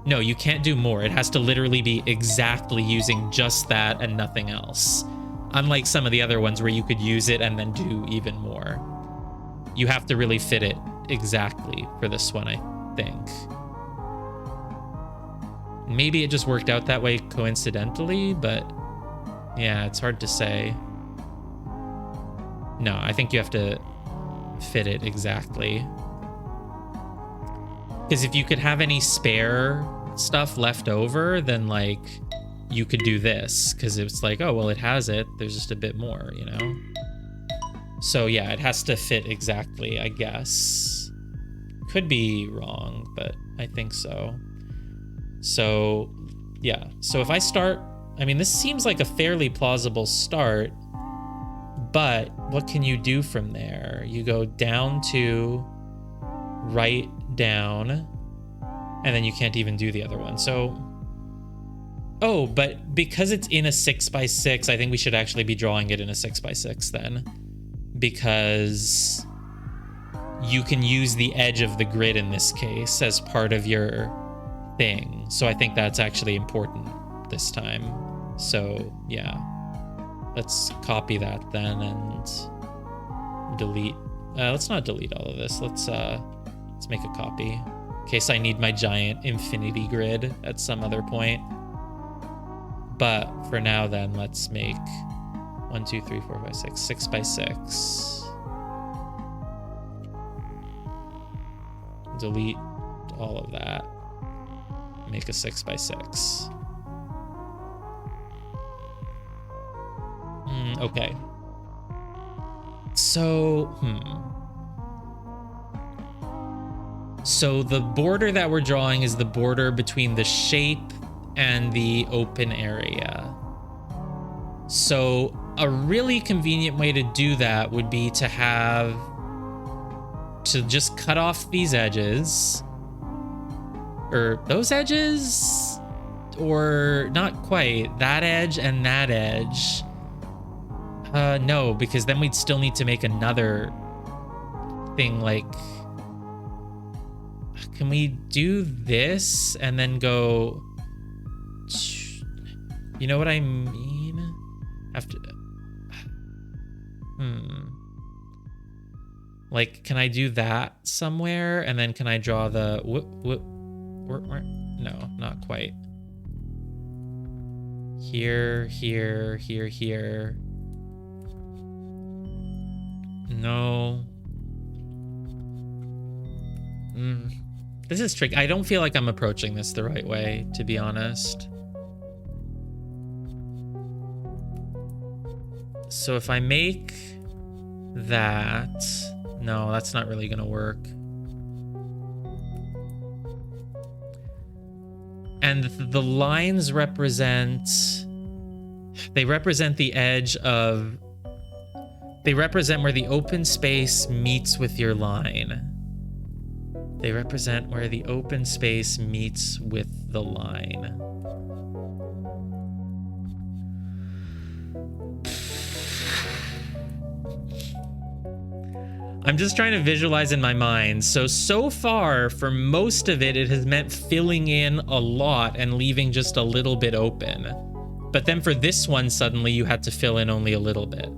No, you can't do more. It has to literally be exactly using just that and nothing else. Unlike some of the other ones where you could use it and then do even more. You have to really fit it exactly for this one, I think. Maybe it just worked out that way coincidentally, but yeah, it's hard to say. No, I think you have to fit it exactly. Because if you could have any spare stuff left over, then like you could do this. Because it's like, oh, well, it has it. There's just a bit more, you know? So yeah, it has to fit exactly, I guess. Could be wrong, but I think so. So yeah, so if I start, I mean, this seems like a fairly plausible start, but what can you do from there? You go down to right down, and then you can't even do the other one. So, oh, but because it's in a 6x6, I think we should actually be drawing it in a 6x6 then, because you can use the edge of the grid in this case as part of your thing. So I think that's actually important this time. So yeah, let's copy that then and delete. Let's not delete all of this. Let's make a copy in case I need my giant infinity grid at some other point. But for now, then let's make 1, 2, 3, 4, 5, 6, 6x6. delete all of that. Make a 6x6. Okay. So, So the border that we're drawing is the border between the shape and the open area. So a really convenient way to do that would be to just cut off these edges. Or those edges? Or not quite. That edge and that edge. No, because then we'd still need to make another thing like... Can we do this and then go... You know what I mean? Have to... Like, can I do that somewhere? And then can I draw the... No, not quite. Here, here, here, here. No. This is tricky. I don't feel like I'm approaching this the right way, to be honest. So if I make that... No, that's not really gonna work. And the lines represent... They represent the edge of... They represent where the open space meets with your line. They represent where the open space meets with the line. I'm just trying to visualize in my mind. So far, for most of it, it has meant filling in a lot and leaving just a little bit open. But then for this one, suddenly you had to fill in only a little bit.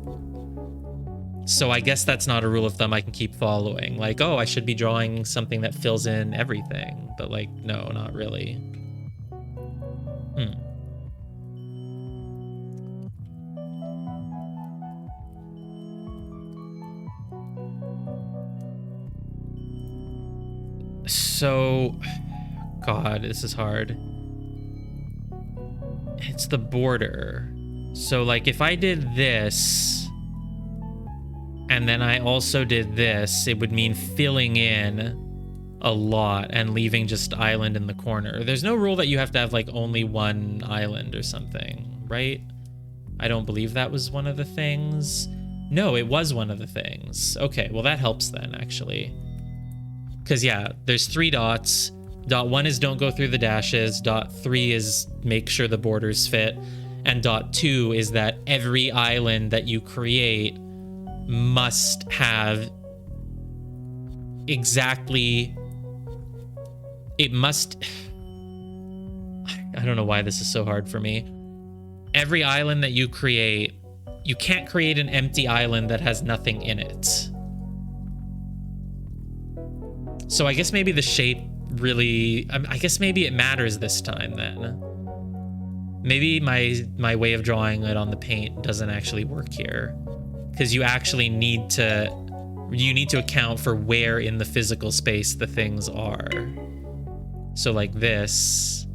So I guess that's not a rule of thumb I can keep following. Like, oh, I should be drawing something that fills in everything. But like, no, not really. So, God, this is hard. It's the border. So like, if I did this... And then I also did this, it would mean filling in a lot and leaving just island in the corner. There's no rule that you have to have like only one island or something, right? I don't believe that was one of the things. No, it was one of the things. Okay, well that helps then actually. Because yeah, there's 3 dots. Dot 1 is don't go through the dashes. Dot 3 is make sure the borders fit. And dot 2 is that every island that you create must have exactly... It must... I don't know why this is so hard for me. Every island that you create, you can't create an empty island that has nothing in it. So I guess maybe the shape really... I guess maybe it matters this time then. Maybe my way of drawing it on the paint doesn't actually work here. Because you actually need to... You need to account for where in the physical space the things are. So like this.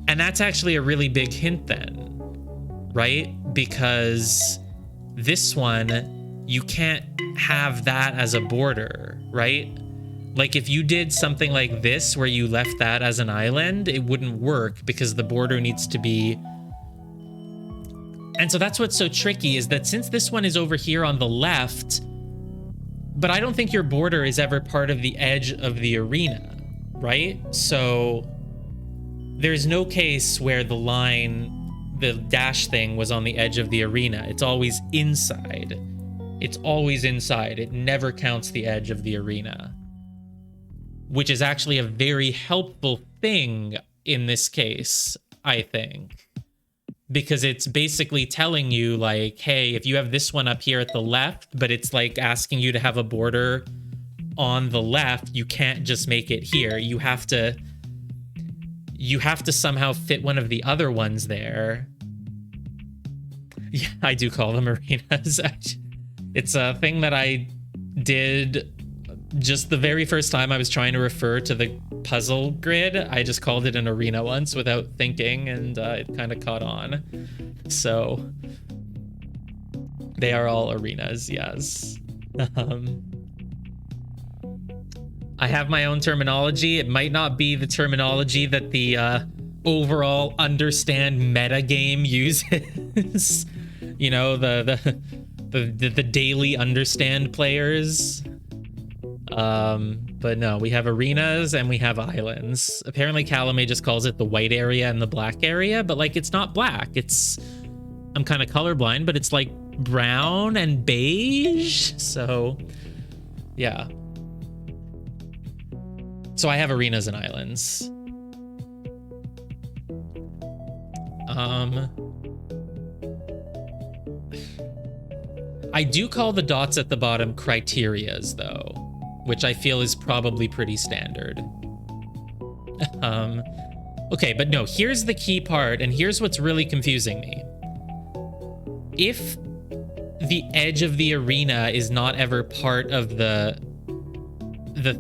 And that's actually a really big hint then, right? Because this one, you can't have that as a border, right? Like if you did something like this where you left that as an island, it wouldn't work because the border needs to be... And so that's what's so tricky is that since this one is over here on the left, but I don't think your border is ever part of the edge of the arena, right? So there's no case where the line, the dash thing was on the edge of the arena. It's always inside. It's always inside. It never counts the edge of the arena, which is actually a very helpful thing in this case, I think. Because it's basically telling you like, hey, if you have this one up here at the left, but it's like asking you to have a border on the left, you can't just make it here. You have to somehow fit one of the other ones there. Yeah, I do call them arenas. It's a thing that I did just the very first time I was trying to refer to the puzzle grid, I just called it an arena once without thinking, and it kind of caught on. So they are all arenas, yes. I have my own terminology. It might not be the terminology that the overall understand meta game uses. You know, the daily understand players. But no, we have arenas and we have islands. Apparently Calumet just calls it the white area and the black area, but like it's not black. It's, I'm kind of colorblind, but it's like brown and beige. So yeah. So I have arenas and islands. I do call the dots at the bottom criterias though, which I feel is probably pretty standard. Okay, but no, here's the key part, and here's what's really confusing me. If the edge of the arena is not ever part of the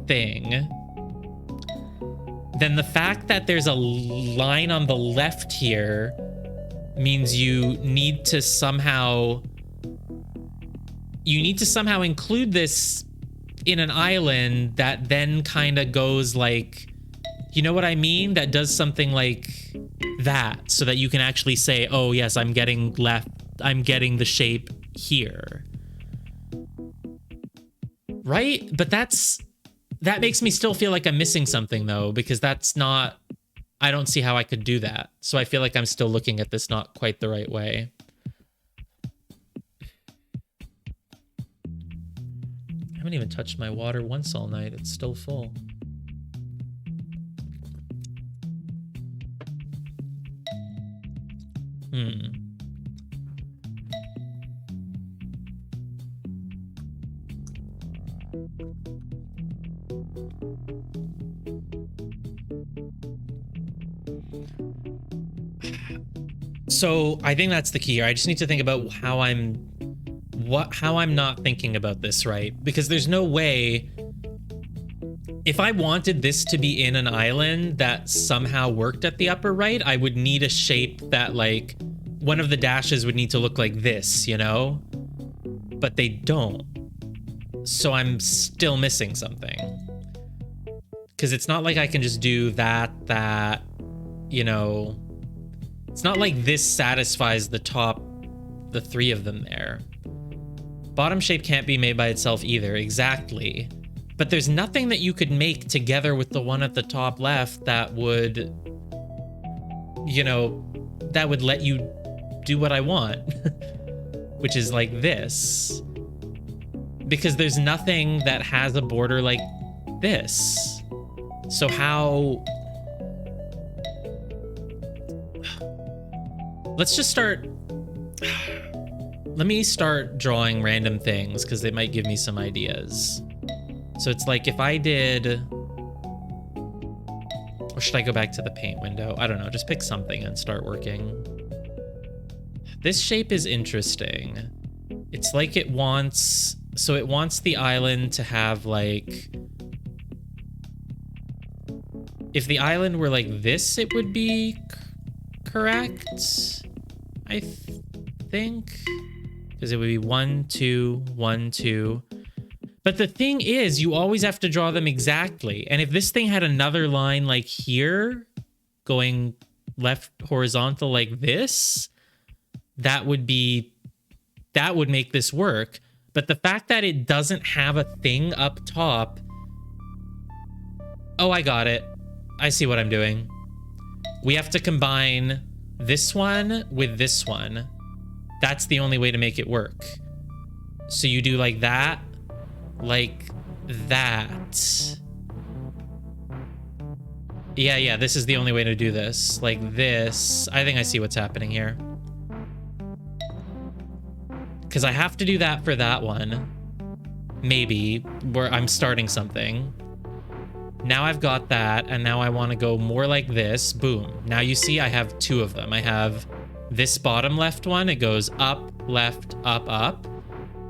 thing, then the fact that there's a line on the left here means you need to somehow include this in an island that then kind of goes like, you know what I mean? That does something like that, so that you can actually say, oh yes, I'm getting the shape here. Right? But that makes me still feel like I'm missing something though, because that's not, I don't see how I could do that. So I feel like I'm still looking at this not quite the right way. I haven't even touched my water once all night. It's still full. So I think that's the key here. I just need to think about how I'm not thinking about this right, because there's no way, if I wanted this to be in an island that somehow worked at the upper right, I would need a shape that like one of the dashes would need to look like this, you know? But they don't. So I'm still missing something. Because it's not like I can just do that, you know. It's not like this satisfies the three of them there. Bottom shape can't be made by itself either, exactly. But there's nothing that you could make together with the one at the top left that would, you know, that would let you do what I want, which is like this. Because there's nothing that has a border like this. So how... Let's just start... Let me start drawing random things, because they might give me some ideas. So it's like if I did... Or should I go back to the paint window? I don't know, just pick something and start working. This shape is interesting. It's like it wants... So it wants the island to have like... If the island were like this, it would be correct, I think. Because it would be 1, 2, 1, 2. But the thing is, you always have to draw them exactly. And if this thing had another line like here, going left horizontal like this, that would make this work. But the fact that it doesn't have a thing up top... Oh, I got it. I see what I'm doing. We have to combine this one with this one. That's the only way to make it work. So you do like that, like that. Yeah, this is the only way to do this. Like this. I think I see what's happening here. Because I have to do that for that one. Maybe, where I'm starting something. Now I've got that, and now I want to go more like this. Boom. Now you see I have two of them. I have this bottom left one. It goes up, left, up, up.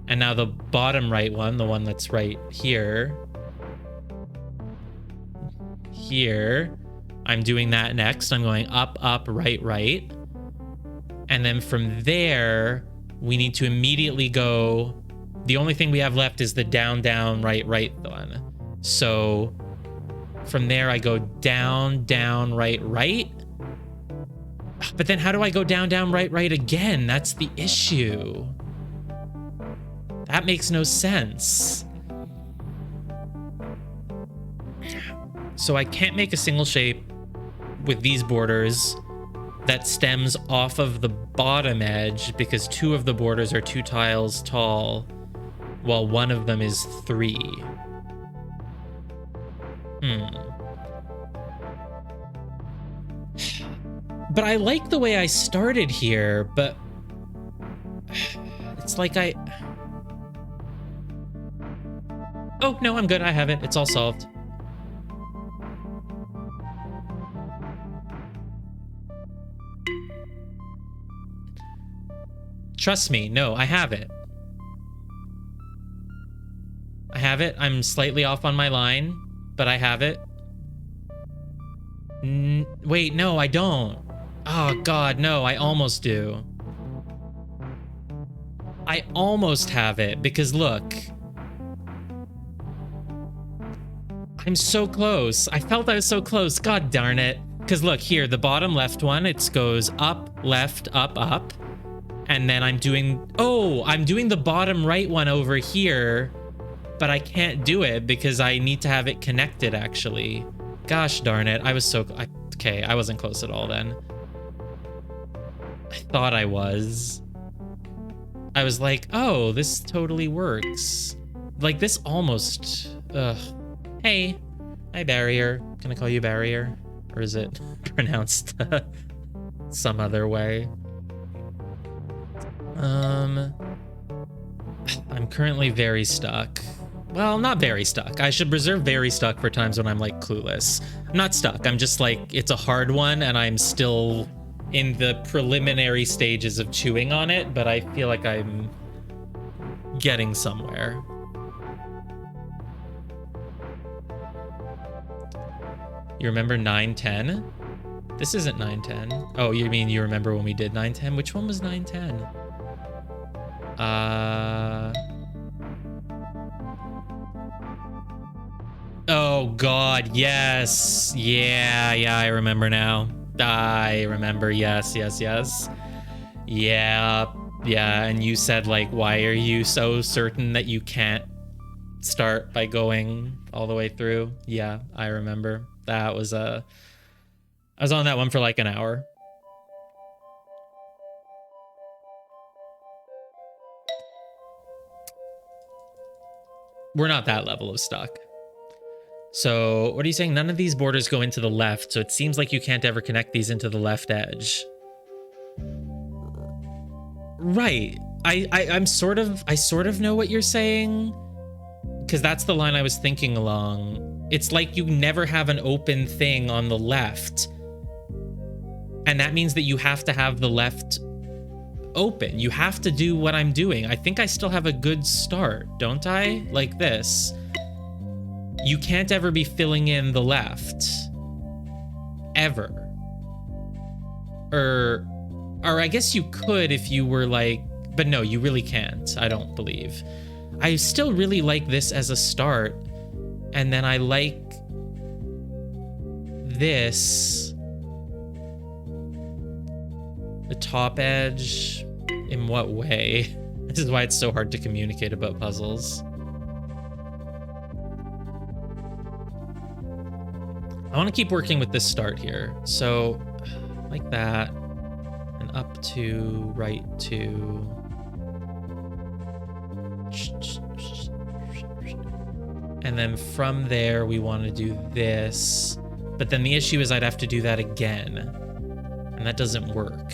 And now the bottom right one, the one that's right here, I'm doing that next. I'm going up, up, right, right. And then from there, we need to immediately go. The only thing we have left is the down, down, right, right one. So from there, I go down, down, right, right. But then how do I go down, down, right, right again? That's the issue. That makes no sense. So I can't make a single shape with these borders that stems off of the bottom edge because 2 of the borders are 2 tiles tall, while 1 of them is 3. But I like the way I started here, but it's like Oh, no, I'm good. I have it. It's all solved. Trust me. No, I have it. I have it. I'm slightly off on my line, but I have it. Wait, no, I don't. Oh, God, no, I almost do. I almost have it because look. I'm so close. I felt I was so close. God darn it. Because look here, the bottom left one, it goes up, left, up, up. And then I'm doing the bottom right one over here, but I can't do it because I need to have it connected actually. Gosh darn it. I was so, okay, I wasn't close at all then. I thought I was. I was like, oh, this totally works. Like this almost, Hey. Hi, Barrier. Can I call you Barrier? Or is it pronounced some other way? I'm currently very stuck. Well, not very stuck. I should reserve very stuck for times when I'm like clueless. I'm not stuck. I'm just like, it's a hard one and I'm still in the preliminary stages of chewing on it, but I feel like I'm getting somewhere. You remember 910? This isn't 910. Oh, you mean you remember when we did 910? Which one was 910? Oh God, yes. Yeah, I remember now. I remember, yes. Yeah, and you said like, why are you so certain that you can't start by going all the way through? Yeah, I remember. That was I was on that one for like an hour. We're not that level of stuck. So what are you saying? None of these borders go into the left, so it seems like you can't ever connect these into the left edge. Right. I sort of know what you're saying, because that's the line I was thinking along. It's like you never have an open thing on the left. And that means that you have to have the left open. You have to do what I'm doing. I think I still have a good start, don't I? Like this. You can't ever be filling in the left. Ever. Or I guess you could if you were like, but no, you really can't. I don't believe. I still really like this as a start. And then I like this. The top edge. In what way? This is why it's so hard to communicate about puzzles. I want to keep working with this start here. So, like that. And up to, right to. And then from there, we want to do this. But then the issue is I'd have to do that again. And that doesn't work.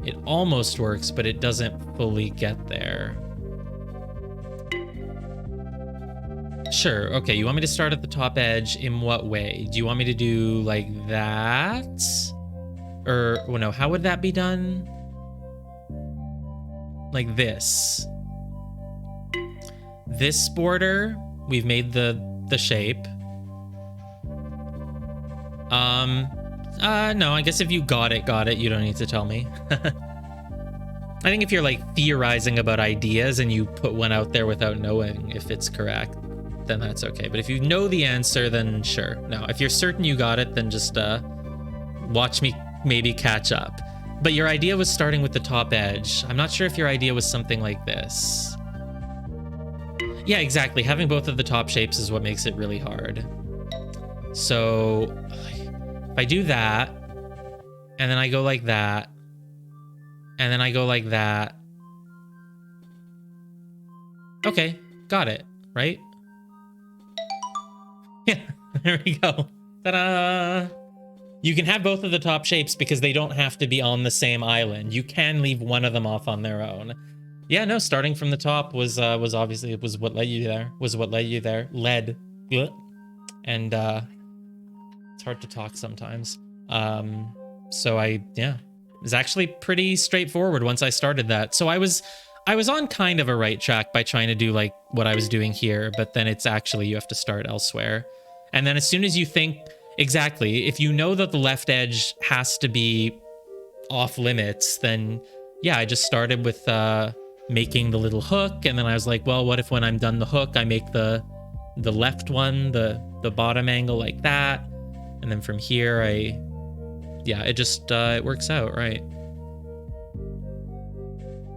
It almost works, but it doesn't fully get there. Sure, okay, you want me to start at the top edge in what way? Do you want me to do like that? Or, well, no, how would that be done? Like this. This border, we've made the shape. No, I guess if you got it, you don't need to tell me. I think if you're like theorizing about ideas and you put one out there without knowing if it's correct, then that's okay. But if you know the answer, then sure. No, if you're certain you got it, then just watch me maybe catch up. But your idea was starting with the top edge. I'm not sure if your idea was something like this. Yeah, exactly. Having both of the top shapes is what makes it really hard. So if I do that, and then I go like that, and then I go like that. Okay, got it, right? Yeah, there we go. Ta-da! You can have both of the top shapes because they don't have to be on the same island. You can leave one of them off on their own. Yeah, no, starting from the top was obviously what led you there. Led. And it's hard to talk sometimes. So yeah. It was actually pretty straightforward once I started that. So I was on kind of a right track by trying to do like what I was doing here, but then it's actually you have to start elsewhere. And then as soon as you think exactly, if you know that the left edge has to be off limits, then yeah, I just started with making the little hook, and then I was like, well, what if when I'm done the hook, I make the left one, the bottom angle like that, and then from here yeah, it just it works out, right?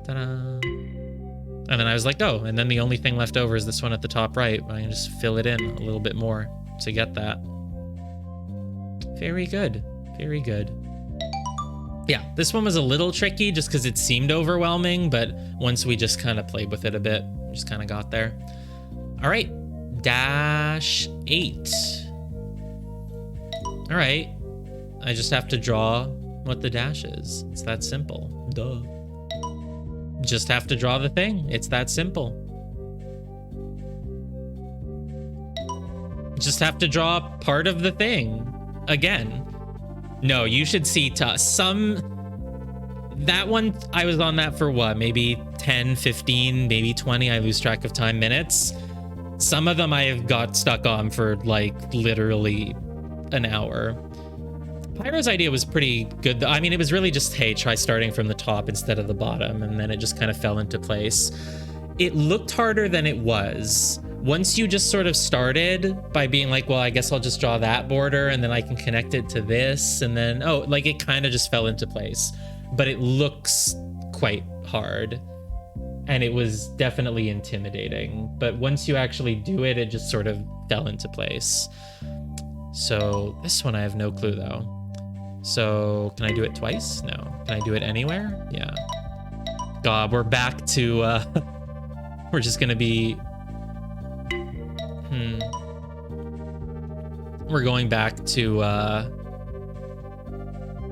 Ta-da! And then I was like, oh, and then the only thing left over is this one at the top right. I can just fill it in a little bit more to get that. Very good. Very good. Yeah, this one was a little tricky just because it seemed overwhelming, but once we just kind of played with it a bit, we just kind of got there. All right, -8. All right, I just have to draw what the dash is. It's that simple. Duh. Just have to draw the thing. It's that simple. Just have to draw part of the thing. Again. No, you should see that one, I was on that for what? Maybe 10, 15, maybe 20. I lose track of time, minutes. Some of them I have got stuck on for like literally an hour. Pyro's idea was pretty good though. I mean, it was really just, hey, try starting from the top instead of the bottom, and then it just kind of fell into place. It looked harder than it was. Once you just sort of started by being like, well, I guess I'll just draw that border and then I can connect it to this, and then, oh, like it kind of just fell into place. But it looks quite hard, and it was definitely intimidating. But once you actually do it, it just sort of fell into place. So this one I have no clue though. So can I do it twice? No. Can I do it anywhere? Yeah. God, we're back to, we're just gonna be, we're going back to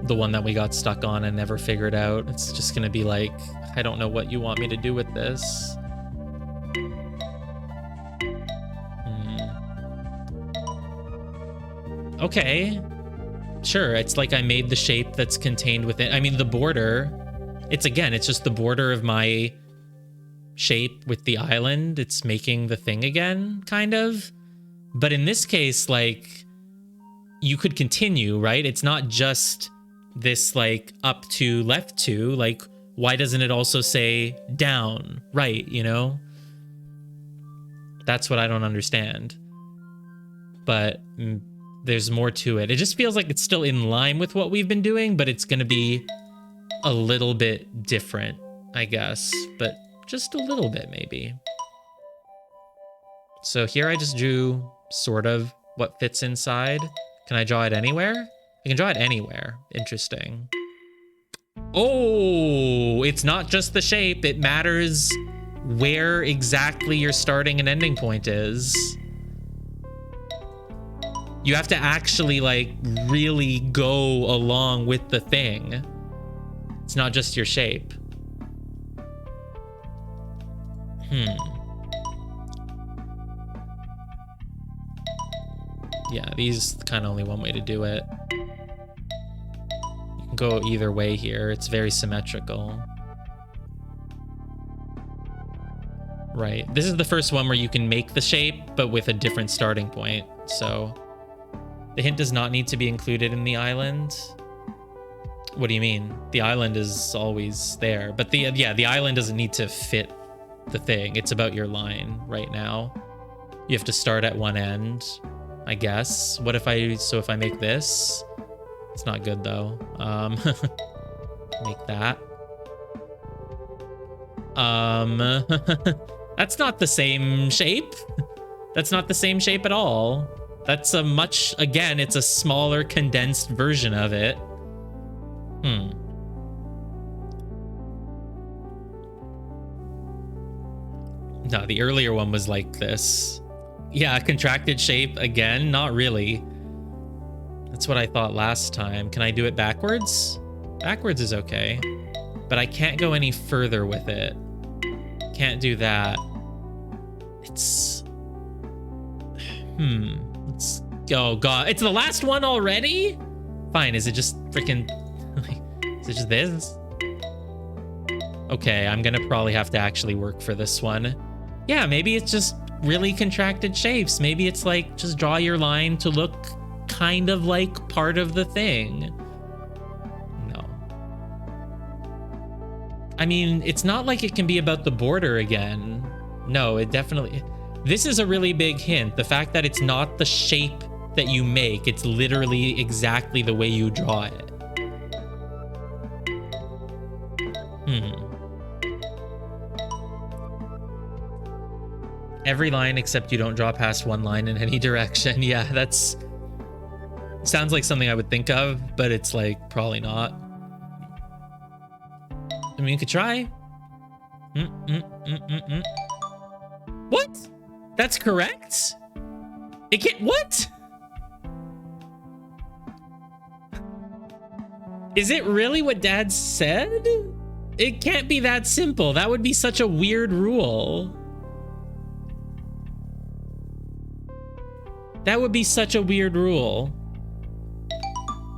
the one that we got stuck on and never figured out. It's just gonna be like, I don't know what you want me to do with this. Okay. Sure, it's like I made the shape that's contained within. I mean, the border, it's just the border of my shape with the island. It's making the thing again, kind of. But in this case, like, you could continue, right? It's not just this, like, up to, left to. Like, why doesn't it also say down, right, you know? That's what I don't understand. But there's more to it. It just feels like it's still in line with what we've been doing, but it's going to be a little bit different, I guess. But just a little bit, maybe. So here I just drew sort of what fits inside. Can I draw it anywhere? I can draw it anywhere. Interesting. Oh, it's not just the shape. It matters where exactly your starting and ending point is. You have to actually, like, really go along with the thing. It's not just your shape. Yeah, these kind of only one way to do it. You can go either way here. It's very symmetrical. Right. This is the first one where you can make the shape, but with a different starting point. So the hint does not need to be included in the island. What do you mean? The island is always there, but the island doesn't need to fit the thing. It's about your line right now. You have to start at one end, I guess. What if if I make this? It's not good though. Make that. That's not the same shape. That's not the same shape at all. That's a much, again, it's a smaller condensed version of it. No, the earlier one was like this. Yeah, contracted shape again, not really. That's what I thought last time. Can I do it backwards? Backwards is okay, but I can't go any further with it. Can't do that. It's... Let's go. God, it's the last one already? Fine, is it just freaking... Is it just this? Okay, I'm gonna probably have to actually work for this one. Yeah, maybe it's just really contracted shapes. Maybe it's like, just draw your line to look kind of like part of the thing. No. I mean, it's not like it can be about the border again. No, it definitely... This is a really big hint. The fact that it's not the shape that you make, it's literally exactly the way you draw it. Every line except you don't draw past one line in any direction. Yeah, that's... Sounds like something I would think of, but it's like, probably not. I mean, you could try. What? That's correct? It can't... What? Is it really what Dad said? It can't be that simple. That would be such a weird rule. That would be such a weird rule.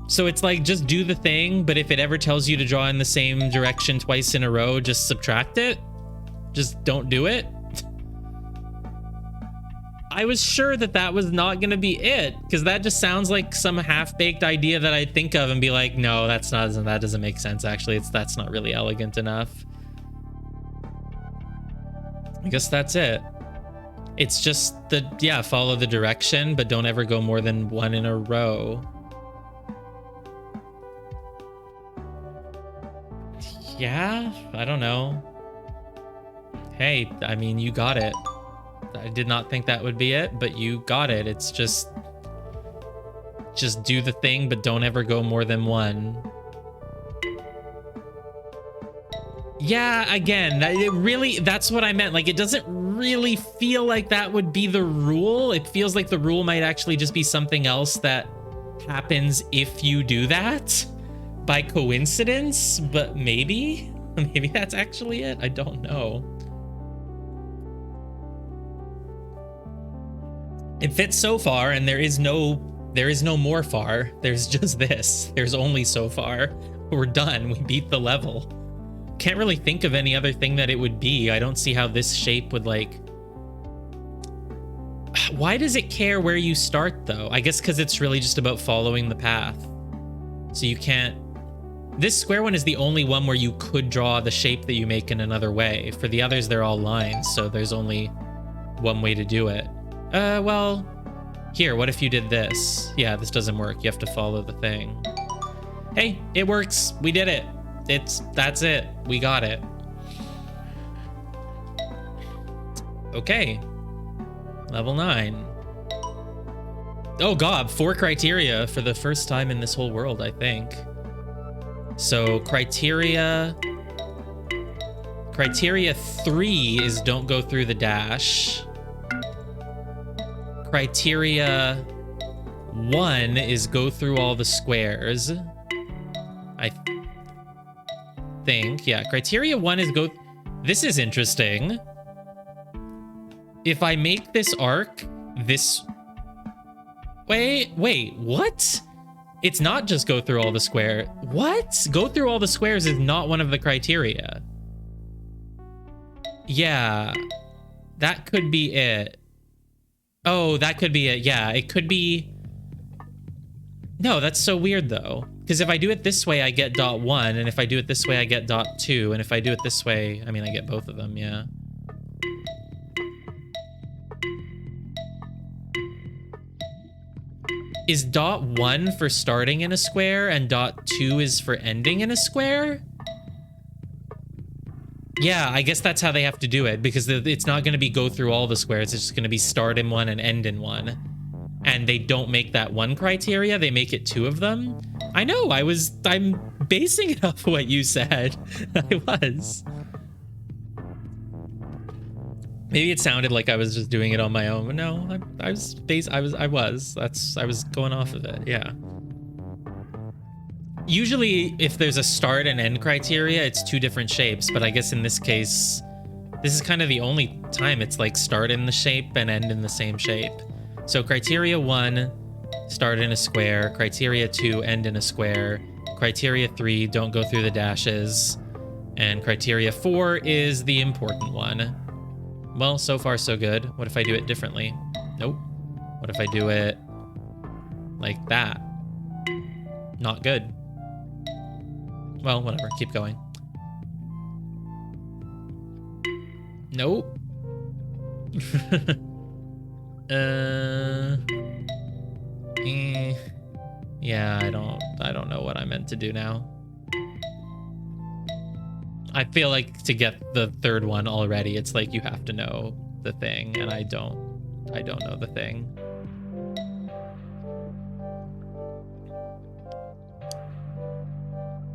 So it's like, just do the thing, but if it ever tells you to draw in the same direction twice in a row, just subtract it? Just don't do it? I was sure that that was not going to be it, because that just sounds like some half-baked idea that I'd think of and be like, no, that doesn't make sense, actually. That's not really elegant enough. I guess that's it. It's just follow the direction, but don't ever go more than one in a row. Yeah, I don't know. Hey, I mean, you got it. I did not think that would be it, but you got it. It's just do the thing, but don't ever go more than one. Yeah, again, that's what I meant. Like, it doesn't really feel like that would be the rule. It feels like the rule might actually just be something else that happens if you do that by coincidence, but maybe that's actually it. I don't know. It fits so far, and there is no more far. There's just this. There's only so far. We're done. We beat the level. Can't really think of any other thing that it would be. I don't see how this shape would, like... Why does it care where you start, though? I guess because it's really just about following the path. So you can't... This square one is the only one where you could draw the shape that you make in another way. For the others, they're all lines, so there's only one way to do it. Well... Here, what if you did this? Yeah, this doesn't work. You have to follow the thing. Hey, it works. We did it. That's it. We got it. Okay. Level 9. Oh god, 4 criteria for the first time in this whole world, I think. So criteria 3 is don't go through the dash. Criteria 1 is go through all the squares. I think, yeah, criteria 1 is go... This is interesting. If I make this arc this way... Wait, what? It's not just go through all the square. What? Go through all the squares is not one of the criteria. Yeah. That could be it. Oh, that could be it. Yeah, it could be... No, that's so weird, though. Because if I do it this way, I get dot 1, and if I do it this way, I get dot 2, and if I do it this way, I mean, I get both of them, yeah. Is dot 1 for starting in a square, and dot 2 is for ending in a square? Yeah, I guess that's how they have to do it, because it's not going to be go through all the squares, it's just going to be start in one and end in one. And they don't make that one criteria, they make it 2 of them. I know, I'm basing it off what you said. I was. Maybe it sounded like I was just doing it on my own, but no, I was going off of it, yeah. Usually, if there's a start and end criteria, it's 2 different shapes, but I guess in this case, this is kind of the only time it's like start in the shape and end in the same shape. So criteria 1, start in a square. Criteria 2, end in a square. Criteria 3, don't go through the dashes. And criteria 4 is the important one. Well, so far so good. What if I do it differently? Nope. What if I do it like that? Not good. Well, whatever. Keep going. Nope. Yeah, I don't know what I meant to do now. I feel like to get the third one already, it's like you have to know the thing, and I don't know the thing.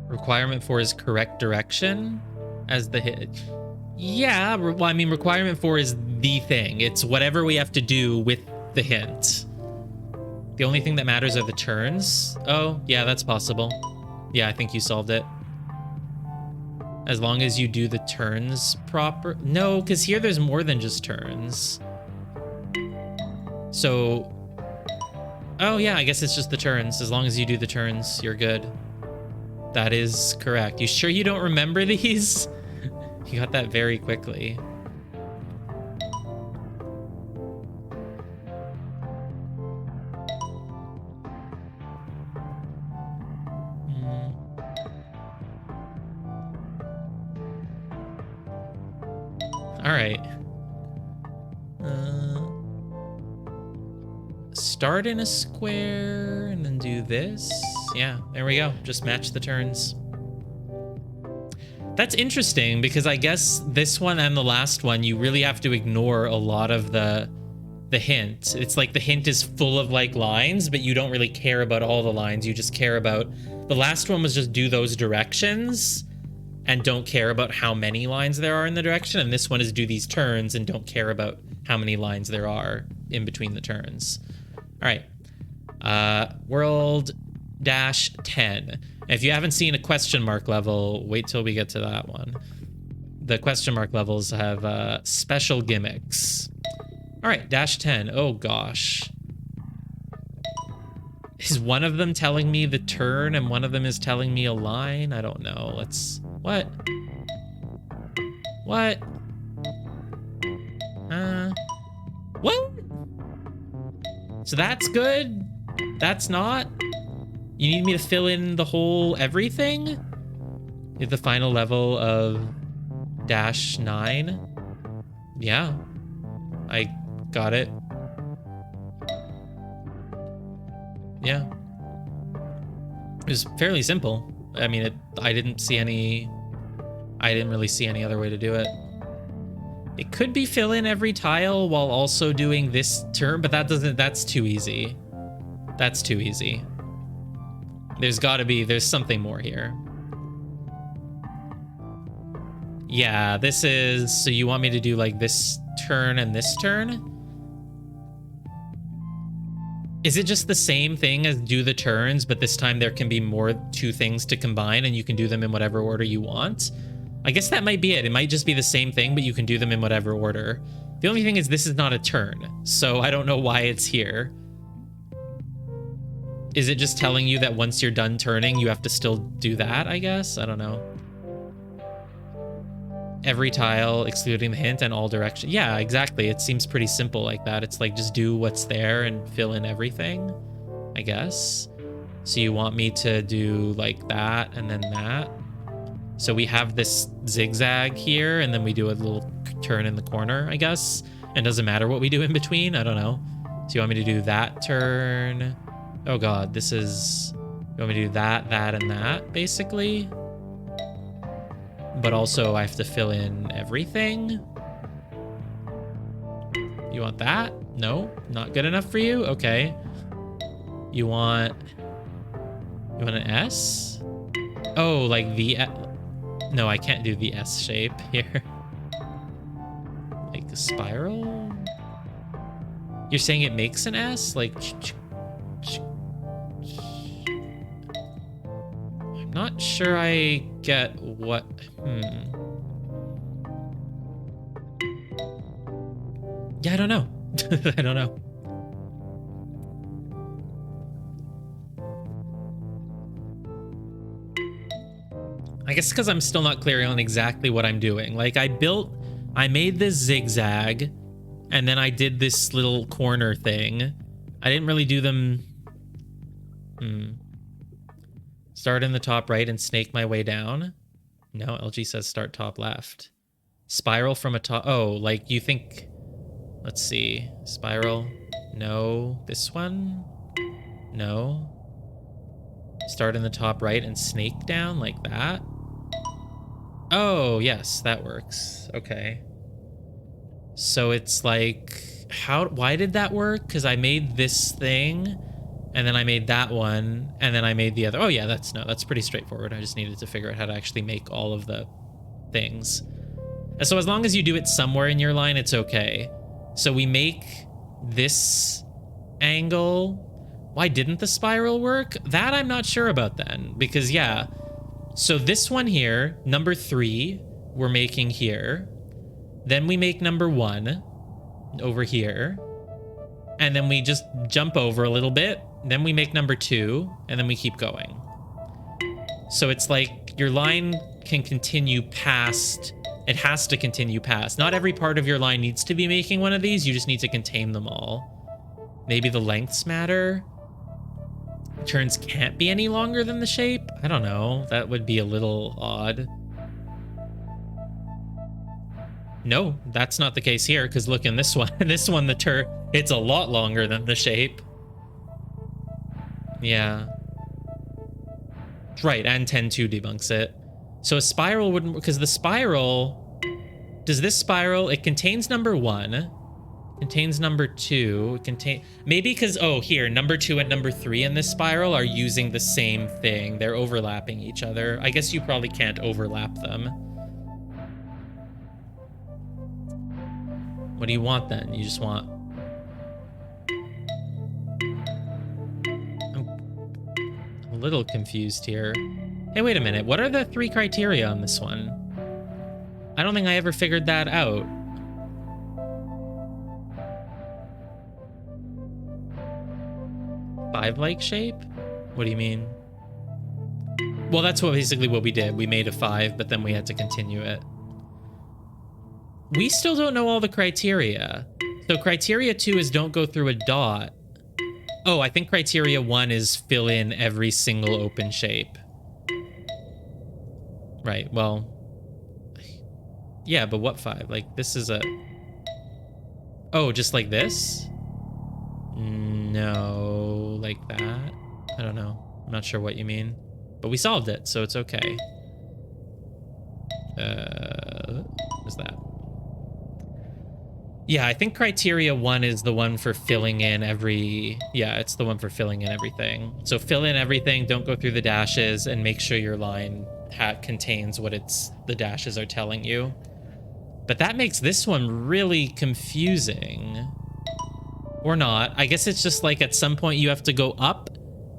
Requirement 4 is correct direction as the hit. Yeah, well, I mean, requirement 4 is the thing. It's whatever we have to do with the hint. The only thing that matters are the turns. Oh, yeah, that's possible. Yeah, I think you solved it. As long as you do the turns proper. No, because here there's more than just turns. So, oh yeah, I guess it's just the turns. As long as you do the turns, you're good. That is correct. You sure you don't remember these? You got that very quickly. All right. Start in a square and then do this. Yeah, there we go. Just match the turns. That's interesting because I guess this one and the last one, you really have to ignore a lot of the hint. It's like the hint is full of like lines, but you don't really care about all the lines. You just care about, the last one was just do those directions and don't care about how many lines there are in the direction. And this one is do these turns and don't care about how many lines there are in between the turns. All right. World -10. If you haven't seen a question mark level, wait till we get to that one. The question mark levels have special gimmicks. All right, -10. Oh gosh. Is one of them telling me the turn and one of them is telling me a line? I don't know. Let's... What? What? What? So that's good? That's not? You need me to fill in the whole everything? At the final level of -9? Yeah. I got it. Yeah. It was fairly simple. I mean, I didn't really see any other way to do it. It could be fill in every tile while also doing this turn, but that's too easy. That's too easy. There's something more here. Yeah, this is, so you want me to do like this turn and this turn? Is it just the same thing as do the turns, but this time there can be more 2 things to combine and you can do them in whatever order you want? I guess that might be it. It might just be the same thing, but you can do them in whatever order. The only thing is this is not a turn, so I don't know why it's here. Is it just telling you that once you're done turning, you have to still do that, I guess? I don't know. Every tile, excluding the hint, and all direction. Yeah, exactly. It seems pretty simple like that. It's like just do what's there and fill in everything, I guess. So you want me to do like that and then that. So we have this zigzag here, and then we do a little turn in the corner, I guess. And doesn't matter what we do in between. I don't know. So you want me to do that turn? Oh God, this is... You want me to do that, that, and that, basically? But also I have to fill in everything. You want that? No, not good enough for you? Okay. You want an S? Oh, like the... No, I can't do the S shape here. Like a spiral? You're saying it makes an S? Like... I'm not sure I get what... Yeah, I don't know. I don't know. I guess because I'm still not clear on exactly what I'm doing. Like, I made this zigzag, and then I did this little corner thing. I didn't really do them... Start in the top right and snake my way down. No, LG says start top left. Spiral from a top... Oh, like you think... Let's see. Spiral. No. This one? No. Start in the top right and snake down like that. Oh, yes, that works. Okay. So it's like... Why did that work? Because I made this thing... And then I made that one, and then I made the other. Oh yeah, that's pretty straightforward. I just needed to figure out how to actually make all of the things. And so as long as you do it somewhere in your line, it's okay. So we make this angle. Why didn't the spiral work? That I'm not sure about then, because yeah. So this one here, number 3, we're making here. Then we make number 1 over here. And then we just jump over a little bit. Then we make number 2, and then we keep going. So it's like your line can continue past. It has to continue past. Not every part of your line needs to be making one of these. You just need to contain them all. Maybe the lengths matter. Turns can't be any longer than the shape. I don't know. That would be a little odd. No, that's not the case here, because look in this one. This one, the turn, it's a lot longer than the shape. Yeah. Right, and 10-2 debunks it. So a spiral wouldn't... Because the spiral... Does this spiral... It contains number 1. Contains number 2. Maybe because... Oh, here. Number 2 and number 3 in this spiral are using the same thing. They're overlapping each other. I guess you probably can't overlap them. What do you want then? You just want... I'm a little confused here. Hey, wait a minute. What are the 3 criteria on this one? I don't think I ever figured that out. Five-like shape? What do you mean? Well, that's basically what we did. We made a 5, but then we had to continue it. We still don't know all the criteria. So criteria 2 is don't go through a dot. Oh, I think criteria 1 is fill in every single open shape. Right, well... Yeah, but what 5? Like, this is a... Oh, just like this? No, like that? I don't know. I'm not sure what you mean. But we solved it, so it's okay. What's that? Yeah, I think criteria 1 is the one for filling in every... Yeah, it's the one for filling in everything. So fill in everything, don't go through the dashes, and make sure your line contains what the dashes are telling you. But that makes this one really confusing. Or not. I guess it's just like at some point you have to go up,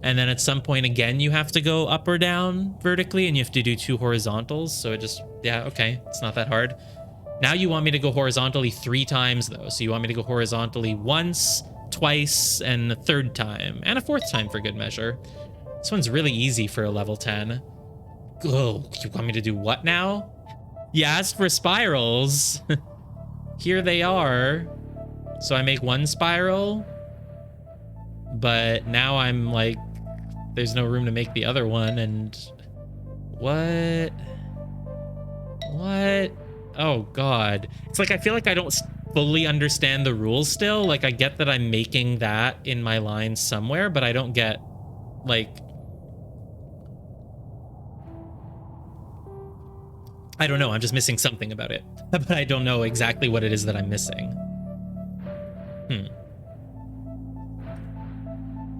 and then at some point again you have to go up or down vertically, and you have to do 2 horizontals. So it just... Yeah, okay. It's not that hard. Now you want me to go horizontally 3 times, though. So you want me to go horizontally once, twice, and a 3rd time. And a 4th time for good measure. This one's really easy for a level 10. Oh, you want me to do what now? You asked for spirals. Here they are. So I make one spiral, but now I'm like, there's no room to make the other one. And what? Oh God. It's like, I feel like I don't fully understand the rules still. Like, I get that I'm making that in my line somewhere, but I don't get, like, I don't know. I'm just missing something about it, but I don't know exactly what it is that I'm missing.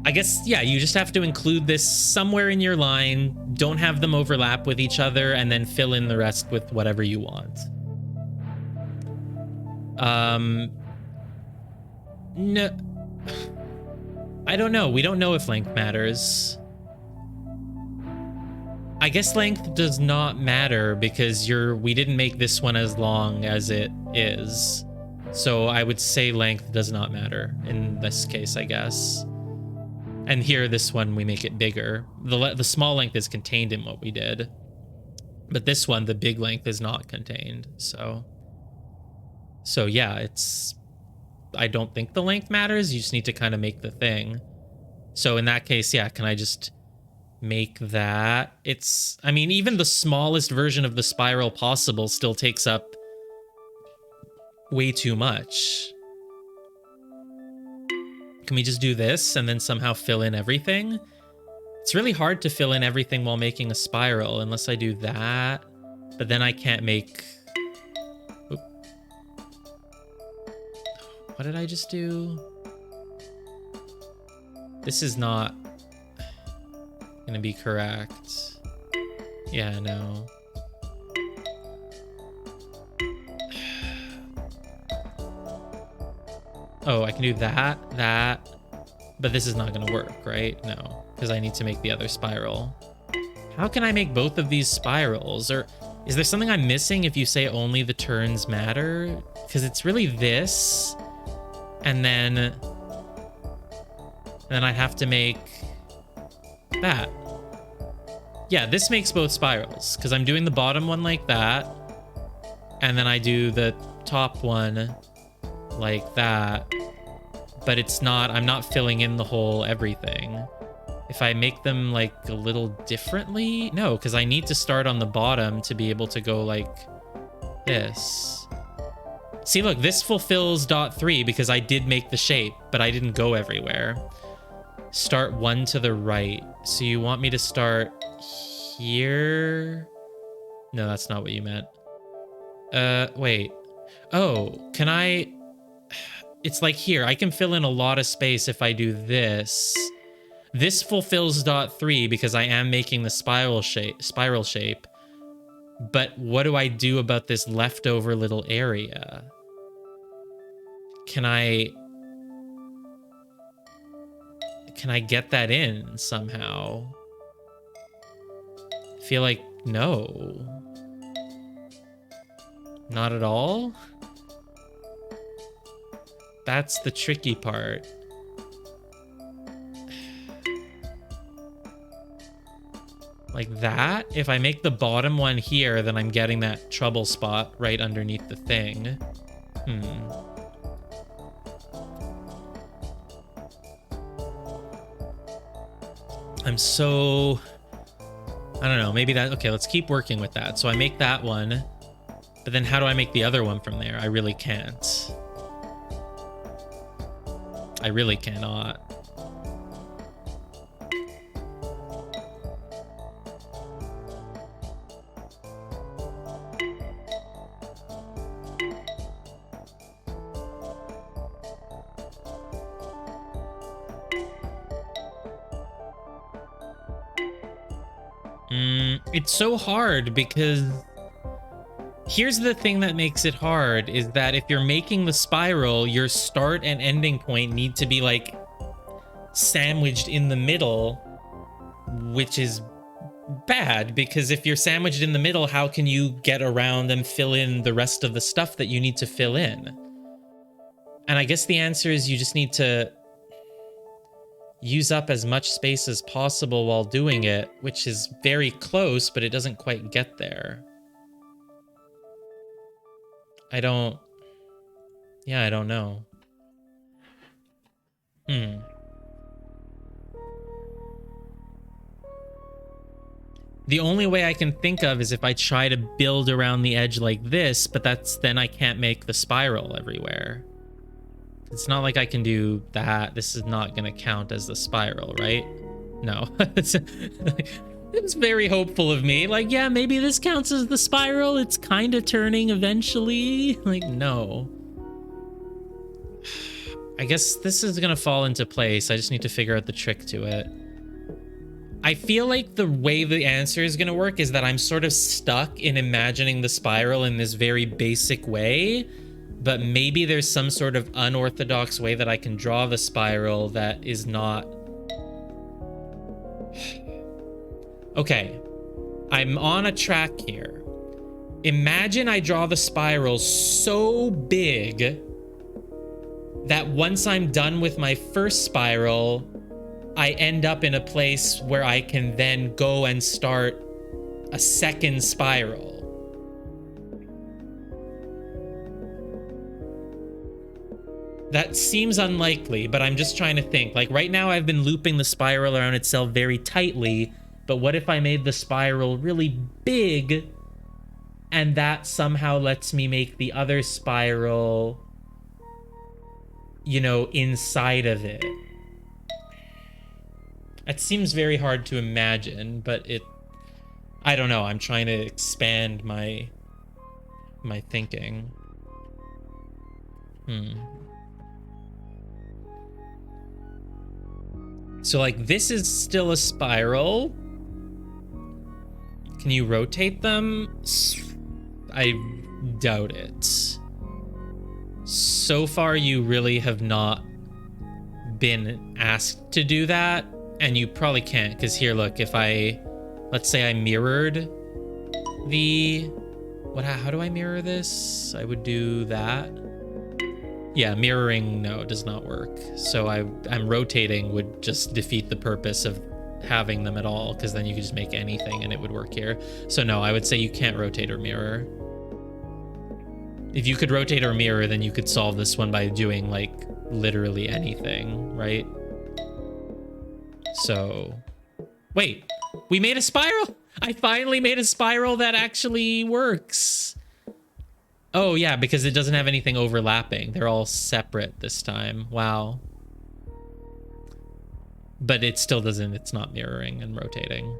I guess, yeah, you just have to include this somewhere in your line. Don't have them overlap with each other, and then fill in the rest with whatever you want. No, I don't know. We don't know if length matters. I guess length does not matter because we didn't make this one as long as it is. So I would say length does not matter in this case, I guess. And here, this one, we make it bigger. The small length is contained in what we did. But this one, the big length, is not contained. So yeah, I don't think the length matters. You just need to kind of make the thing. So in that case, yeah, can I just make that? I mean, even the smallest version of the spiral possible still takes up way too much. Can we just do this and then somehow fill in everything? It's really hard to fill in everything while making a spiral unless I do that. But then I can't make... Oop. What did I just do? This is not gonna be correct. Yeah, no. Oh, I can do that, but this is not gonna work, right? No, because I need to make the other spiral. How can I make both of these spirals? Or is there something I'm missing if you say only the turns matter? Because it's really this, and then I have to make that. Yeah, this makes both spirals, because I'm doing the bottom one like that, and then I do the top one like that, but I'm not filling in the whole everything. If I make them like a little differently, no, because I need to start on the bottom to be able to go like this. See, look, this fulfills dot 3 because I did make the shape, but I didn't go everywhere. Start one to the right. So you want me to start here? No, that's not what you meant. Wait. Oh, can I... It's like here, I can fill in a lot of space if I do this. This fulfills dot 3 because I am making the spiral shape. But what do I do about this leftover little area? Can I get that in somehow? I feel like no. Not at all? That's the tricky part. Like that? If I make the bottom one here, then I'm getting that trouble spot right underneath the thing. I'm so... I don't know, maybe that... Okay, let's keep working with that. So I make that one, but then how do I make the other one from there? I really can't. I really cannot. It's so hard because here's the thing that makes it hard is that if you're making the spiral, your start and ending point need to be like sandwiched in the middle, which is bad because if you're sandwiched in the middle, how can you get around and fill in the rest of the stuff that you need to fill in? And I guess the answer is you just need to use up as much space as possible while doing it, which is very close, but it doesn't quite get there. I don't... Yeah, I don't know. The only way I can think of is if I try to build around the edge like this, but then I can't make the spiral everywhere. It's not like I can do that. This is not going to count as the spiral, right? No. It was very hopeful of me. Like, yeah, maybe this counts as the spiral. It's kind of turning eventually. Like, no. I guess this is going to fall into place. I just need to figure out the trick to it. I feel like the way the answer is going to work is that I'm sort of stuck in imagining the spiral in this very basic way, but maybe there's some sort of unorthodox way that I can draw the spiral that is not... Okay, I'm on a track here. Imagine I draw the spiral so big that once I'm done with my first spiral, I end up in a place where I can then go and start a second spiral. That seems unlikely, but I'm just trying to think. Like right now I've been looping the spiral around itself very tightly, but what if I made the spiral really big and that somehow lets me make the other spiral, you know, inside of it? It seems very hard to imagine, but I don't know. I'm trying to expand my thinking. So like this is still a spiral. Can you rotate them? I doubt it. So far, you really have not been asked to do that, and you probably can't, because here, look, if let's say I mirrored how do I mirror this? I would do that. Yeah, mirroring, no, does not work. So I'm rotating would just defeat the purpose of having them at all, because then you could just make anything and it would work here. So no, I would say you can't rotate or mirror. If you could rotate or mirror, then you could solve this one by doing like literally anything, right? So wait, we made a spiral. I finally made a spiral that actually works. Oh yeah, because it doesn't have anything overlapping. They're all separate this time. Wow. But it still doesn't, it's not mirroring and rotating.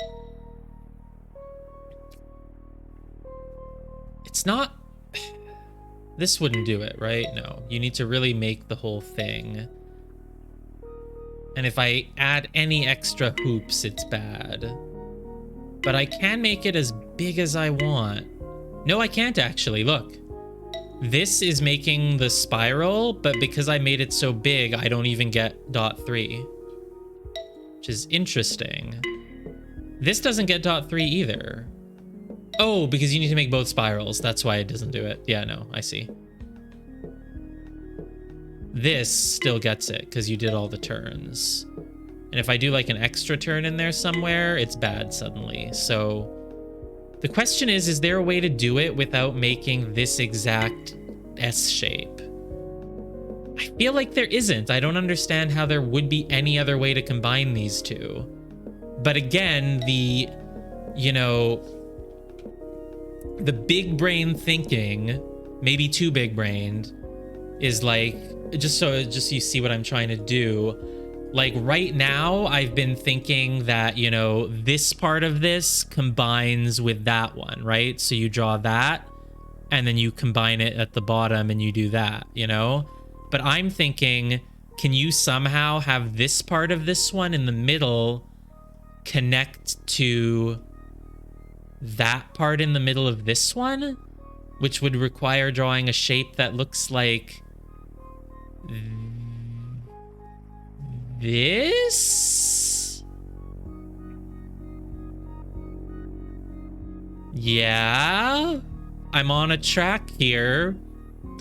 It's not, this wouldn't do it, right? No, you need to really make the whole thing. And if I add any extra hoops, it's bad. But I can make it as big as I want. No, I can't actually, look. This is making the spiral, but because I made it so big, I don't even get .3. Which is interesting. This doesn't get .3 either. Oh, because you need to make both spirals. That's why it doesn't do it. Yeah, no, I see. This still gets it because you did all the turns. And if I do like an extra turn in there somewhere, it's bad suddenly. So the question is there a way to do it without making this exact S shape? I feel like there isn't. I don't understand how there would be any other way to combine these two. But again, the big brain thinking, maybe too big brained, is like, just you see what I'm trying to do. Like right now, I've been thinking that, this part of this combines with that one, right? So you draw that and then you combine it at the bottom and you do that, But I'm thinking, can you somehow have this part of this one in the middle connect to that part in the middle of this one? Which would require drawing a shape that looks like this? Yeah, I'm on a track here.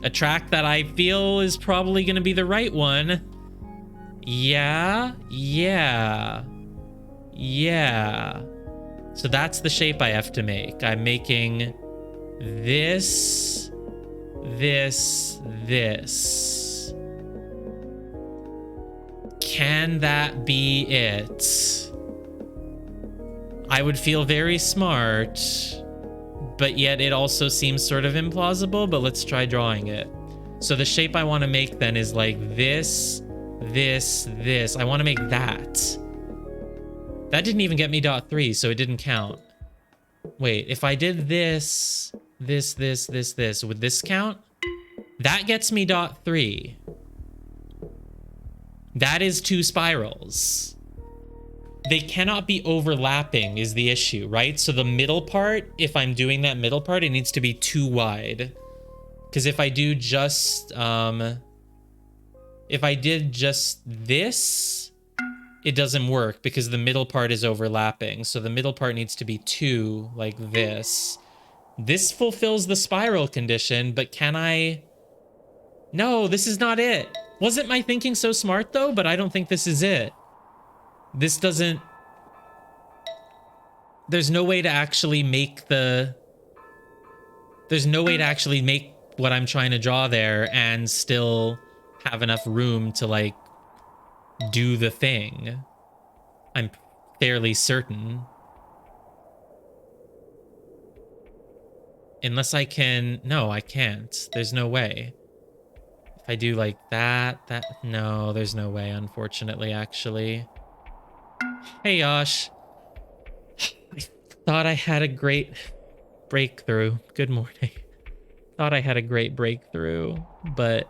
A track that I feel is probably going to be the right one. Yeah. So that's the shape I have to make. I'm making this this. Can that be it? I would feel very smart, but yet it also seems sort of implausible, but let's try drawing it. So the shape I want to make then is like this, this. I want to make that. That didn't even get me .3, so it didn't count. Wait, if I did this, this, would this count? That gets me .3. That is 2 spirals. They cannot be overlapping is the issue, right? So the middle part, if I'm doing that middle part, it needs to be too wide. Because if I do just, if I did just this, it doesn't work because the middle part is overlapping. So the middle part needs to be 2, like this. This fulfills the spiral condition, but can I... No, this is not it. Wasn't my thinking so smart though? But I don't think this is it. This doesn't... There's no way to actually make the... There's no way to actually make what I'm trying to draw there and still have enough room to, like, do the thing. I'm fairly certain. Unless I can... No, I can't. There's no way. If I do like that... No, there's no way, unfortunately, actually. Hey, Yosh. I thought I had a great breakthrough. Good morning. Thought I had a great breakthrough, but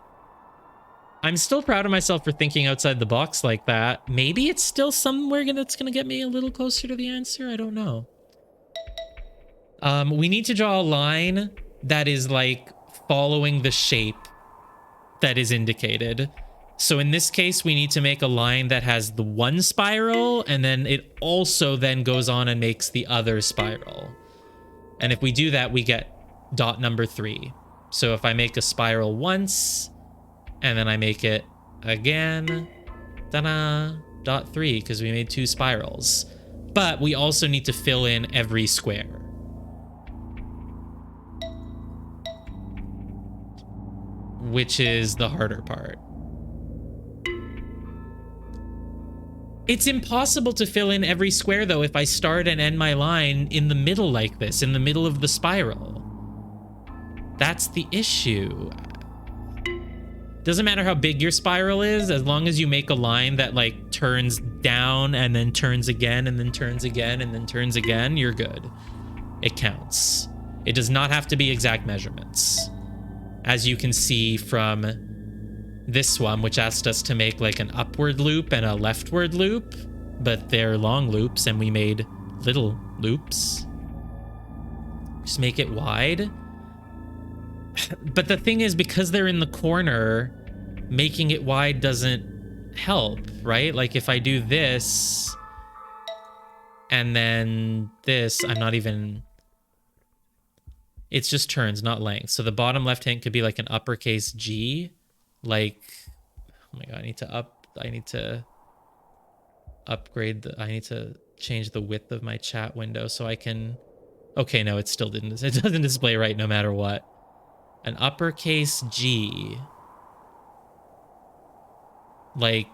I'm still proud of myself for thinking outside the box like that. Maybe it's still somewhere that's gonna get me a little closer to the answer. I don't know. We need to draw a line that is like following the shape that is indicated. So in this case, we need to make a line that has the one spiral, and then it also then goes on and makes the other spiral. And if we do that, we get dot number 3. So if I make a spiral once, and then I make it again, ta-da, dot 3, because we made 2 spirals. But we also need to fill in every square. Which is the harder part. It's impossible to fill in every square, though, if I start and end my line in the middle like this, in the middle of the spiral. That's the issue. Doesn't matter how big your spiral is, as long as you make a line that, like, turns down and then turns again and then turns again and then turns again, you're good. It counts. It does not have to be exact measurements. As you can see from this one, which asked us to make like an upward loop and a leftward loop, but they're long loops and we made little loops. Just make it wide. But the thing is, because they're in the corner, making it wide doesn't help, right? Like if I do this and then this, I'm not even... It's just turns, not length. So the bottom left hand could be like an uppercase G. Like, oh my god, I need to upgrade I need to change the width of my chat window so I can... Okay, no, it still didn't. It doesn't display right no matter what. An uppercase G. Like,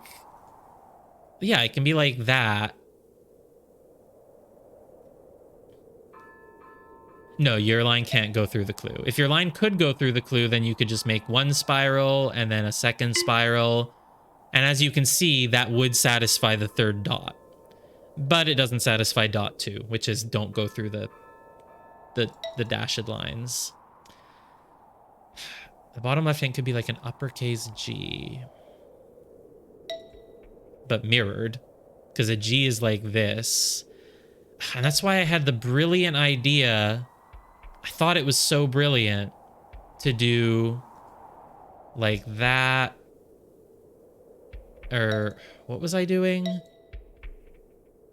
yeah, it can be like that. No, your line can't go through the clue. If your line could go through the clue, then you could just make one spiral and then a second spiral. And as you can see, that would satisfy the third dot. But it doesn't satisfy dot 2, which is don't go through the dashed lines. The bottom left hand could be like an uppercase G. But mirrored. Because a G is like this. And that's why I had the brilliant idea... I thought it was so brilliant to do like that. Or what was I doing? It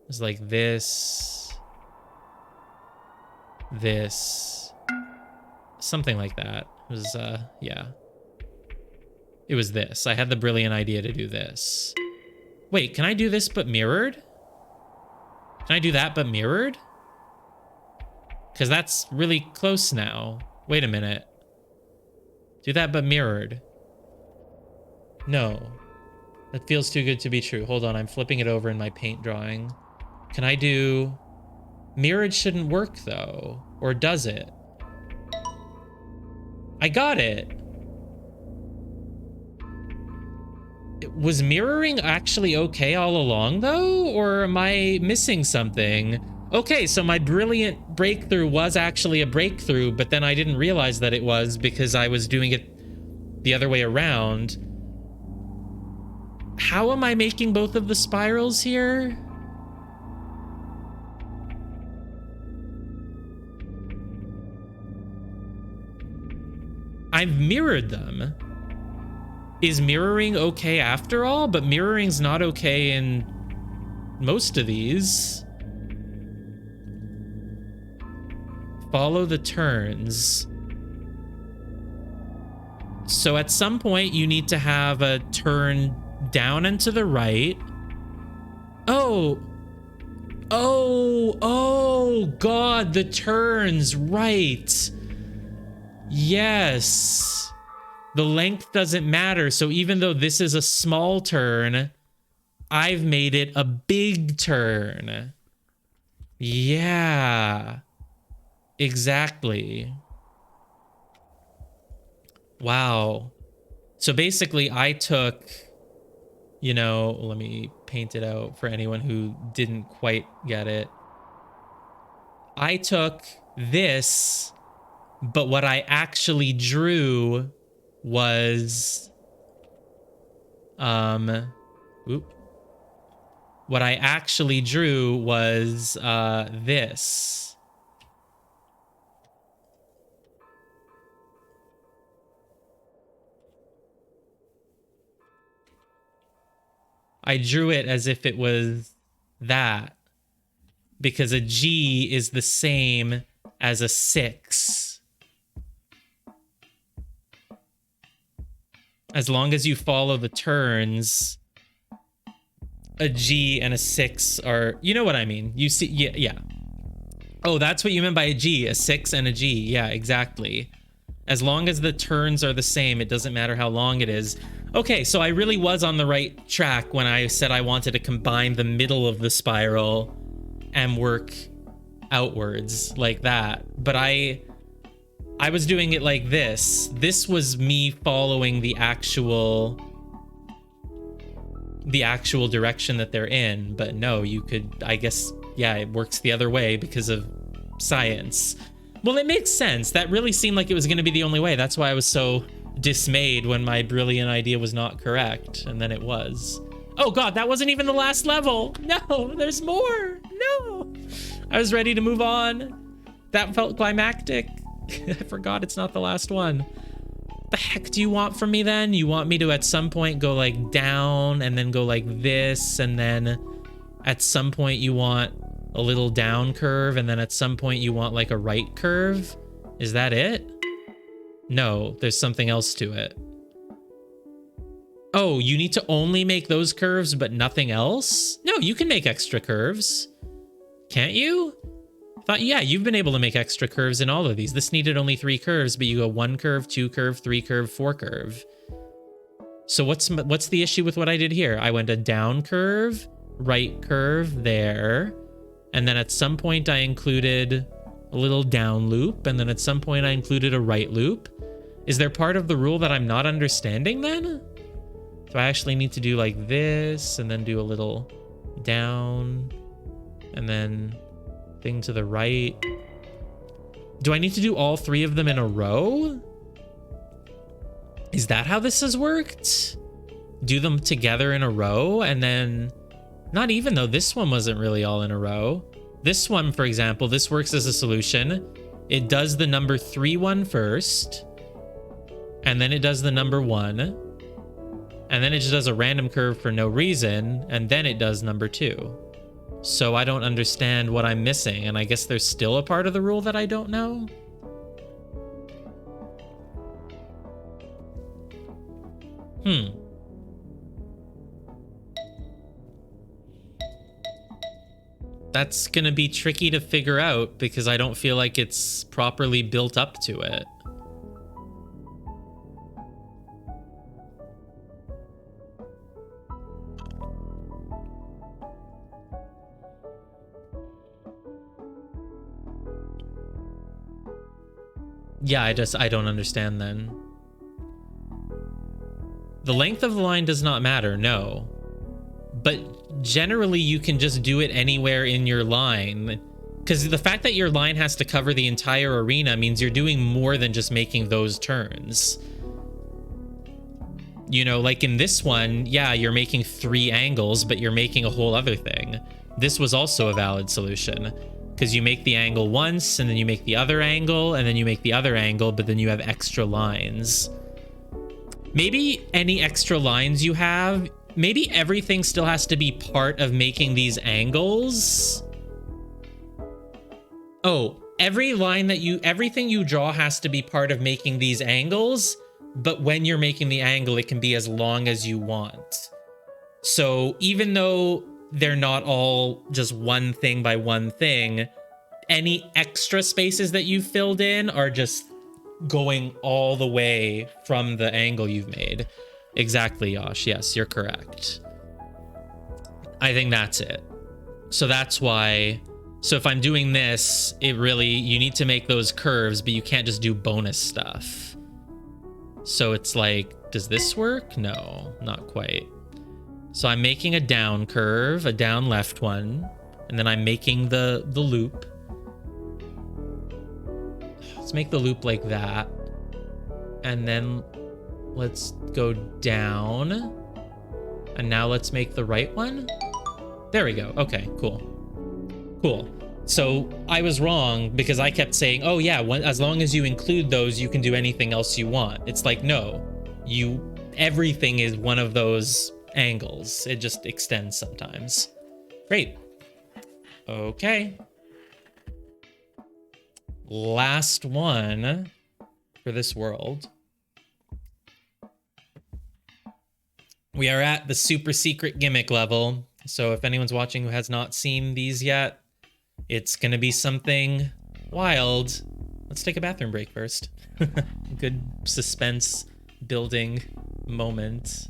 was like this. This. Something like that. It was, yeah. It was this. I had the brilliant idea to do this. Wait, can I do this but mirrored? Can I do that but mirrored? Because that's really close now. Wait a minute. Do that, but mirrored. No. That feels too good to be true. Hold on, I'm flipping it over in my paint drawing. Can I do... Mirrored shouldn't work, though. Or does it? I got it. Was mirroring actually okay all along, though? Or am I missing something? Okay, so my brilliant breakthrough was actually a breakthrough, but then I didn't realize that it was because I was doing it the other way around. How am I making both of the spirals here? I've mirrored them. Is mirroring okay after all? But mirroring's not okay in most of these. Follow the turns. So at some point you need to have a turn down and to the right. Oh God, the turns, right. Yes. The length doesn't matter. So even though this is a small turn, I've made it a big turn. Yeah. Exactly. Wow. So basically I took, you know, let me paint it out for anyone who didn't quite get it. I took this, but what I actually drew was, what I actually drew was, this. I drew it as if it was that, because a G is the same as a 6. As long as you follow the turns, a G and a 6 are, you know what I mean? You see, yeah. Oh, that's what you meant by a G, a 6 and a G. Yeah, exactly. As long as the turns are the same, it doesn't matter how long it is. Okay, so I really was on the right track when I said I wanted to combine the middle of the spiral and work outwards like that. But I was doing it like this. This was me following the actual direction that they're in. But no, you could, I guess, yeah, it works the other way because of science. Well, it makes sense. That really seemed like it was going to be the only way. That's why I was so dismayed when my brilliant idea was not correct. And then it was. Oh God, that wasn't even the last level. No, there's more. No. I was ready to move on. That felt climactic. I forgot it's not the last one. The heck do you want from me then? You want me to at some point go like down and then go like this, and then at some point you want a little down curve, and then at some point you want like a right curve? Is that it? No, there's something else to it. Oh, you need to only make those curves but nothing else? No, you can make extra curves. Can't you? Thought, yeah, you've been able to make extra curves in all of these. This needed only 3 curves, but you go 1 curve, 2 curve, 3 curve, 4 curve. So what's the issue with what I did here? I went a down curve, right curve there, and then at some point I included a little down loop, and then at some point I included a right loop. Is there part of the rule that I'm not understanding then? So I actually need to do like this, and then do a little down, and then thing to the right. Do I need to do all 3 of them in a row? Is that how this has worked? Do them together in a row, and then... Not even though this one wasn't really all in a row. This one, for example, this works as a solution. It does the number 3 one first, and then it does the number 1, and then it just does a random curve for no reason, and then it does number 2. So I don't understand what I'm missing, and I guess there's still a part of the rule that I don't know? That's gonna be tricky to figure out because I don't feel like it's properly built up to it. Yeah, I don't understand then. The length of the line does not matter, no. But generally you can just do it anywhere in your line. Because the fact that your line has to cover the entire arena means you're doing more than just making those turns. You know, like in this one, yeah, you're making 3 angles, but you're making a whole other thing. This was also a valid solution. Because you make the angle once, and then you make the other angle, and then you make the other angle, but then you have extra lines. Maybe any extra lines you have, maybe everything still has to be part of making these angles. Oh, every line that everything you draw has to be part of making these angles, but when you're making the angle, it can be as long as you want. So even though they're not all just one thing by one thing, any extra spaces that you filled in are just going all the way from the angle you've made. Exactly, Yosh. Yes, you're correct. I think that's it. So that's why... So if I'm doing this, it really... You need to make those curves, but you can't just do bonus stuff. So it's like, does this work? No, not quite. So I'm making a down curve, a down left one, and then I'm making the loop. Let's make the loop like that. And then let's go down. And now let's make the right one. There we go. Okay, cool. Cool. So I was wrong because I kept saying, oh yeah, as long as you include those, you can do anything else you want. It's like, no, everything is one of those angles. It just extends sometimes. Great. Okay. Last one for this world. We are at the super secret gimmick level. So if anyone's watching who has not seen these yet, it's gonna be something wild. Let's take a bathroom break first. Good suspense building moment.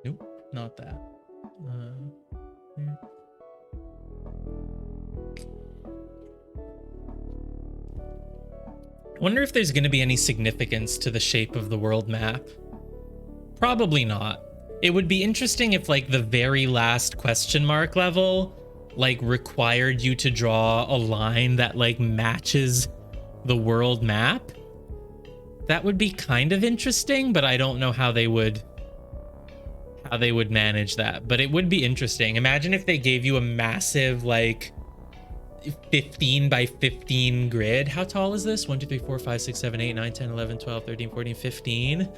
Nope, not that. I wonder if there's going to be any significance to the shape of the world map. Probably not. It would be interesting if, like, the very last question mark level, like, required you to draw a line that, like, matches the world map. That would be kind of interesting, but I don't know how they would manage that. But it would be interesting. Imagine if they gave you a massive, like, 15 by 15 grid. How tall is this? 1, 2, 3, 4, 5, 6, 7, 8, 9, 10, 11, 12, 13, 14, 15.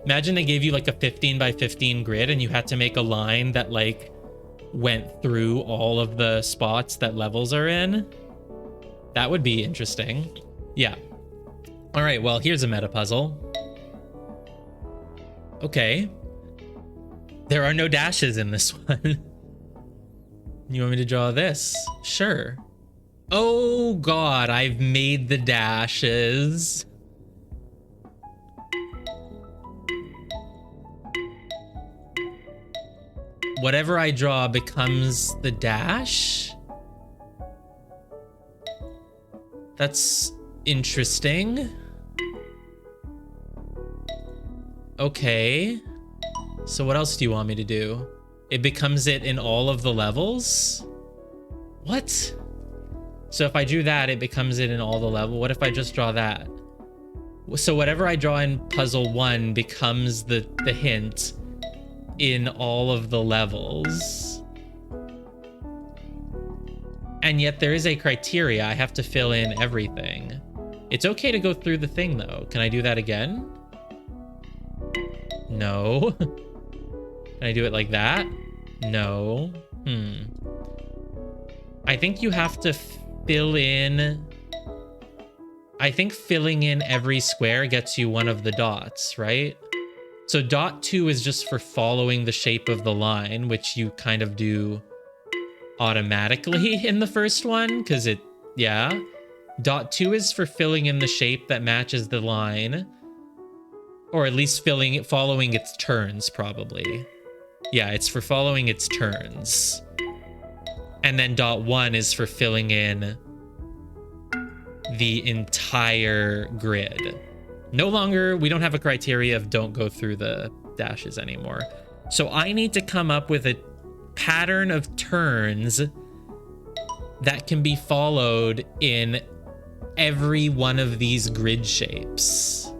Imagine they gave you like a 15 by 15 grid and you had to make a line that like went through all of the spots that levels are in. That would be interesting. Yeah. All right, well, here's a meta puzzle. Okay. There are no dashes in this one. You want me to draw this? Sure. Oh God, I've made the dashes. Whatever I draw becomes the dash. That's interesting. Okay. So what else do you want me to do? It becomes it in all of the levels? What? So if I drew that, it becomes it in all the level. What if I just draw that? So whatever I draw in puzzle 1 becomes the hint in all of the levels. And yet there is a criteria. I have to fill in everything. It's okay to go through the thing though. Can I do that again? No. Can I do it like that? No. I think you have to fill in... I think filling in every square gets you one of the dots, right? So dot 2 is just for following the shape of the line, which you kind of do automatically in the first one, because it, yeah. Dot 2 is for filling in the shape that matches the line, or at least following its turns, probably. Yeah, it's for following its turns. And then dot 1 is for filling in the entire grid. No longer, we don't have a criteria of don't go through the dashes anymore. So I need to come up with a pattern of turns that can be followed in every one of these grid shapes.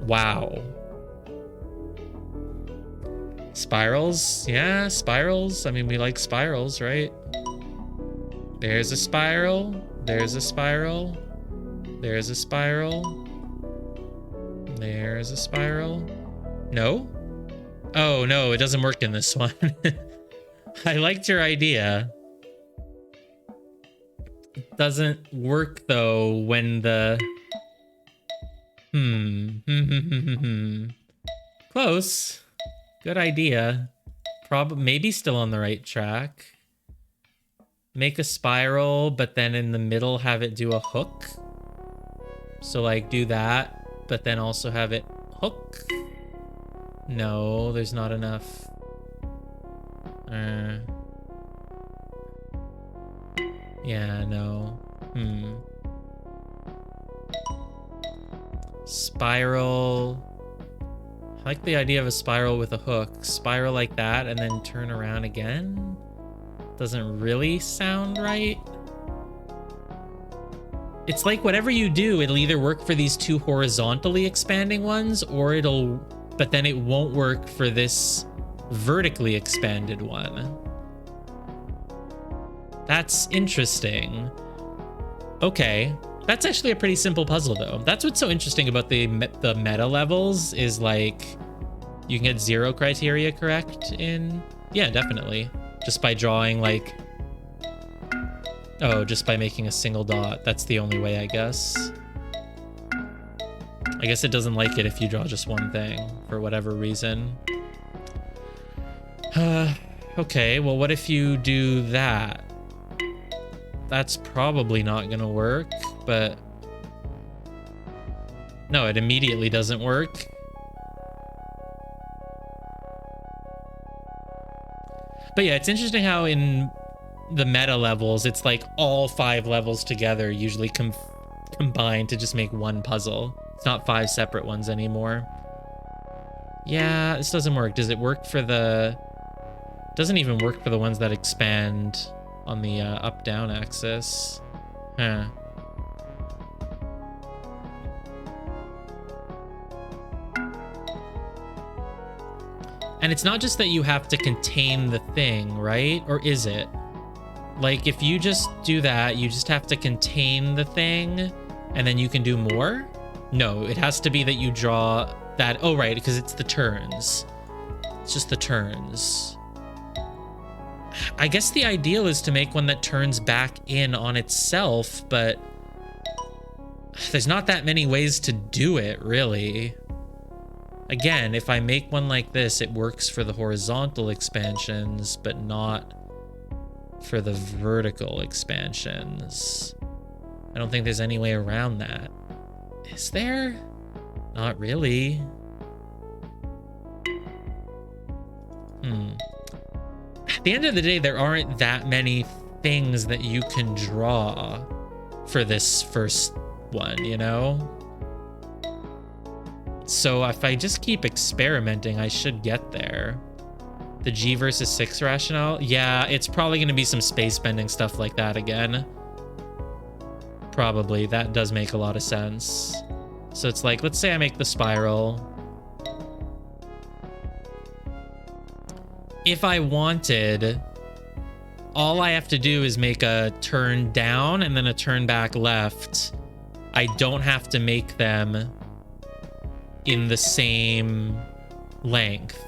Wow. Spirals? Yeah, spirals. I mean, we like spirals, right? There's a spiral. There's a spiral. There's a spiral. There's a spiral. No? Oh, no, it doesn't work in this one. I liked your idea. It doesn't work, though, when the... Close. Good idea. Maybe still on the right track. Make a spiral, but then in the middle have it do a hook. So like do that, but then also have it hook. No, there's not enough. Yeah, no. Spiral. I like the idea of a spiral with a hook. Spiral like that and then turn around again. Doesn't really sound right. It's like whatever you do, it'll either work for these two horizontally expanding ones, or but then it won't work for this vertically expanded one. That's interesting. Okay. That's actually a pretty simple puzzle, though. That's what's so interesting about the meta levels is, like, you can get 0 criteria correct in... Yeah, definitely. Just by drawing, like... Oh, just by making a single dot. That's the only way, I guess. I guess it doesn't like it if you draw just one thing, for whatever reason. Okay, well, what if you do that? That's probably not gonna work, but... No, it immediately doesn't work. But yeah, it's interesting how in the meta levels, it's like all 5 levels together usually combine to just make one puzzle. It's not 5 separate ones anymore. Yeah, this doesn't work. Does it work for the... Doesn't even work for the ones that expand on the up-down axis. Huh. And it's not just that you have to contain the thing, right? Or is it? Like, if you just do that, you just have to contain the thing, and then you can do more? No, it has to be that you draw that... Oh, right, because it's the turns. It's just the turns. I guess the ideal is to make one that turns back in on itself, but there's not that many ways to do it, really. Again, if I make one like this, it works for the horizontal expansions, but not for the vertical expansions. I don't think there's any way around that. Is there? Not really. At the end of the day, there aren't that many things that you can draw for this first one, you know? So if I just keep experimenting, I should get there. The G versus 6 rationale? Yeah, it's probably going to be some space bending stuff like that again. Probably. That does make a lot of sense. So it's like, let's say I make the spiral. If I wanted, all I have to do is make a turn down and then a turn back left. I don't have to make them in the same length.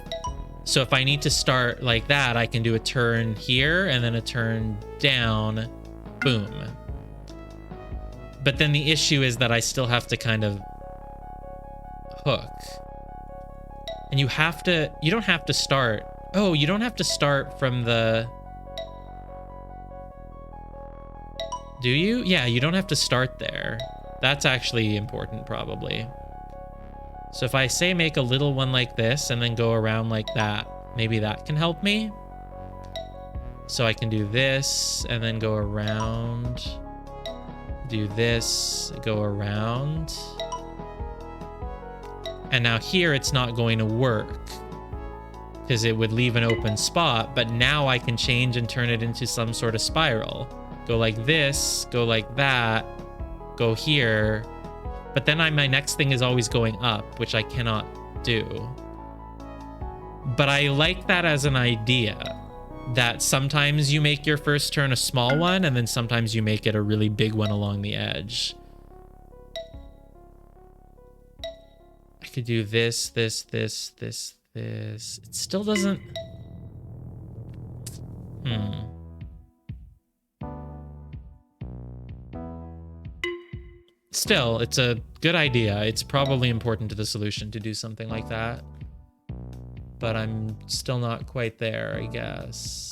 So if I need to start like that, I can do a turn here and then a turn down, boom. But then the issue is that I still have to kind of hook. And you don't have to start. Oh, you don't have to start from the... Do you? Yeah, you don't have to start there. That's actually important, probably. So if I say make a little one like this and then go around like that, maybe that can help me. So I can do this and then go around. Do this, go around. And now here it's not going to work because it would leave an open spot, but now I can change and turn it into some sort of spiral. Go like this, go like that, go here. But then my next thing is always going up, which I cannot do. But I like that as an idea, that sometimes you make your first turn a small one, and then sometimes you make it a really big one along the edge. I could do this, this, this, this, this. It still doesn't... Still, it's a good idea. It's probably important to the solution to do something like that. But I'm still not quite there, I guess.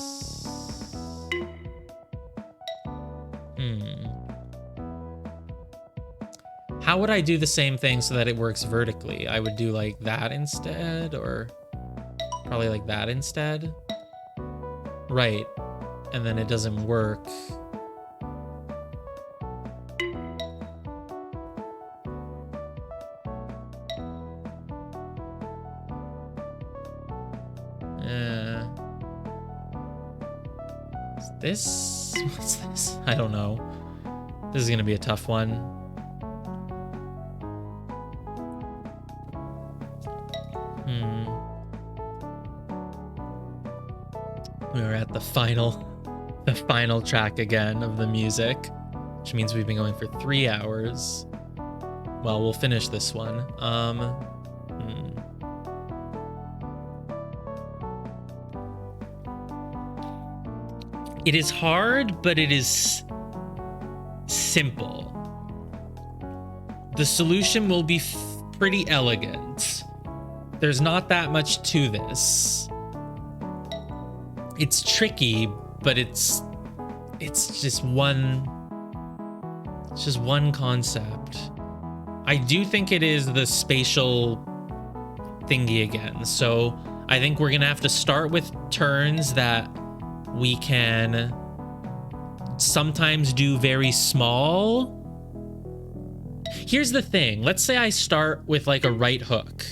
How would I do the same thing so that it works vertically? I would do like that instead, or probably like that instead. Right. And then it doesn't work. What's this? I don't know. This is gonna be a tough one. We're at the final track again of the music, which means we've been going for 3 hours. Well, we'll finish this one. It is hard, but it is simple. The solution will be pretty elegant. There's not that much to this. It's tricky, but it's just one concept. I do think it is the spatial thingy again. So I think we're gonna have to start with turns that we can sometimes do very small. Here's the thing. Let's say I start with like a right hook.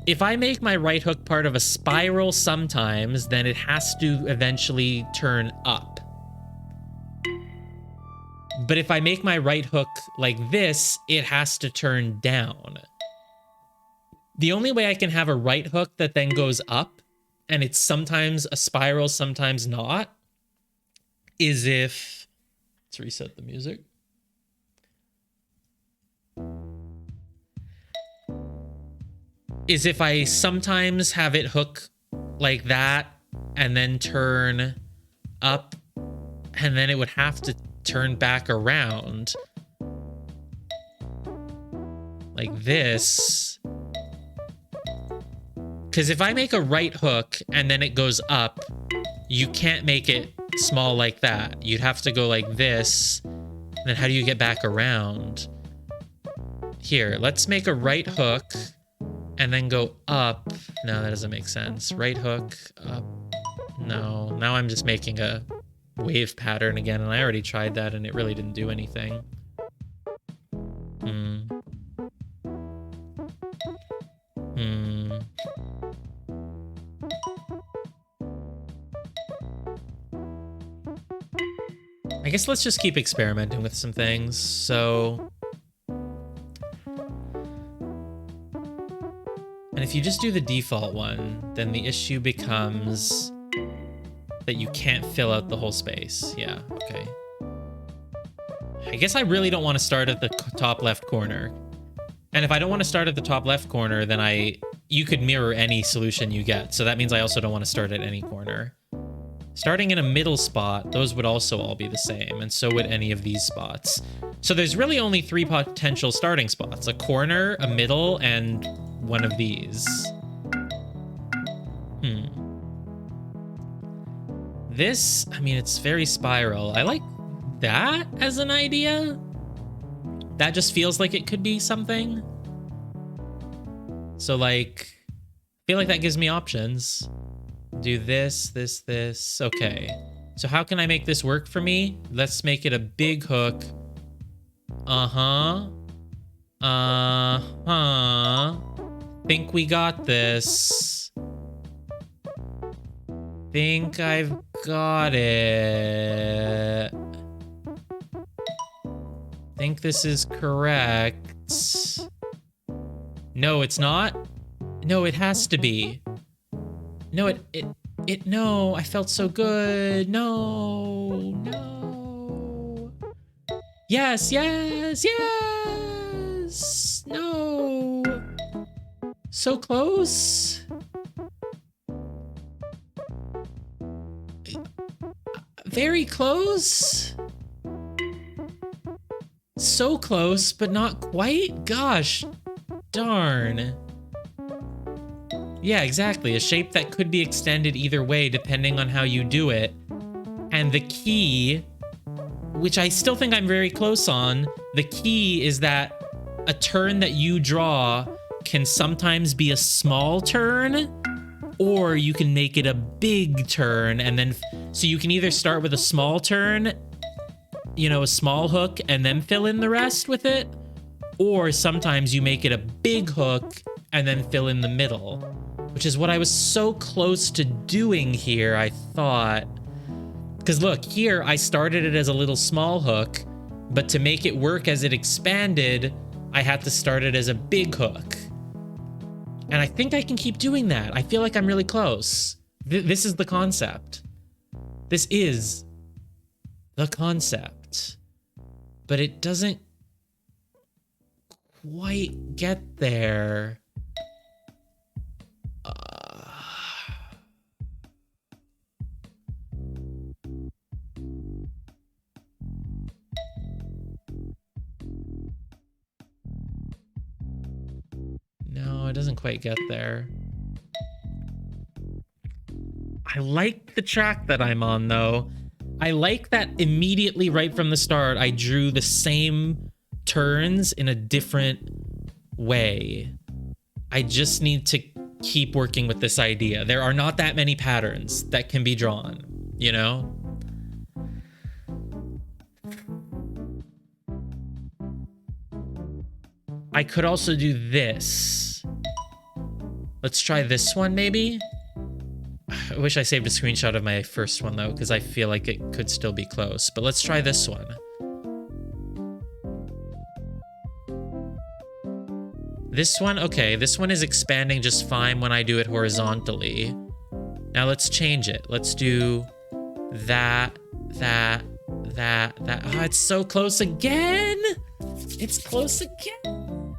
If I make my right hook part of a spiral sometimes, then it has to eventually turn up. But if I make my right hook like this, it has to turn down. The only way I can have a right hook that then goes up, and it's sometimes a spiral, sometimes not, is if... Let's reset the music. Is if I sometimes have it hook like that and then turn up, and then it would have to turn back around like this. Because if I make a right hook and then it goes up, you can't make it small like that. You'd have to go like this. And then how do you get back around? Here, let's make a right hook and then go up. No, that doesn't make sense. Right hook, up. No, now I'm just making a wave pattern again, and I already tried that and it really didn't do anything. I guess let's just keep experimenting with some things. So, and if you just do the default one, then the issue becomes that you can't fill out the whole space. Yeah, okay. I guess I really don't want to start at the top left corner. And if I don't want to start at the top left corner, then you could mirror any solution you get. So that means I also don't want to start at any corner. Starting in a middle spot, those would also all be the same, and so would any of these spots. So there's really only 3 potential starting spots: a corner, a middle, and one of these. This, I mean, it's very spiral. I like that as an idea. That just feels like it could be something. So, like, I feel like that gives me options. Do this, this, this. Okay. So how can I make this work for me? Let's make it a big hook. Think we got this. Think I've got it. Think this is correct. No, it's not. No, it has to be. No, no, I felt so good. No. Yes. No. So close. Very close. So close, but not quite. Gosh, darn. Yeah, exactly. A shape that could be extended either way depending on how you do it. And the key, which I still think I'm very close on, the key is that a turn that you draw can sometimes be a small turn, or you can make it a big turn, and then, so you can either start with a small turn, you know, a small hook, and then fill in the rest with it, or sometimes you make it a big hook and then fill in the middle, which is what I was so close to doing here, I thought. Because look, here I started it as a little small hook, but to make it work as it expanded, I had to start it as a big hook. And I think I can keep doing that. I feel like I'm really close. This is the concept. This is the concept. But it doesn't quite get there. No, it doesn't quite get there. I like the track that I'm on, though. I like that immediately right from the start, I drew the same turns in a different way. I just need to keep working with this idea. There are not that many patterns that can be drawn, you know? I could also do this. Let's try this one, maybe? I wish I saved a screenshot of my first one, though, because I feel like it could still be close. But let's try this one. This one, okay, this one is expanding just fine when I do it horizontally. Now let's change it. Let's do that. Oh, it's so close again! It's close again!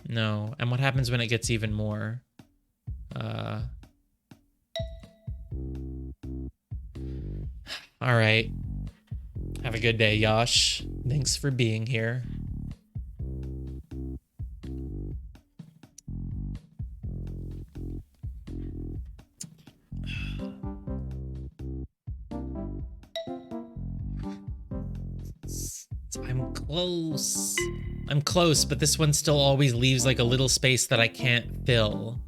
No, and what happens when it gets even more? All right. Have a good day, Yash. Thanks for being here. close. I'm close, but this one still always leaves like a little space that I can't fill.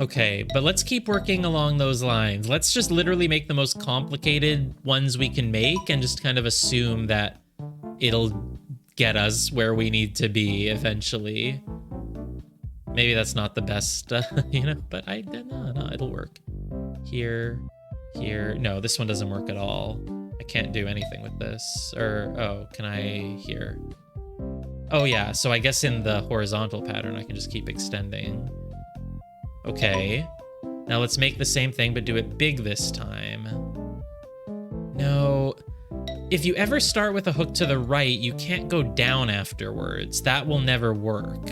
Okay, but let's keep working along those lines. Let's just literally make the most complicated ones we can make and just kind of assume that it'll get us where we need to be eventually. Maybe that's not the best, you know, but no, it'll work. Here. No, this one doesn't work at all. I can't do anything with this. Or, oh, can I here? Oh yeah, so I guess in the horizontal pattern, I can just keep extending. Okay. Now let's make the same thing, but do it big this time. No. If you ever start with a hook to the right, you can't go down afterwards. That will never work.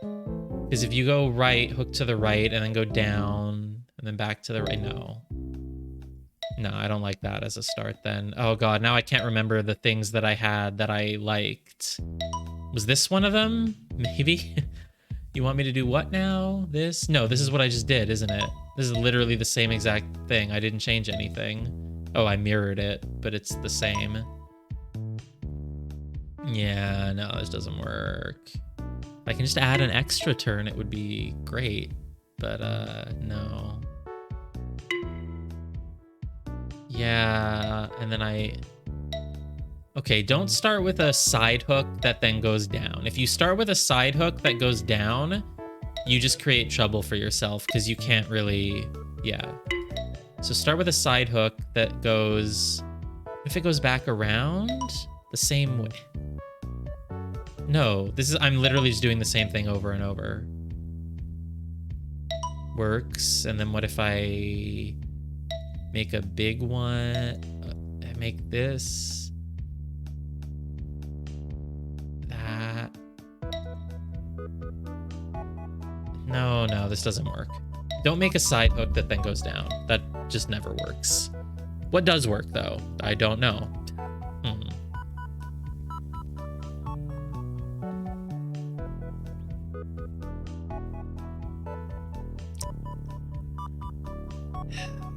Because if you go right, hook to the right, and then go down, and then back to the right, no. No, I don't like that as a start then. Oh god, now I can't remember the things that I had that I liked. Was this one of them? Maybe? You want me to do what now? This? No, this is what I just did, isn't it? This is literally the same exact thing. I didn't change anything. Oh, I mirrored it, but it's the same. Yeah, no, this doesn't work. If I can just add an extra turn, it would be great. But, no. Yeah, and then okay, don't start with a side hook that then goes down. If you start with a side hook that goes down, you just create trouble for yourself because you can't really, yeah. So start with a side hook that goes, if it goes back around the same way. No, I'm literally just doing the same thing over and over. Works, and then what if I make a big one, make this, that. No, this doesn't work. Don't make a side hook that then goes down. That just never works. What does work though? I don't know.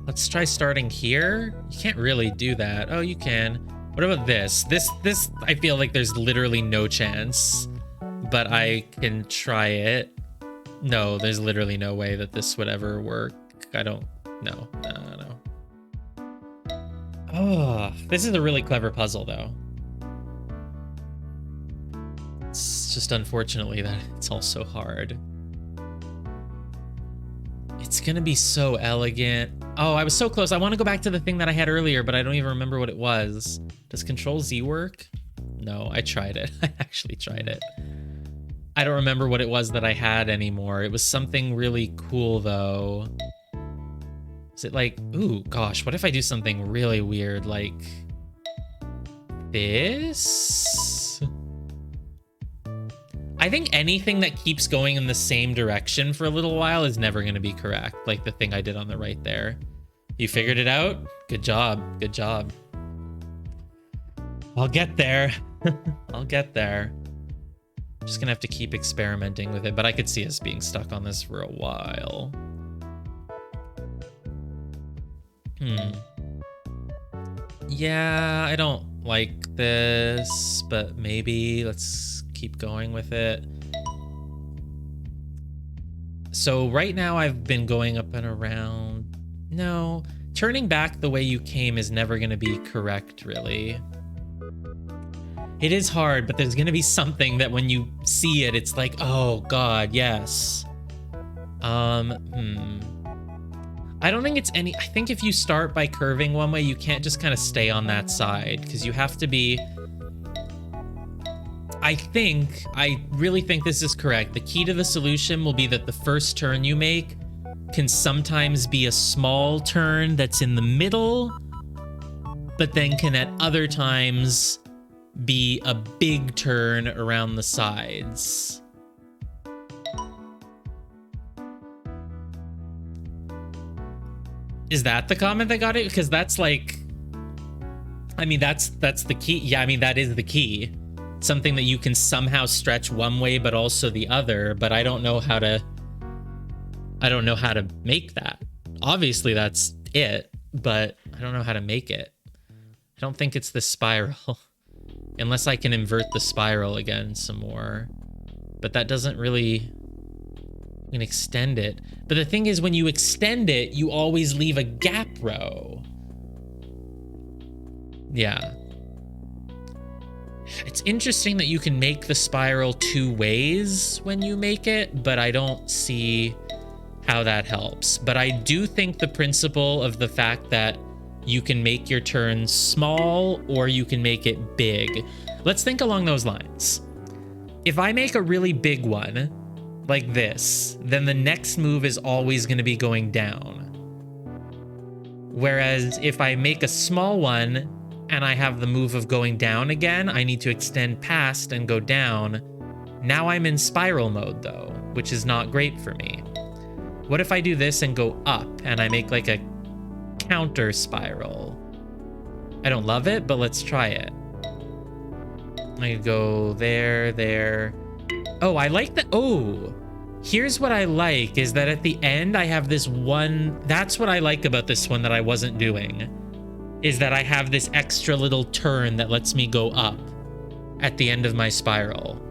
Let's try starting here. You can't really do that. Oh, you can. What about this? This, I feel like there's literally no chance, but I can try it. No, there's literally no way that this would ever work. I don't, no. Oh, this is a really clever puzzle though. It's just unfortunately that it's also hard. It's gonna be so elegant. Oh, I was so close. I want to go back to the thing that I had earlier, but I don't even remember what it was. Does Control Z work? No, I tried it. I actually tried it. I don't remember what it was that I had anymore. It was something really cool, though. Is it like... Ooh, gosh, what if I do something really weird, like... this? I think anything that keeps going in the same direction for a little while is never going to be correct, like the thing I did on the right there. You figured it out? Good job. Good job. I'll get there. I'll get there. Just gonna have to keep experimenting with it, but I could see us being stuck on this for a while. Yeah, I don't like this, but maybe let's keep going with it. So right now I've been going up and around. No, turning back the way you came is never going to be correct, really. It is hard, but there's going to be something that when you see it, it's like, oh God, yes. I don't think it's any... I think if you start by curving one way, you can't just kind of stay on that side, because you have to be... I really think this is correct. The key to the solution will be that the first turn you make can sometimes be a small turn that's in the middle, but then can at other times be a big turn around the sides. Is that the comment that got it? Because that's like... I mean, that's the key. Yeah, I mean, that is the key. Something that you can somehow stretch one way but also the other, but I don't know how to make that. Obviously that's it, but I don't know how to make it. I don't think it's the spiral. Unless I can invert the spiral again some more. But that doesn't really... I can extend it. But the thing is, when you extend it, you always leave a gap row. Yeah. It's interesting that you can make the spiral 2 ways when you make it, but I don't see how that helps. But I do think the principle of the fact that you can make your turns small or you can make it big. Let's think along those lines. If I make a really big one, like this, then the next move is always going to be going down. Whereas if I make a small one and I have the move of going down again, I need to extend past and go down. Now I'm in spiral mode though, which is not great for me. What if I do this and go up and I make like a counter spiral? I don't love it, but let's try it. I go there, there. Oh, I like that. Oh, here's what I like is that at the end I have this one. That's what I like about this one that I wasn't doing, is that I have this extra little turn that lets me go up at the end of my spiral.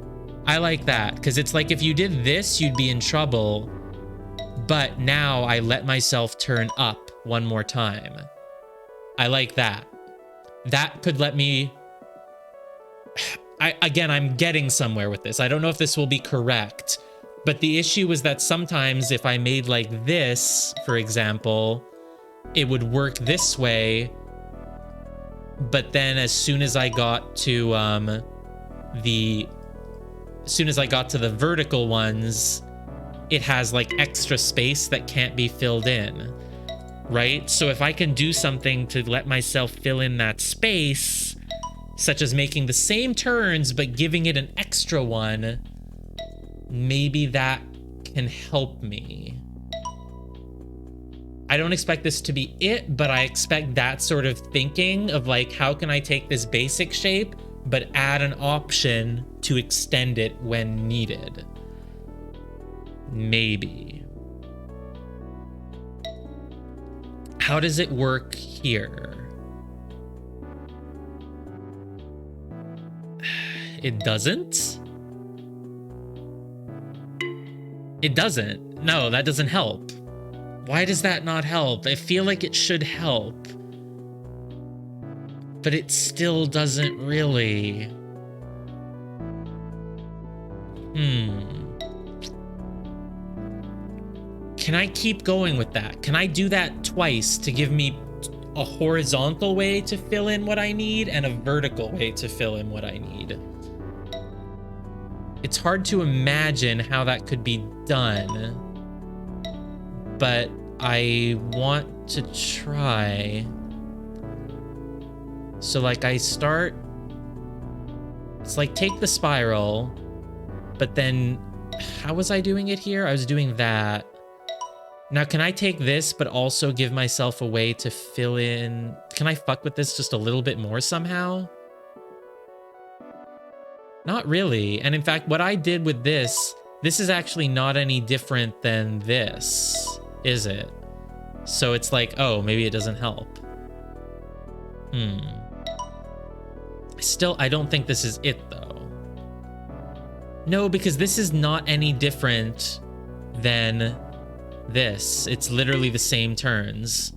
I like that because it's like if you did this, you'd be in trouble. But now I let myself turn up one more time. I like that. That could let me... Again, I'm getting somewhere with this. I don't know if this will be correct, but the issue is that sometimes if I made like this, for example, it would work this way. But then as soon as I got to the vertical ones, it has like extra space that can't be filled in, right? So if I can do something to let myself fill in that space, such as making the same turns but giving it an extra one, maybe that can help me. I don't expect this to be it, but I expect that sort of thinking of like, how can I take this basic shape but add an option to extend it when needed? Maybe. How does it work here? It doesn't? It doesn't. No, that doesn't help. Why does that not help? I feel like it should help. But it still doesn't really. Can I keep going with that? Can I do that twice to give me a horizontal way to fill in what I need and a vertical way to fill in what I need? It's hard to imagine how that could be done, but I want to try. So like I start, it's like take the spiral, but then how was I doing it here? I was doing that. Now, can I take this, but also give myself a way to fill in? Can I fuck with this just a little bit more somehow? Not really. And in fact, what I did with this is actually not any different than this, is it? So it's like, oh, maybe it doesn't help. Still, I don't think this is it, though. No, because this is not any different than this. It's literally the same turns.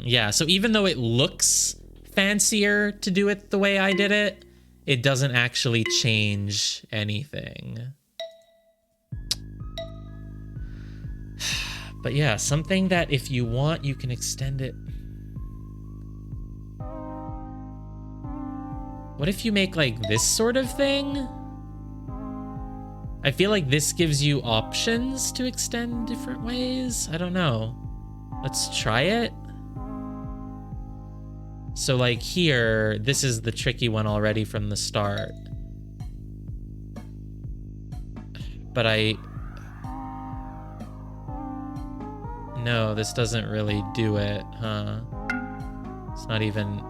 Yeah, so even though it looks fancier to do it the way I did it, it doesn't actually change anything. But yeah, something that if you want, you can extend it. What if you make like this sort of thing? I feel like this gives you options to extend different ways. I don't know. Let's try it. So like here, this is the tricky one already from the start. But no, this doesn't really do it, huh? It's not even...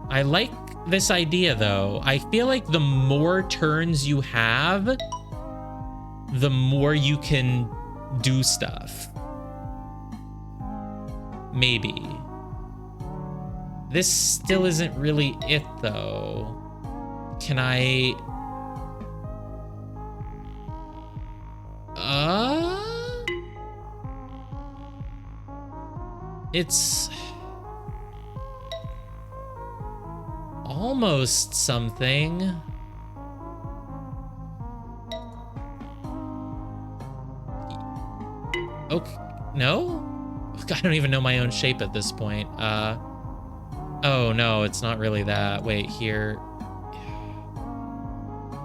I like this idea though. I feel like the more turns you have, the more you can do stuff. Maybe. This still isn't really it, though. Can I... It's... almost something. Okay, no? I don't even know my own shape at this point. Oh no, it's not really that. Wait, here.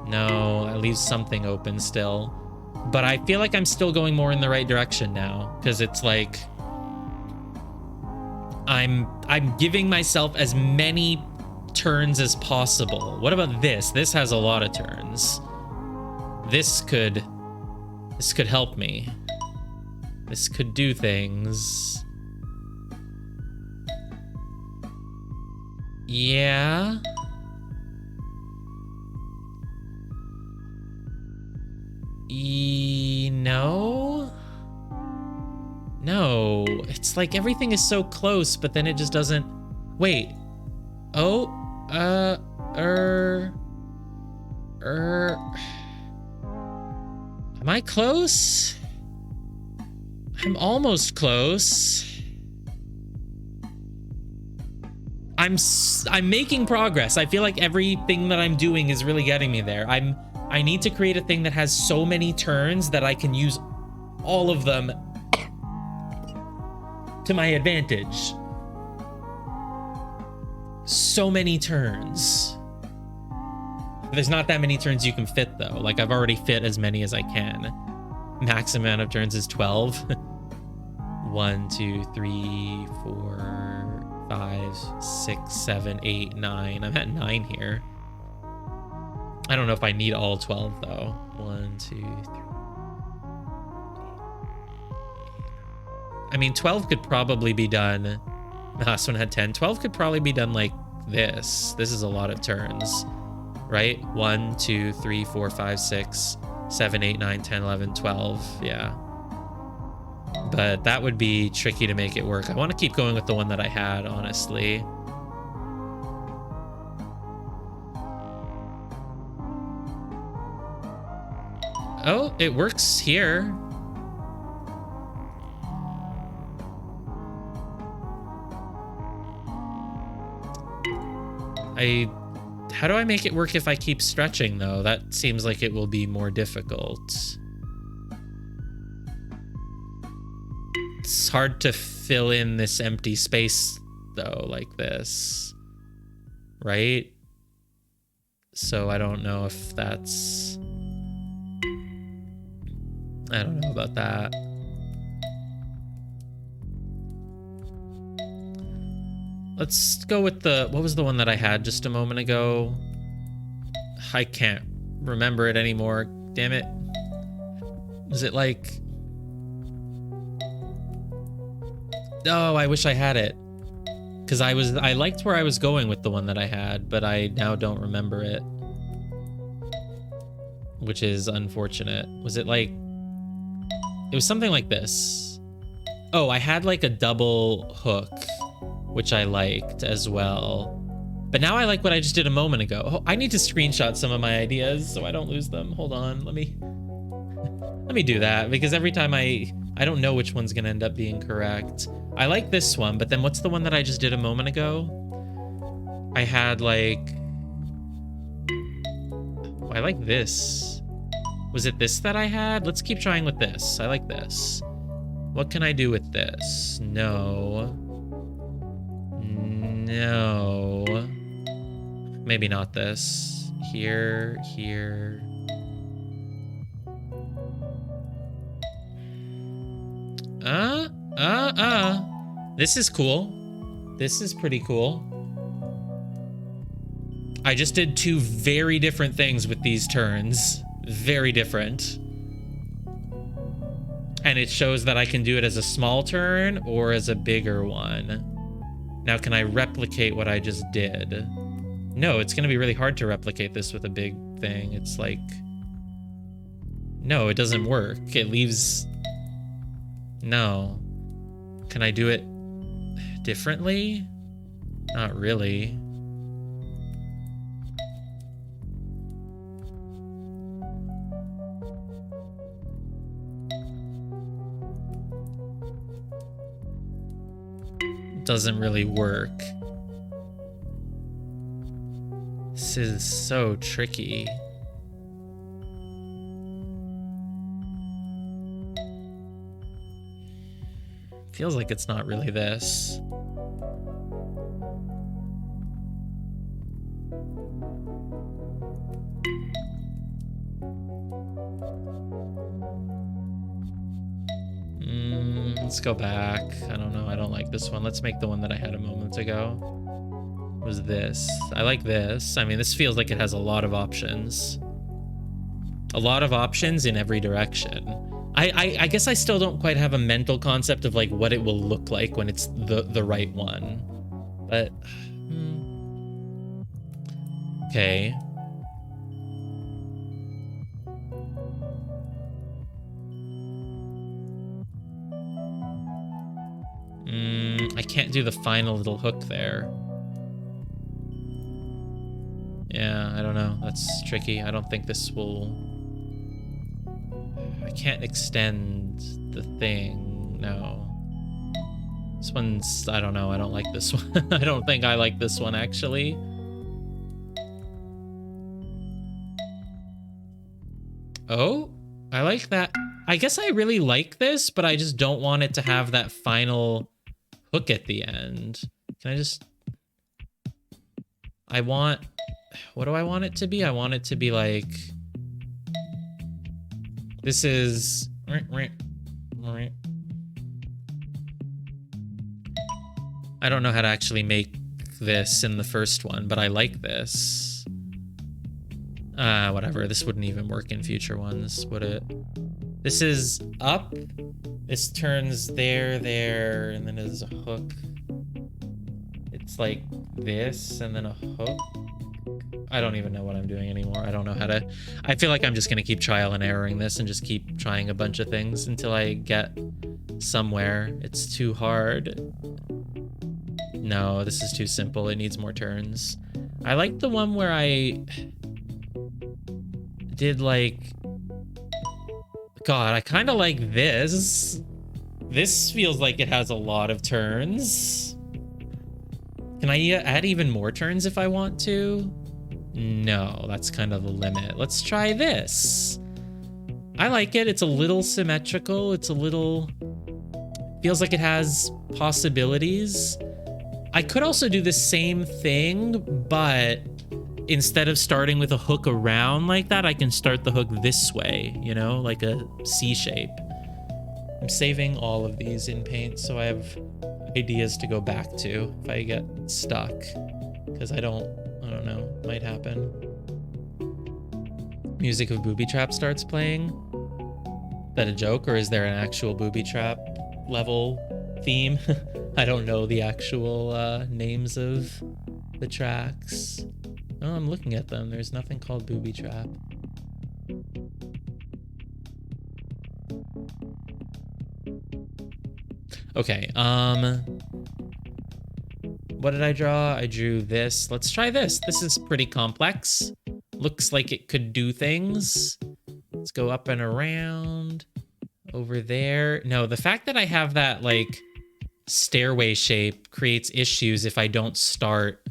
No, that leaves something open still. But I feel like I'm still going more in the right direction now, because it's like I'm giving myself as many turns as possible. What about this? This has a lot of turns. This could help me. This could do things. Yeah. No. No. It's like everything is so close, but then it just doesn't. Wait. Oh. Am I close? I'm almost close. I'm making progress. I feel like everything that I'm doing is really getting me there. I need to create a thing that has so many turns that I can use all of them to my advantage. So many turns. There's not that many turns you can fit, though. Like, I've already fit as many as I can. Max amount of turns is 12. 1, 2, 3, 4, 5, 6, 7, 8, 9. I'm at 9 here. I don't know if I need all 12, though. 1, 2, 3. I mean, 12 could probably be done. The last one had 10. 12 could probably be done like this. This is a lot of turns, right? 1, 2, 3, 4, 5, 6, 7, 8, 9, 10, 11, 12. Yeah. But that would be tricky to make it work. I want to keep going with the one that I had, honestly. Oh, it works here. How do I make it work if I keep stretching, though? That seems like it will be more difficult. It's hard to fill in this empty space, though, like this. Right? So I don't know if that's... I don't know about that. Let's go with the... What was the one that I had just a moment ago? I can't remember it anymore. Damn it. Was it like... Oh, I wish I had it. Because I liked where I was going with the one that I had, but I now don't remember it. Which is unfortunate. Was it like... It was something like this. Oh, I had like a double hook, which I liked as well. But now I like what I just did a moment ago. Oh, I need to screenshot some of my ideas so I don't lose them. Hold on, let me do that, because every time I don't know which one's gonna end up being correct. I like this one, but then what's the one that I just did a moment ago? I had like... Oh, I like this. Was it this that I had? Let's keep trying with this. I like this. What can I do with this? No. No. Maybe not this. Here, here. This is cool. This is pretty cool. I just did two very different things with these turns. Very different. And it shows that I can do it as a small turn or as a bigger one. Now, can I replicate what I just did? No, it's going to be really hard to replicate this with a big thing. It's like... No, it doesn't work. It leaves... No. Can I do it differently? Not really. Doesn't really work. This is so tricky. Feels like it's not really this. Let's go back. I don't know. I don't like this one. Let's make the one that I had a moment ago. What was this? I like this. I mean, this feels like it has a lot of options. A lot of options in every direction. I guess I still don't quite have a mental concept of like what it will look like when it's the right one. But okay. I can't do the final little hook there. Yeah, I don't know. That's tricky. I don't think this will... I can't extend the thing. No. This one's... I don't know. I don't like this one. I don't think I like this one, actually. Oh, I like that. I guess I really like this, but I just don't want it to have that final hook at the end. Can I just... I want... What do I want it to be? I want it to be like... This is... I don't know how to actually make this in the first one, but I like this. Whatever. This wouldn't even work in future ones, would it? This is up. This turns there, and then there's a hook. It's like this, and then a hook. I don't even know what I'm doing anymore. I don't know how to... I feel like I'm just going to keep trial and erroring this and just keep trying a bunch of things until I get somewhere. It's too hard. No, this is too simple. It needs more turns. I like the one where I did like... God, I kind of like this. This feels like it has a lot of turns. Can I add even more turns if I want to? No, that's kind of the limit. Let's try this. I like it. It's a little symmetrical. It's a little... Feels like it has possibilities. I could also do the same thing, but instead of starting with a hook around like that, I can start the hook this way, you know, like a C shape. I'm saving all of these in Paint so I have ideas to go back to if I get stuck, because I don't know, might happen. Music of Booby Trap starts playing. Is that a joke, or is there an actual Booby Trap level theme? I don't know the actual names of the tracks. Oh, I'm looking at them. There's nothing called Booby Trap. Okay, what did I draw? I drew this. Let's try this. This is pretty complex. Looks like it could do things. Let's go up and around. Over there. No, the fact that I have that, like, stairway shape creates issues if I don't start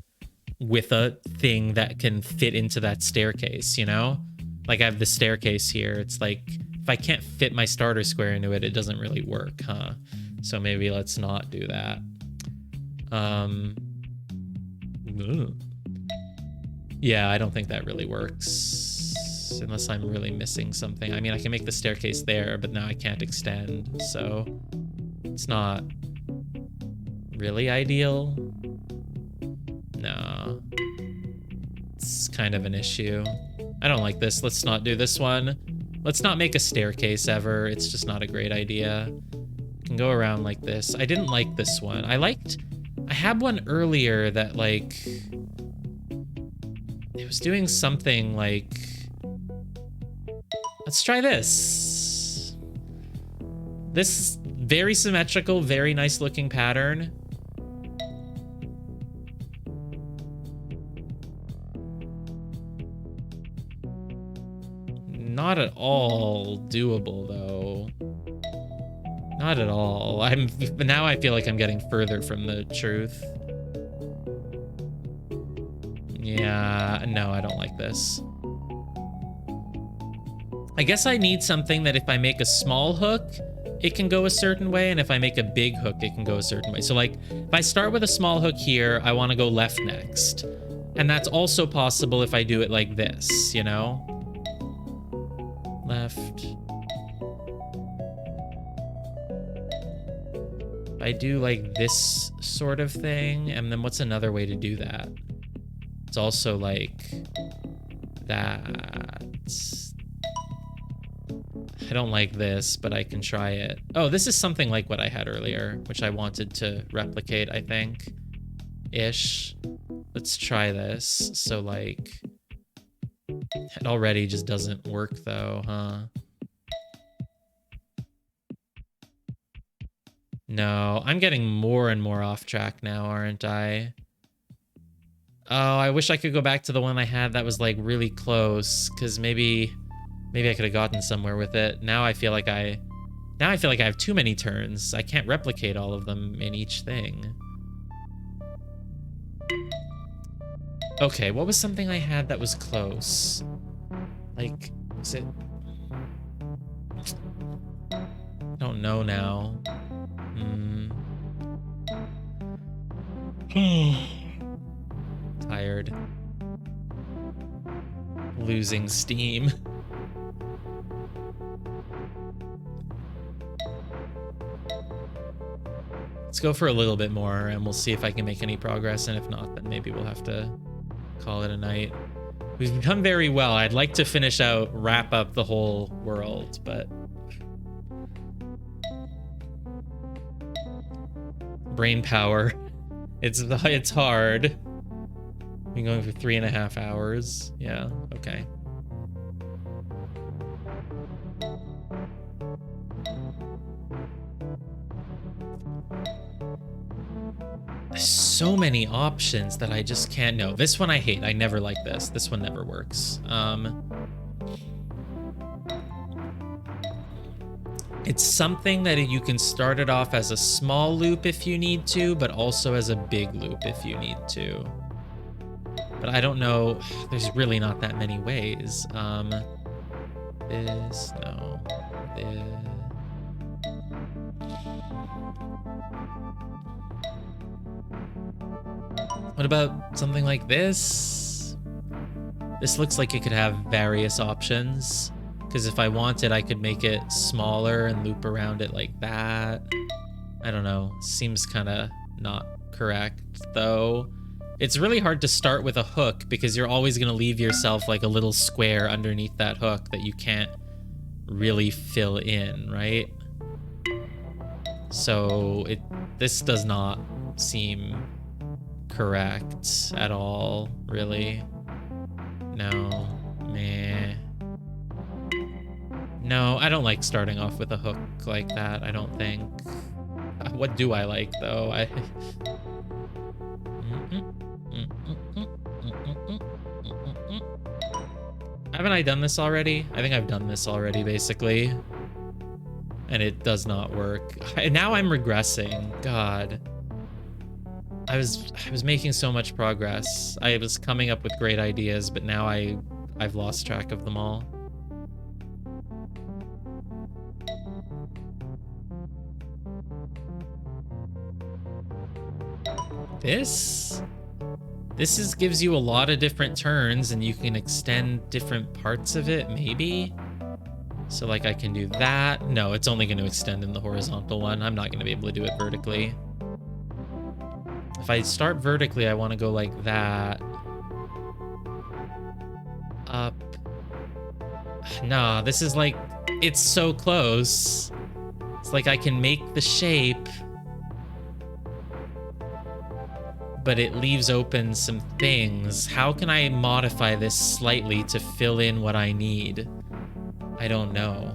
with a thing that can fit into that staircase, you know? Like, I have the staircase here. It's like, if I can't fit my starter square into it, it doesn't really work, huh? So maybe let's not do that. Yeah, I don't think that really works. Unless I'm really missing something. I mean, I can make the staircase there, but now I can't extend, so it's not really ideal. No. It's kind of an issue. I don't like this. Let's not do this one. Let's not make a staircase ever. It's just not a great idea. Can go around like this. I didn't like this one. I had one earlier that, like, it was doing something like... Let's try this. This very symmetrical, very nice looking pattern. not at all doable, though. Not at all. Now I feel like I'm getting further from the truth. Yeah, no, I don't like this. I guess I need something that if I make a small hook, it can go a certain way, and if I make a big hook, it can go a certain way. So, like, if I start with a small hook here, I want to go left next. And that's also possible if I do it like this, you know? Left. If I do, like, this sort of thing, and then what's another way to do that? It's also, like, that. I don't like this, but I can try it. Oh, this is something like what I had earlier, which I wanted to replicate, I think. Ish. Let's try this. So, like, it already just doesn't work, though, huh? No, I'm getting more and more off track now, aren't I? Oh, I wish I could go back to the one I had that was, like, really close, because maybe I could have gotten somewhere with it. Now I feel like I have too many turns. I can't replicate all of them in each thing. Okay, what was something I had that was close? Like, was it... I don't know now. Tired. Losing steam. Let's go for a little bit more, and we'll see if I can make any progress, and if not, then maybe we'll have to call it a night. We've done very well. I'd like to wrap up the whole world, but... Brain power. It's hard. Been going for 3.5 hours. Yeah, okay. There's so many options that I just can't know. This one I hate. I never like this. This one never works. It's something that you can start it off as a small loop if you need to, but also as a big loop if you need to. But I don't know. There's really not that many ways. This, no. This. What about something like this? This looks like it could have various options. Because if I wanted, I could make it smaller and loop around it like that. I don't know. Seems kind of not correct, though. It's really hard to start with a hook because you're always going to leave yourself like a little square underneath that hook that you can't really fill in, right? So this does not seem correct at all, really. No. Meh. No, I don't like starting off with a hook like that, I don't think. What do I like, though? Haven't I done this already? I think I've done this already, basically. And it does not work. Now I'm regressing. God. I was making so much progress. I was coming up with great ideas, but now I've lost track of them all. This gives you a lot of different turns, and you can extend different parts of it, maybe? So, like, I can do that. No, it's only going to extend in the horizontal one. I'm not going to be able to do it vertically. If I start vertically, I want to go like that. Up. Nah, this is like... It's so close. It's like I can make the shape, but it leaves open some things. How can I modify this slightly to fill in what I need? I don't know.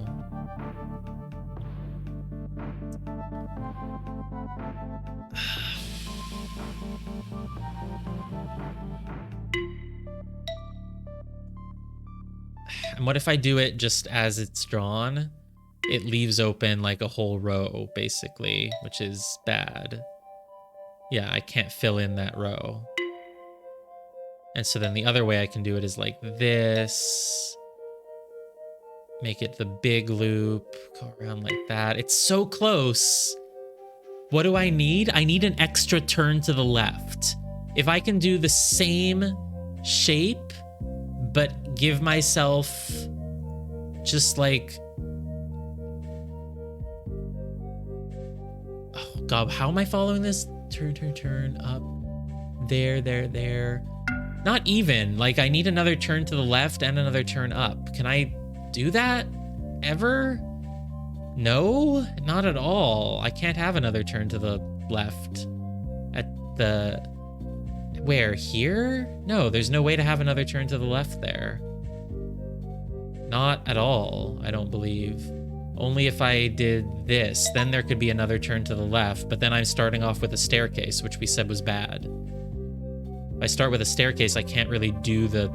And what if I do it just as it's drawn? It leaves open like a whole row, basically, which is bad. Yeah, I can't fill in that row. And so then the other way I can do it is like this. Make it the big loop, go around like that. It's so close. What do I need? I need an extra turn to the left. If I can do the same shape, but give myself just like... Oh God, how am I following this? Turn, turn, turn, up. There, there, there. Not even. Like, I need another turn to the left and another turn up. Can I do that ever? No, not at all. I can't have another turn to the left at the... Where? Here? No, there's no way to have another turn to the left there. Not at all, I don't believe. Only if I did this, then there could be another turn to the left, but then I'm starting off with a staircase, which we said was bad. If I start with a staircase, I can't really do the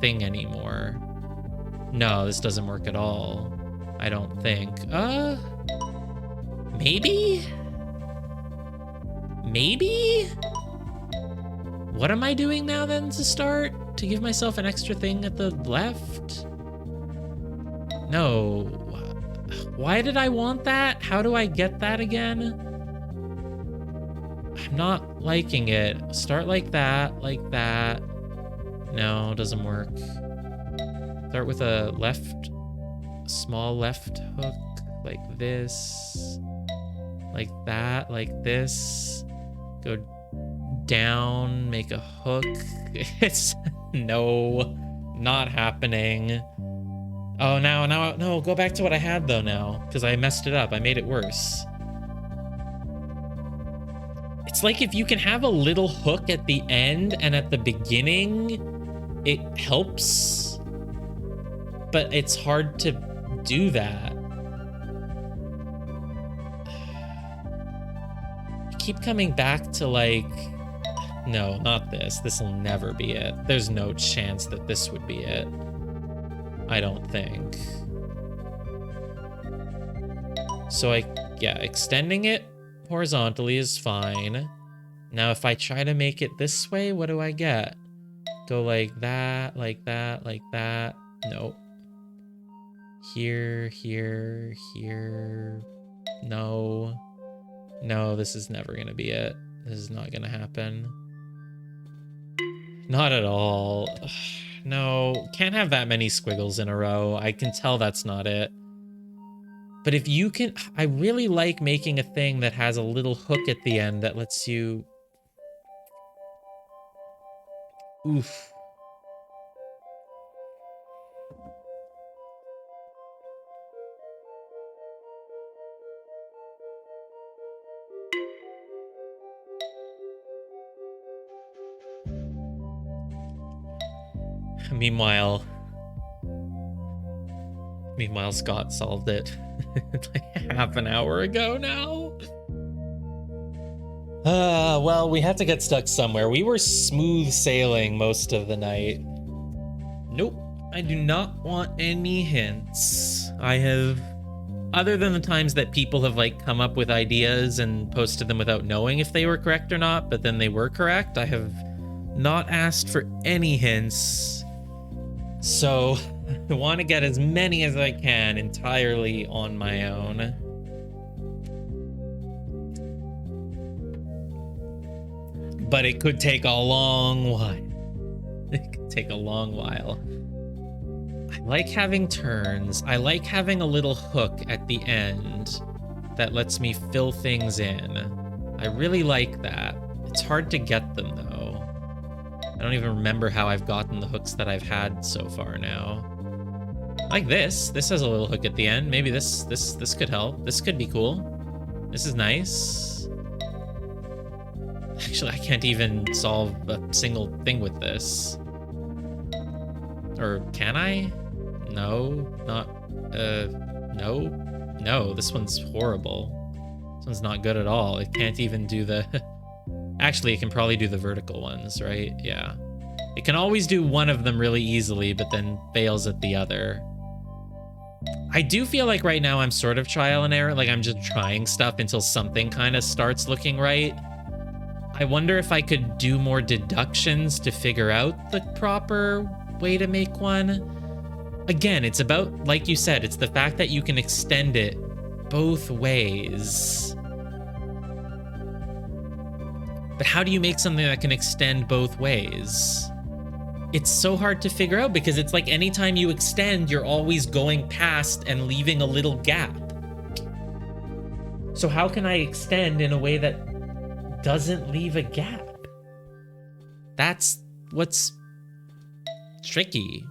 thing anymore. No, this doesn't work at all. I don't think. Maybe? Maybe? What am I doing now then to start? To give myself an extra thing at the left? No. Why did I want that? How do I get that again? I'm not liking it. Start like that, like that. No, doesn't work. Start with a left, small left hook, like this, like that, like this. Go down, make a hook. It's no, not happening. Oh, no, go back to what I had though now, because I messed it up. I made it worse. It's like if you can have a little hook at the end and at the beginning, it helps, but it's hard to do that. I keep coming back to like, no, not this. This will never be it. There's no chance that this would be it. I don't think. So yeah, extending it horizontally is fine. Now if I try to make it this way, what do I get? Go like that, like that, like that. Nope. Here, here, here. No. No, this is never gonna be it. This is not gonna happen. Not at all. Ugh, no, can't have that many squiggles in a row. I can tell that's not it. But if you can, I really like making a thing that has a little hook at the end that lets you... Oof. Meanwhile, Scott solved it like half an hour ago now. Well, we had to get stuck somewhere. We were smooth sailing most of the night. Nope, I do not want any hints. I have, other than the times that people have like come up with ideas and posted them without knowing if they were correct or not, but then they were correct, I have not asked for any hints. So I want to get as many as I can entirely on my own. But it could take a long while. It could take a long while. I like having turns. I like having a little hook at the end that lets me fill things in. I really like that. It's hard to get them though. I don't even remember how I've gotten the hooks that I've had so far now. Like this. This has a little hook at the end. Maybe this could help. This could be cool. This is nice. Actually, I can't even solve a single thing with this. Or can I? No, not, no, this one's horrible. This one's not good at all. It can't even do the, actually, it can probably do the vertical ones, right? Yeah. It can always do one of them really easily, but then fails at the other. I do feel like right now I'm sort of trial and error. Like I'm just trying stuff until something kind of starts looking right. I wonder if I could do more deductions to figure out the proper way to make one. Again, it's about, like you said, it's the fact that you can extend it both ways. But how do you make something that can extend both ways? It's so hard to figure out because it's like anytime you extend, you're always going past and leaving a little gap. So how can I extend in a way that doesn't leave a gap? That's what's tricky.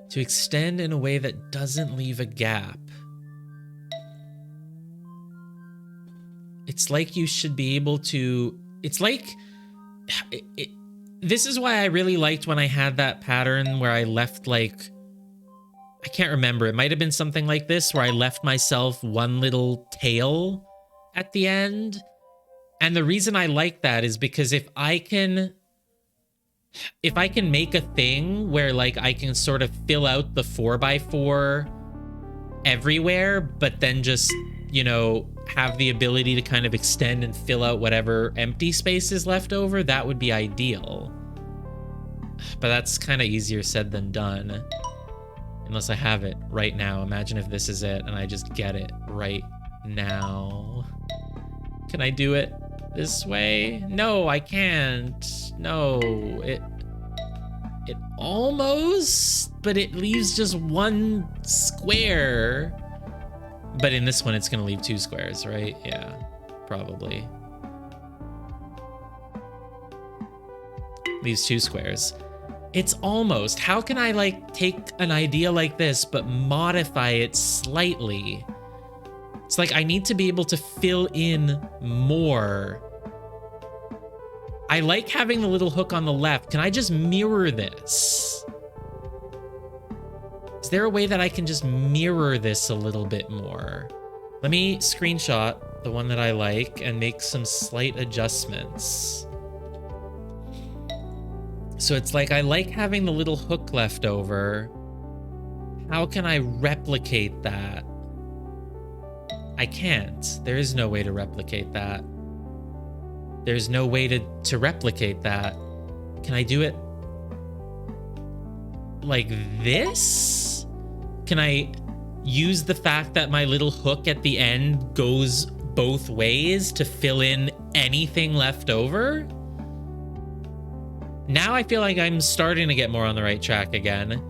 To extend in a way that doesn't leave a gap. It's like you should be able to... It's like... This is why I really liked when I had that pattern where I left like... I can't remember. It might have been something like this where I left myself one little tail at the end. And the reason I like that is because if I can make a thing where like I can sort of fill out the 4x4 everywhere, but then just, you know, have the ability to kind of extend and fill out whatever empty space is left over, that would be ideal. But that's kind of easier said than done. Unless I have it right now. Imagine if this is it and I just get it right now. Can I do it this way? No, I can't. No, it almost, but it leaves just one square. But in this one, it's gonna leave 2 squares, right? Yeah, probably. Leaves 2 squares. It's almost. How can I like take an idea like this, but modify it slightly? It's like I need to be able to fill in more. I like having the little hook on the left. Can I just mirror this? Is there a way that I can just mirror this a little bit more? Let me screenshot the one that I like and make some slight adjustments. So it's like I like having the little hook left over. How can I replicate that? I can't. There is no way to replicate that. There's no way to replicate that. Can I do it like this? Can I use the fact that my little hook at the end goes both ways to fill in anything left over? Now I feel like I'm starting to get more on the right track again.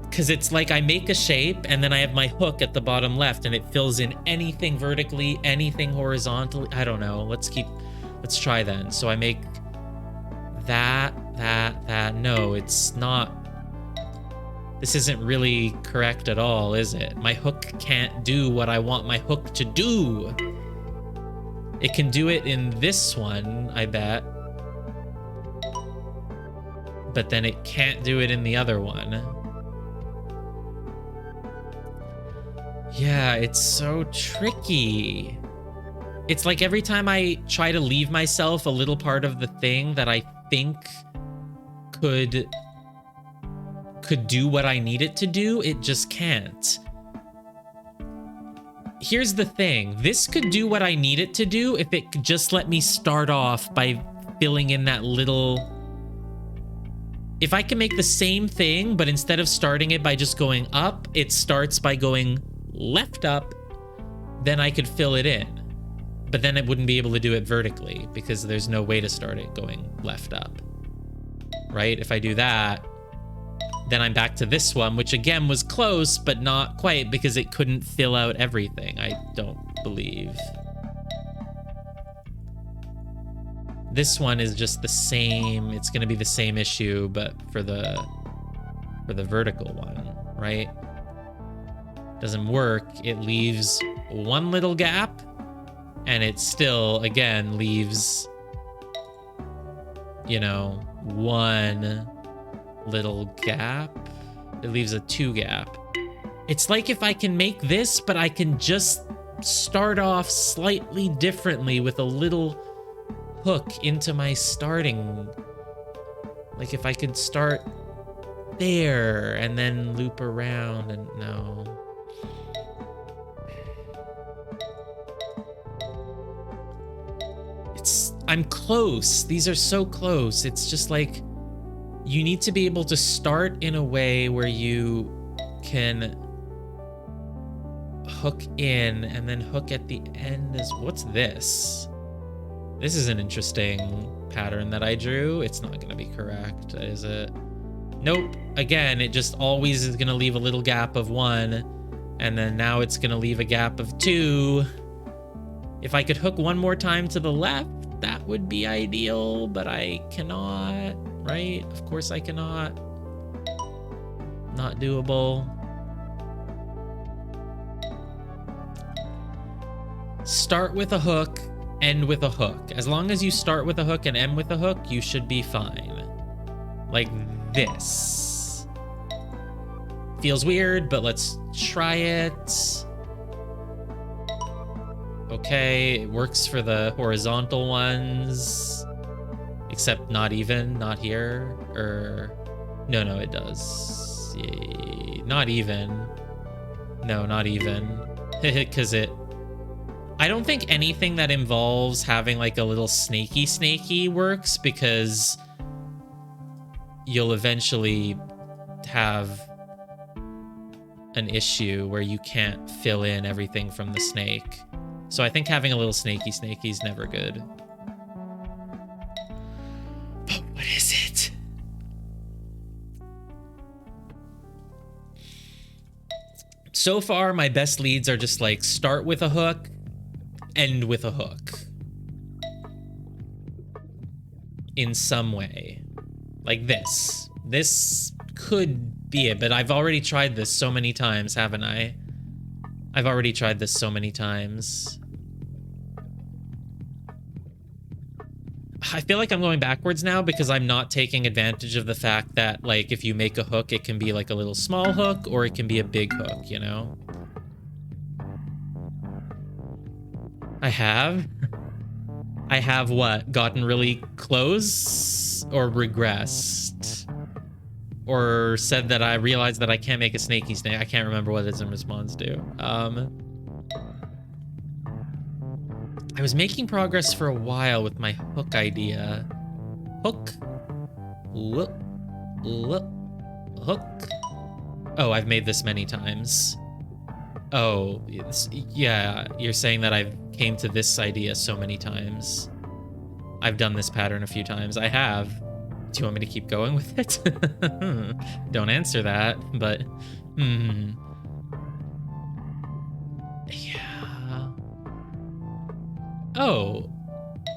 Because it's like I make a shape and then I have my hook at the bottom left and it fills in anything vertically, anything horizontally. I don't know. Let's try then. So I make that. No, it's not. This isn't really correct at all, is it? My hook can't do what I want my hook to do. It can do it in this one, I bet. But then it can't do it in the other one. Yeah, it's so tricky. It's like every time I try to leave myself a little part of the thing that I think could do what I need it to do, it just can't. Here's the thing. This could do what I need it to do if it could just let me start off by filling in that little... If I can make the same thing, but instead of starting it by just going up, it starts by going left up, then I could fill it in. But then it wouldn't be able to do it vertically because there's no way to start it going left up. Right? If I do that, then I'm back to this one, which again was close, but not quite because it couldn't fill out everything, I don't believe. This one is just the same. It's going to be the same issue, but for the vertical one, right? Doesn't work. It leaves one little gap, and it still, again, leaves, you know, one little gap. It leaves a 2 gap. It's like if I can make this, but I can just start off slightly differently with a little hook into my starting. Like if I could start there and then loop around and no. I'm close. These are so close. It's just like you need to be able to start in a way where you can hook in and then hook at the end as what's this? This is an interesting pattern that I drew. It's not going to be correct, is it? Nope. Again, it just always is going to leave a little gap of 1, and then now it's going to leave a gap of 2. If I could hook one more time to the left, that would be ideal, but I cannot, right? Of course I cannot. Not doable. Start with a hook, end with a hook. As long as you start with a hook and end with a hook, you should be fine. Like this. Feels weird, but let's try it. Okay, it works for the horizontal ones. Except not even, not here. No, it does. Yay. Not even. No, not even. Because I don't think anything that involves having like a little snaky works, because you'll eventually have an issue where you can't fill in everything from the snake. So I think having a little snaky is never good. But what is it? So far, my best leads are just like start with a hook, end with a hook. In some way. Like this. This could be it, but I've already tried this so many times, haven't I? I've already tried this so many times. I feel like I'm going backwards now because I'm not taking advantage of the fact that, like, if you make a hook, it can be like a little small hook or it can be a big hook, you know? I have what? Gotten really close or regressed? Or said that I realized that I can't make a snaky snake. I can't remember what it's in response to. I was making progress for a while with my hook idea. Hook. Whoop. Whoop. Hook. Oh, I've made this many times. Oh, yeah, you're saying that I've came to this idea so many times. I've done this pattern a few times. I have. Do you want me to keep going with it? Don't answer that, but... Yeah. Oh,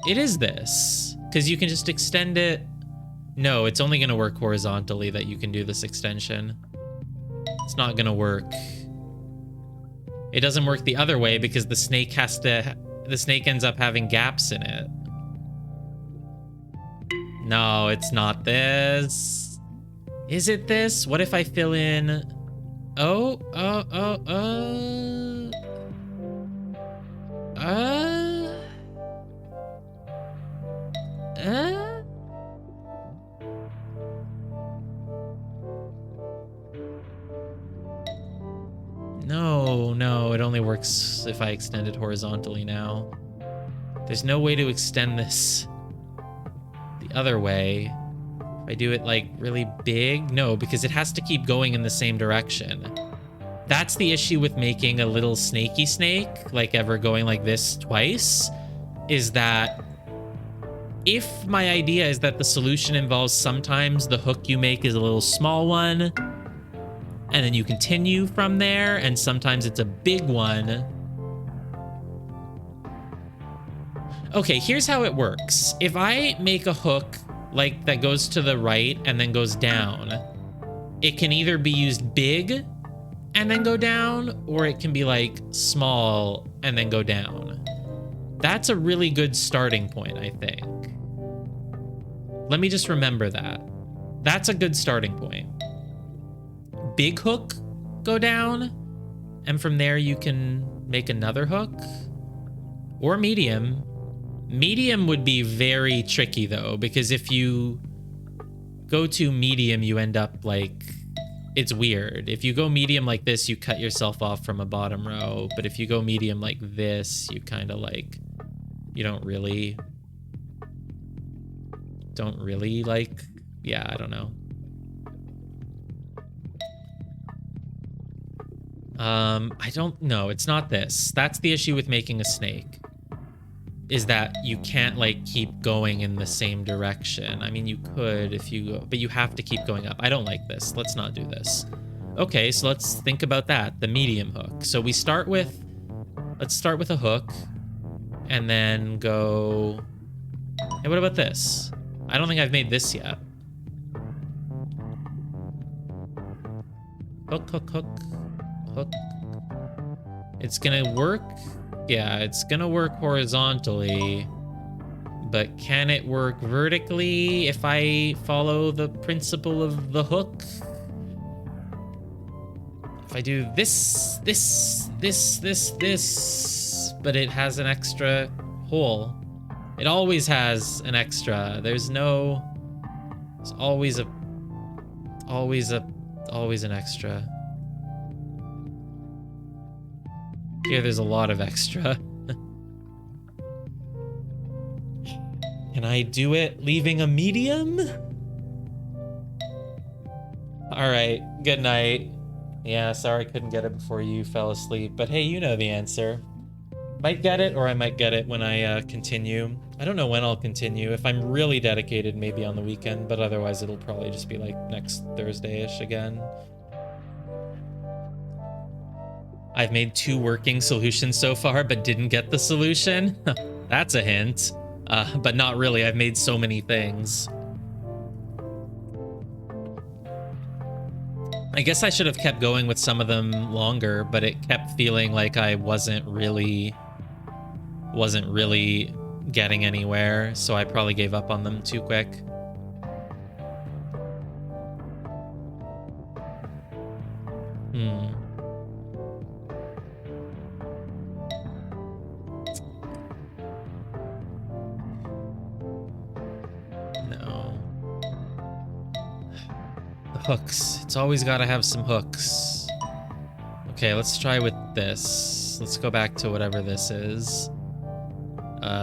it is this. Because you can just extend it. No, it's only going to work horizontally that you can do this extension. It's not going to work. It doesn't work the other way because the snake has to... The snake ends up having gaps in it. No, it's not this. Is it this? What if I fill in... No, it only works if I extend it horizontally now. There's no way to extend this the other way. If I do it like really big, no, because it has to keep going in the same direction. That's the issue with making a little snaky snake, like ever going like this twice, is that if my idea is that the solution involves sometimes the hook you make is a little small one, and then you continue from there, and sometimes it's a big one. Okay, here's how it works. If I make a hook like that goes to the right and then goes down, it can either be used big and then go down, or it can be like small and then go down. That's a really good starting point, I think. Let me just remember that. That's a good starting point. big hook go down, and from there you can make another hook. Or medium. Medium would be very tricky though, because if you go to medium, you end up like, it's weird. If you go medium like this, you cut yourself off from a bottom row. But if you go medium like this, you kind of like, you don't really like, yeah, I don't know. I don't know. It's not this. That's the issue with making a snake, is that you can't like keep going in the same direction. I mean, you could if you go, but you have to keep going up. I don't like this. Let's not do this. Okay, so let's think about that. The medium hook. So we start with, let's start with a hook and then go, hey, what about this? I don't think I've made this yet. Hook, hook, hook, hook. It's gonna work. Yeah, it's gonna work horizontally, but can it work vertically if I follow the principle of the hook? If I do this, but it has an extra hole. It always has an extra. There's always an extra. Here, there's a lot of extra. Can I do it leaving a medium? All right, good night. Yeah, sorry I couldn't get it before you fell asleep, but hey, you know the answer. Might get it, or I might get it when I continue. I don't know when I'll continue. If I'm really dedicated, maybe on the weekend, but otherwise it'll probably just be like next Thursday-ish again. I've made 2 working solutions so far, but didn't get the solution. That's a hint. But not really. I've made so many things. I guess I should have kept going with some of them longer, but it kept feeling like I wasn't really getting anywhere, so I probably gave up on them too quick. Hooks. It's always got to have some hooks. Okay, let's try with this. Let's go back to whatever this is.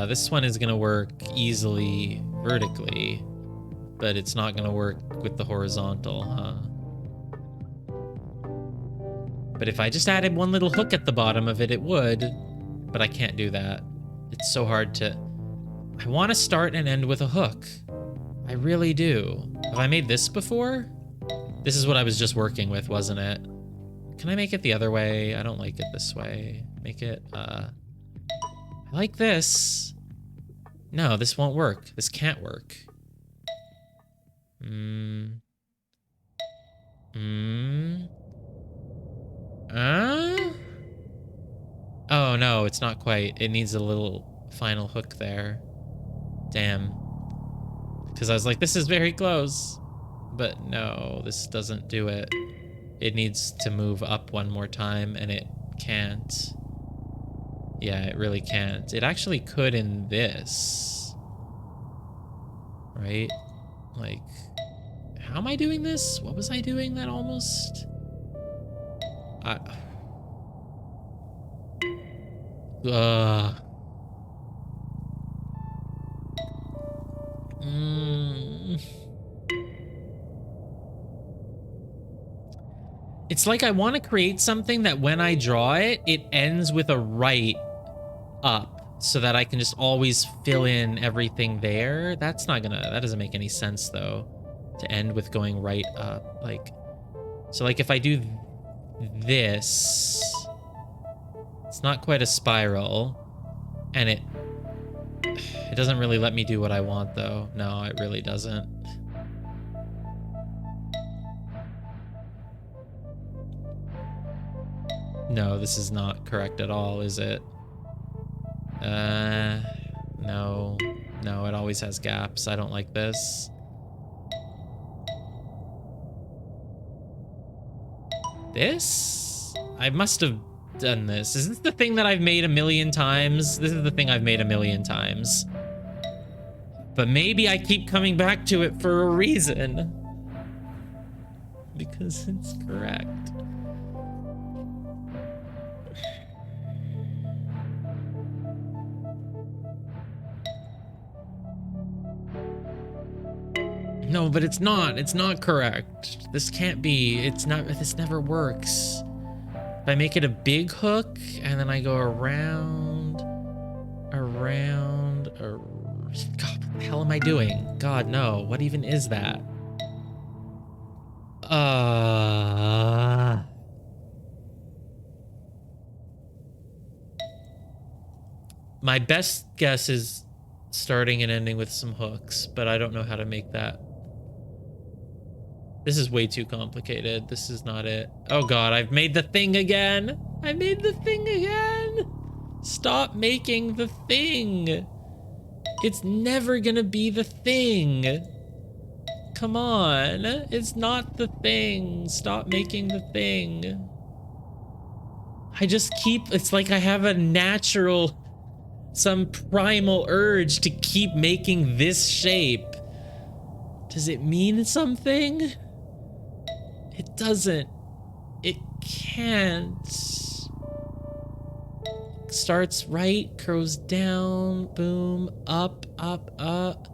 This one is going to work easily vertically, but it's not going to work with the horizontal, huh? But if I just added one little hook at the bottom of it, it would. But I can't do that. It's so hard to... I want to start and end with a hook. I really do. Have I made this before? This is what I was just working with, wasn't it? Can I make it the other way? I don't like it this way. Make it, I like this. No, this won't work. This can't work. Oh, no, it's not quite. It needs a little final hook there. Damn. Because I was like, this is very close. But no, this doesn't do it. It needs to move up one more time, and it can't. Yeah, it really can't. It actually could in this. Right? Like, how am I doing this? What was I doing that almost? It's like I want to create something that when I draw it, it ends with a right up so that I can just always fill in everything there. That doesn't make any sense though, to end with going right up. Like, so like if I do this, it's not quite a spiral, and it doesn't really let me do what I want though. No, it really doesn't. No, this is not correct at all, is it? No. No, it always has gaps. I don't like this. This? I must have done this. Is this the thing that I've made a million times? This is the thing I've made a million times. But maybe I keep coming back to it for a reason. Because it's correct. No, but it's not. It's not correct. This can't be. It's not. This never works. If I make it a big hook and then I go around. God, what the hell am I doing? God, no. What even is that? My best guess is starting and ending with some hooks, but I don't know how to make that. This is way too complicated. This is not it. Oh God, I've made the thing again. I made the thing again. Stop making the thing. It's never gonna be the thing. Come on. It's not the thing. Stop making the thing. I just keep, it's like I have a natural, some primal urge to keep making this shape. Does it mean something? It doesn't. It can't. Starts right, curls down, boom, up, up, up.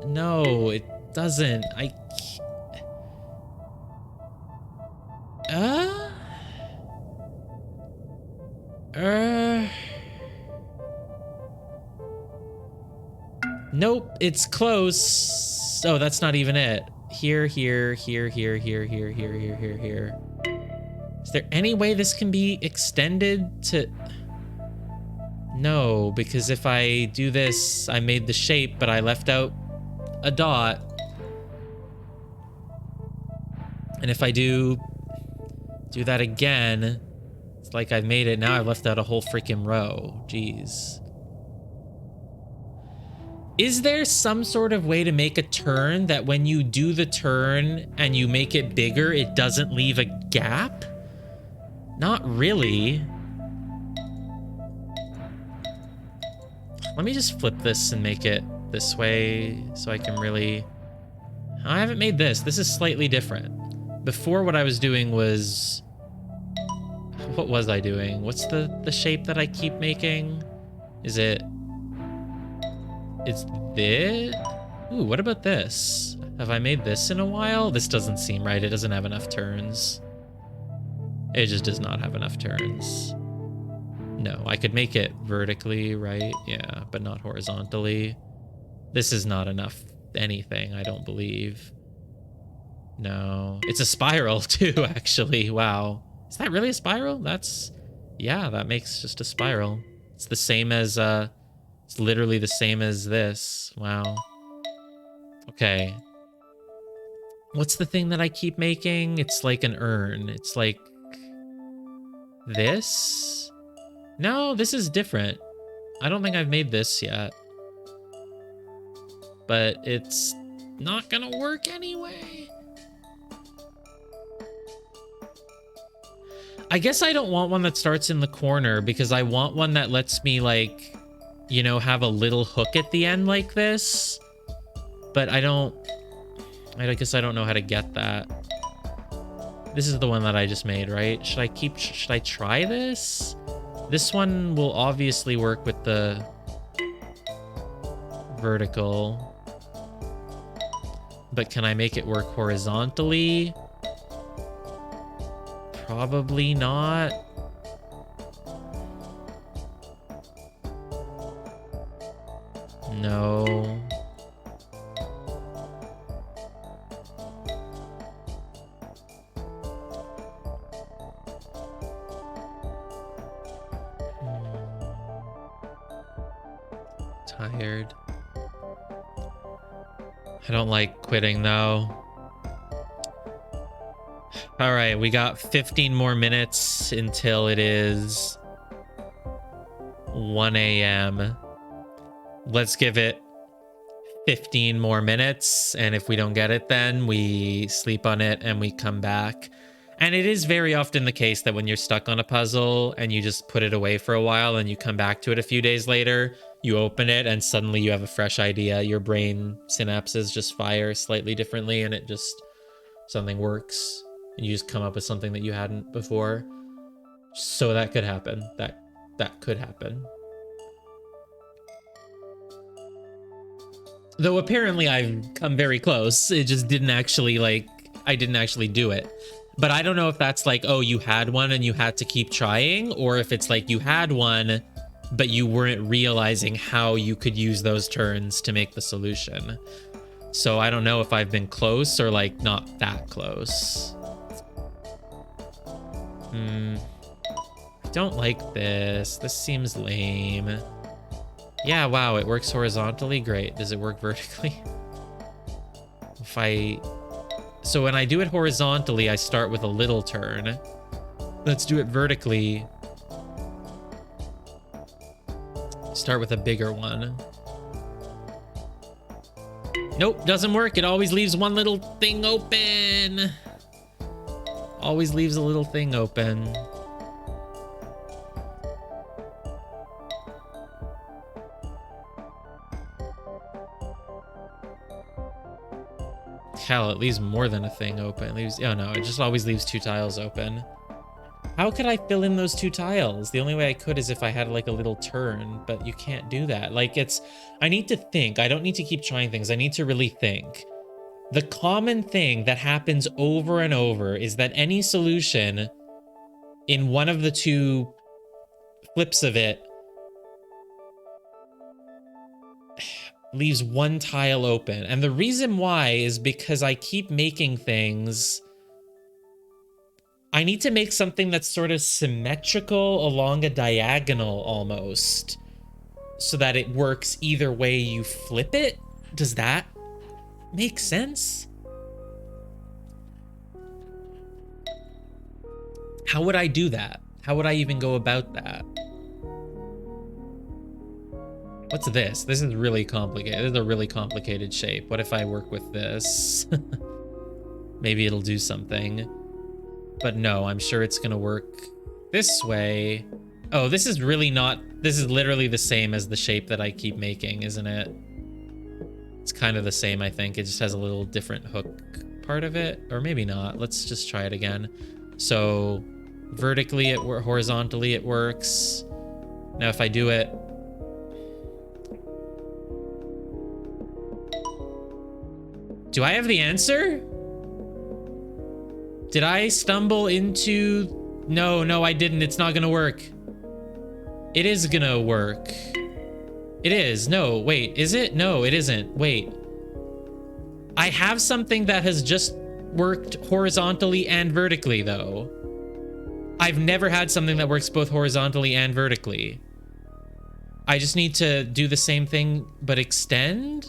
No, it doesn't. I Nope, it's close. Oh, that's not even it. Here. Is there any way this can be extended to... No, because if I do this, I made the shape, but I left out a dot. And if I do that again, it's like I've made it. Now I've left out a whole freaking row. Jeez. Is there some sort of way to make a turn that when you do the turn and you make it bigger, it doesn't leave a gap? Not really. Let me just flip this and make it this way so I can really... I haven't made this. This is slightly different. Before, what I was doing was... What was I doing? What's the shape that I keep making? Is it... It's this? Ooh, what about this? Have I made this in a while? This doesn't seem right. It doesn't have enough turns. It just does not have enough turns. No, I could make it vertically, right? Yeah, but not horizontally. This is not enough anything, I don't believe. No. It's a spiral, too, actually. Wow. Is that really a spiral? That's... Yeah, that makes just a spiral. It's the same as, It's literally the same as this. Wow. Okay. What's the thing that I keep making? It's like an urn. It's like... This? No, this is different. I don't think I've made this yet. But it's not gonna work anyway. I guess I don't want one that starts in the corner because I want one that lets me, like, you know, have a little hook at the end like this. But I guess I don't know how to get that. This is the one that I just made, right? Should I try this? This one will obviously work with the vertical. But can I make it work horizontally? Probably not. No. Tired. I don't like quitting though. All right, we got 15 more minutes until it is 1 a.m. Let's give it 15 more minutes, and if we don't get it, then we sleep on it and we come back. And it is very often the case that when you're stuck on a puzzle and you just put it away for a while and you come back to it a few days later, you open it and suddenly you have a fresh idea. Your brain synapses just fire slightly differently and it just, something works. And you just come up with something that you hadn't before. So that could happen. That could happen. Though apparently I've come very close. It just didn't actually, like, I didn't actually do it. But I don't know if that's like, oh, you had one and you had to keep trying, or if it's like you had one, but you weren't realizing how you could use those turns to make the solution. So I don't know if I've been close or like not that close. I don't like this. This seems lame. Yeah, wow, it works horizontally. Great. Does it work vertically? So when I do it horizontally, I start with a little turn. Let's do it vertically. Start with a bigger one. Nope, doesn't work. It always leaves one little thing open. Always leaves a little thing open. Hell, it leaves more than a thing open. It leaves, oh no, it just always leaves 2 tiles open. How could I fill in those 2 tiles? The only way I could is if I had like a little turn, but you can't do that. Like I need to think. I don't need to keep trying things. I need to really think. The common thing that happens over and over is that any solution in one of the 2 flips of it leaves 1 tile open. And the reason why is because I keep making things. I need to make something that's sort of symmetrical along a diagonal almost, so that it works either way you flip it. Does that make sense? How would I do that? How would I even go about that? What's this? This is really complicated. This is a really complicated shape. What if I work with this? Maybe it'll do something. But no, I'm sure it's gonna work this way. Oh, this is really not... This is literally the same as the shape that I keep making, isn't it? It's kind of the same, I think. It just has a little different hook part of it. Or maybe not. Let's just try it again. So, vertically, horizontally, it works. Now, if I do it... Do I have the answer? Did I stumble into... No, I didn't. It's not gonna work. It is gonna work. It is. No, wait. Is it? No, it isn't. Wait. I have something that has just worked horizontally and vertically, though. I've never had something that works both horizontally and vertically. I just need to do the same thing, but extend?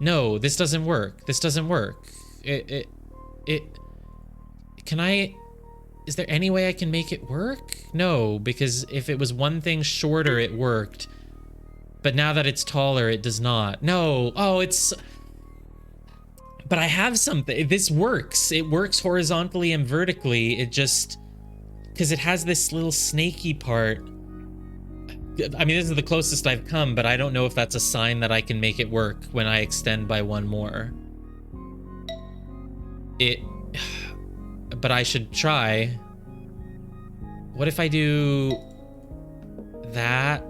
No, this doesn't work. This doesn't work. Can I... Is there any way I can make it work? No, because if it was one thing shorter, it worked. But now that it's taller, it does not. No. Oh, it's... But I have something. This works. It works horizontally and vertically. It just... Because it has this little snaky part. I mean, this is the closest I've come, but I don't know if that's a sign that I can make it work when I extend by 1 more. But I should try. What if I do that?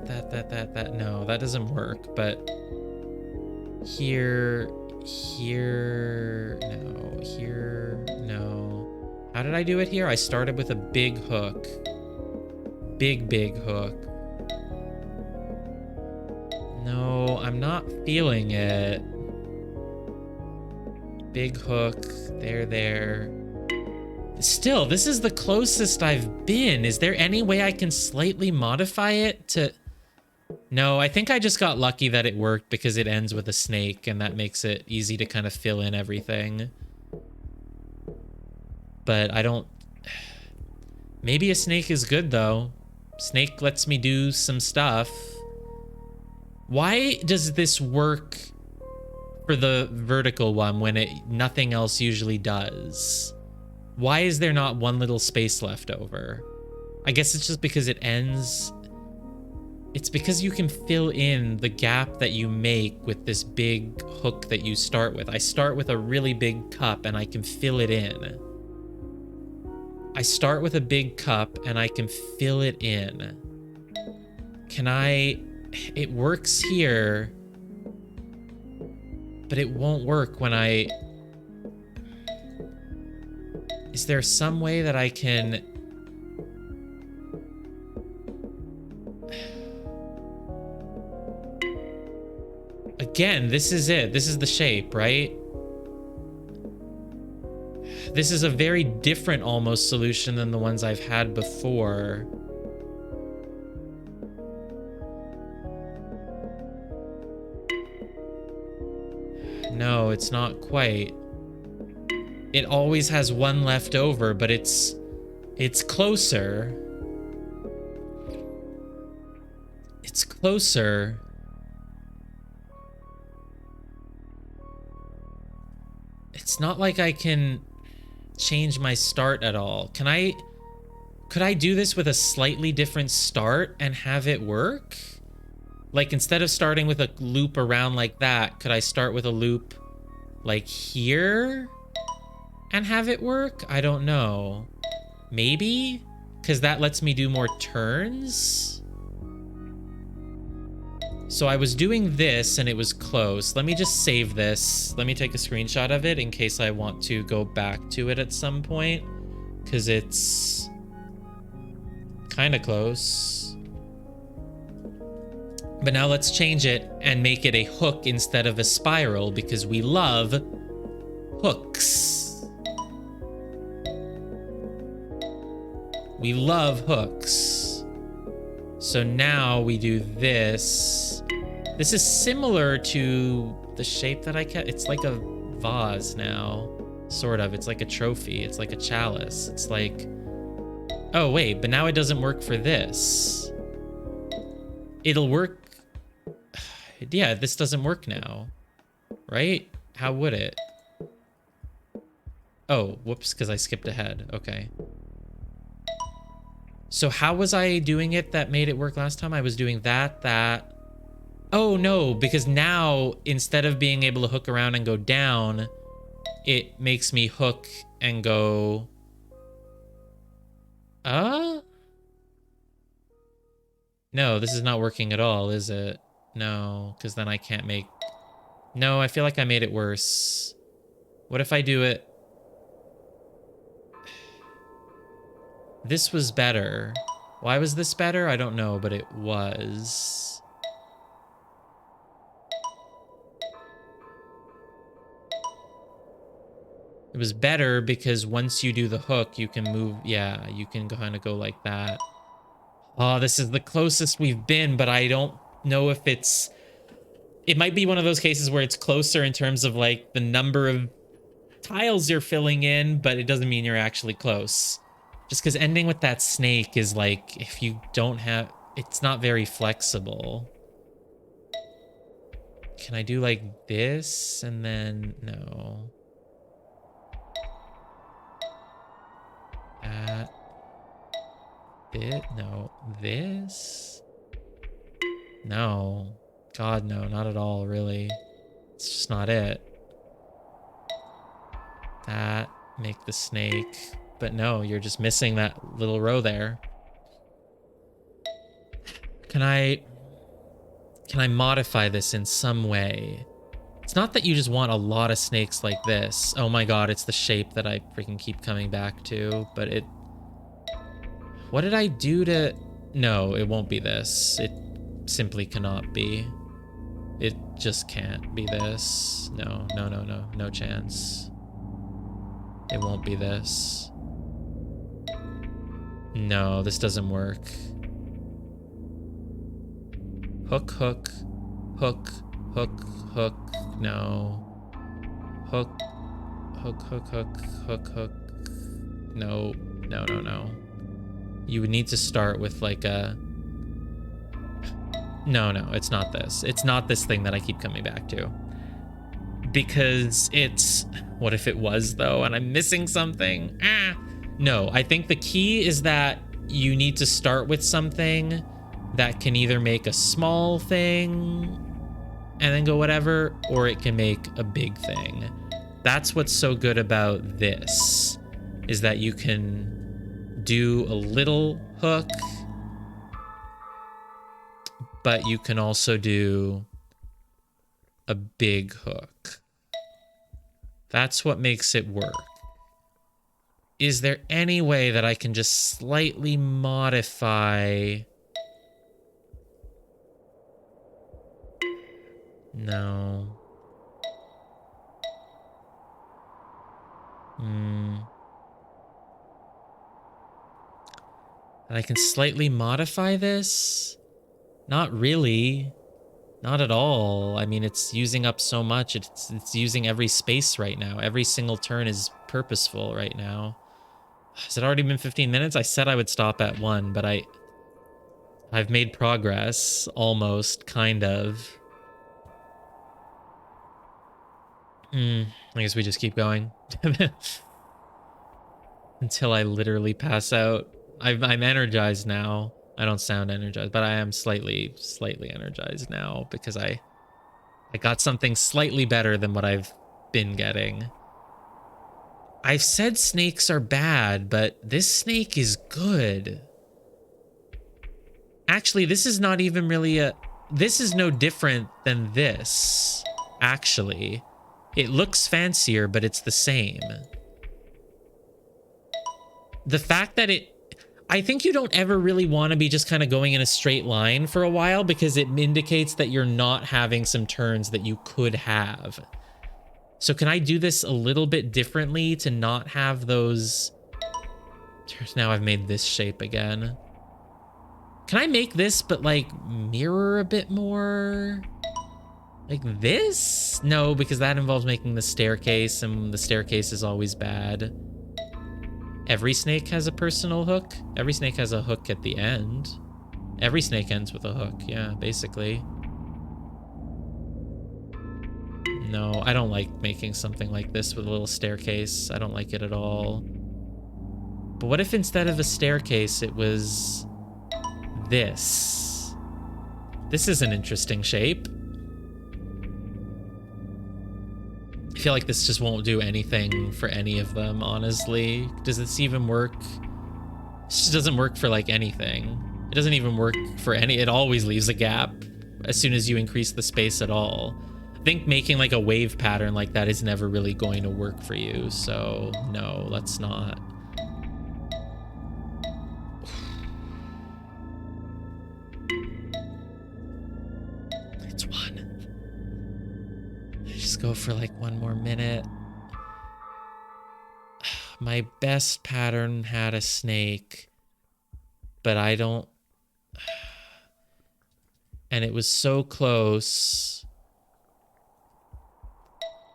That. No, that doesn't work, but here, no. How did I do it here? I started with a big hook. Big hook. No, I'm not feeling it. Big hook. There. Still, this is the closest I've been. Is there any way I can slightly modify it to... No, I think I just got lucky that it worked because it ends with a snake and that makes it easy to kind of fill in everything. But I don't... Maybe a snake is good, though. Snake lets me do some stuff. Why does this work for the vertical one when nothing else usually does? Why is there not one little space left over? I guess it's just because it ends. It's because you can fill in the gap that you make with this big hook that you start with. I start with a really big cup and I can fill it in. I start with a big cup and I can fill it in. Can I... It works here, but it won't work when I... Is there some way that I can... Again, this is it. This is the shape, right? This is a very different almost solution than the ones I've had before. No, it's not quite. It always has one left over, but it's closer. It's closer. It's not like I can change my start at all. Could I do this with a slightly different start and have it work? Like, instead of starting with a loop around like that, could I start with a loop like here and have it work? I don't know. Maybe? Because that lets me do more turns? So I was doing this and it was close. Let me just save this. Let me take a screenshot of it in case I want to go back to it at some point, because it's kind of close. But now let's change it and make it a hook instead of a spiral, because we love hooks. We love hooks. So now we do this. This is similar to the shape that I kept. It's like a vase now, sort of. It's like a trophy. It's like a chalice. It's like, oh wait, but now it doesn't work for this. It'll work. Yeah, this doesn't work now, right? How would it? Oh, whoops, because I skipped ahead. Okay. So how was I doing it that made it work last time? I was doing that. Oh no, because now instead of being able to hook around and go down, it makes me hook and go... No, this is not working at all, is it? No, because then I can't make... No, I feel like I made it worse. What if I do it... This was better. Why was this better? I don't know, but it was. It was better because once you do the hook, you can move. Yeah, you can kind of go like that. Oh, this is the closest we've been, but I don't know if it's... It might be one of those cases where it's closer in terms of like the number of tiles you're filling in, but it doesn't mean you're actually close. Just because ending with that snake is like, if you don't have... It's not very flexible. Can I do like this and then... No. That. Bit? No. This? No. God, no. Not at all, really. It's just not it. That. Make the snake... But no, you're just missing that little row there. Can I modify this in some way? It's not that you just want a lot of snakes like this. Oh my god, it's the shape that I freaking keep coming back to, but it... What did I do to... No, it won't be this. It simply cannot be. It just can't be this. No, no, no, no. No chance. It won't be this. No, this doesn't work. Hook, hook, hook, hook, hook, no. Hook, hook, hook, hook, hook, hook. No, no, no, no. You would need to start with like a... No, it's not this. It's not this thing that I keep coming back to. Because it's... What if it was, though, and I'm missing something? No, I think the key is that you need to start with something that can either make a small thing and then go whatever, or it can make a big thing. That's what's so good about this, is that you can do a little hook, but you can also do a big hook. That's what makes it work. Is there any way that I can just slightly modify? No. That I can slightly modify this? Not really. Not at all. I mean, it's using up so much. It's using every space right now. Every single turn is purposeful right now. Has it already been 15 minutes? I said I would stop at 1, but I've made progress. Almost, kind of. I guess we just keep going. Until I literally pass out. I'm energized now. I don't sound energized, but I am slightly energized now because I got something slightly better than what I've been getting. I've said snakes are bad, but this snake is good. Actually, this is not even really this is no different than this, actually. It looks fancier, but it's the same. The fact that I think you don't ever really want to be just kind of going in a straight line for a while because it indicates that you're not having some turns that you could have. So can I do this a little bit differently to not have those... Now I've made this shape again. Can I make this, but like mirror a bit more? Like this? No, because that involves making the staircase, and the staircase is always bad. Every snake has a personal hook? Every snake has a hook at the end. Every snake ends with a hook, yeah, basically. No, I don't like making something like this with a little staircase. I don't like it at all. But what if instead of a staircase, it was this? This is an interesting shape. I feel like this just won't do anything for any of them, honestly. Does this even work? This just doesn't work for like anything. It doesn't even work for any, it always leaves a gap as soon as you increase the space at all. I think making like a wave pattern like that is never really going to work for you, so no, let's not. It's 1. Just go for like 1 more minute. My best pattern had a snake, but I don't... And it was so close.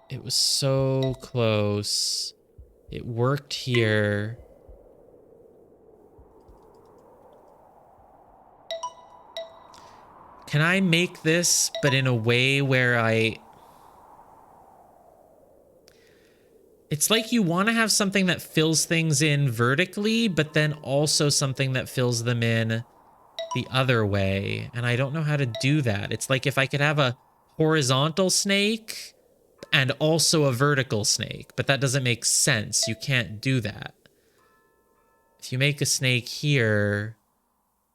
It was so close. It worked here. Can I make this, but in a way where it's like you want to have something that fills things in vertically, but then also something that fills them in the other way. And I don't know how to do that. It's like if I could have a horizontal snake and also a vertical snake, but that doesn't make sense. You can't do that. If you make a snake here,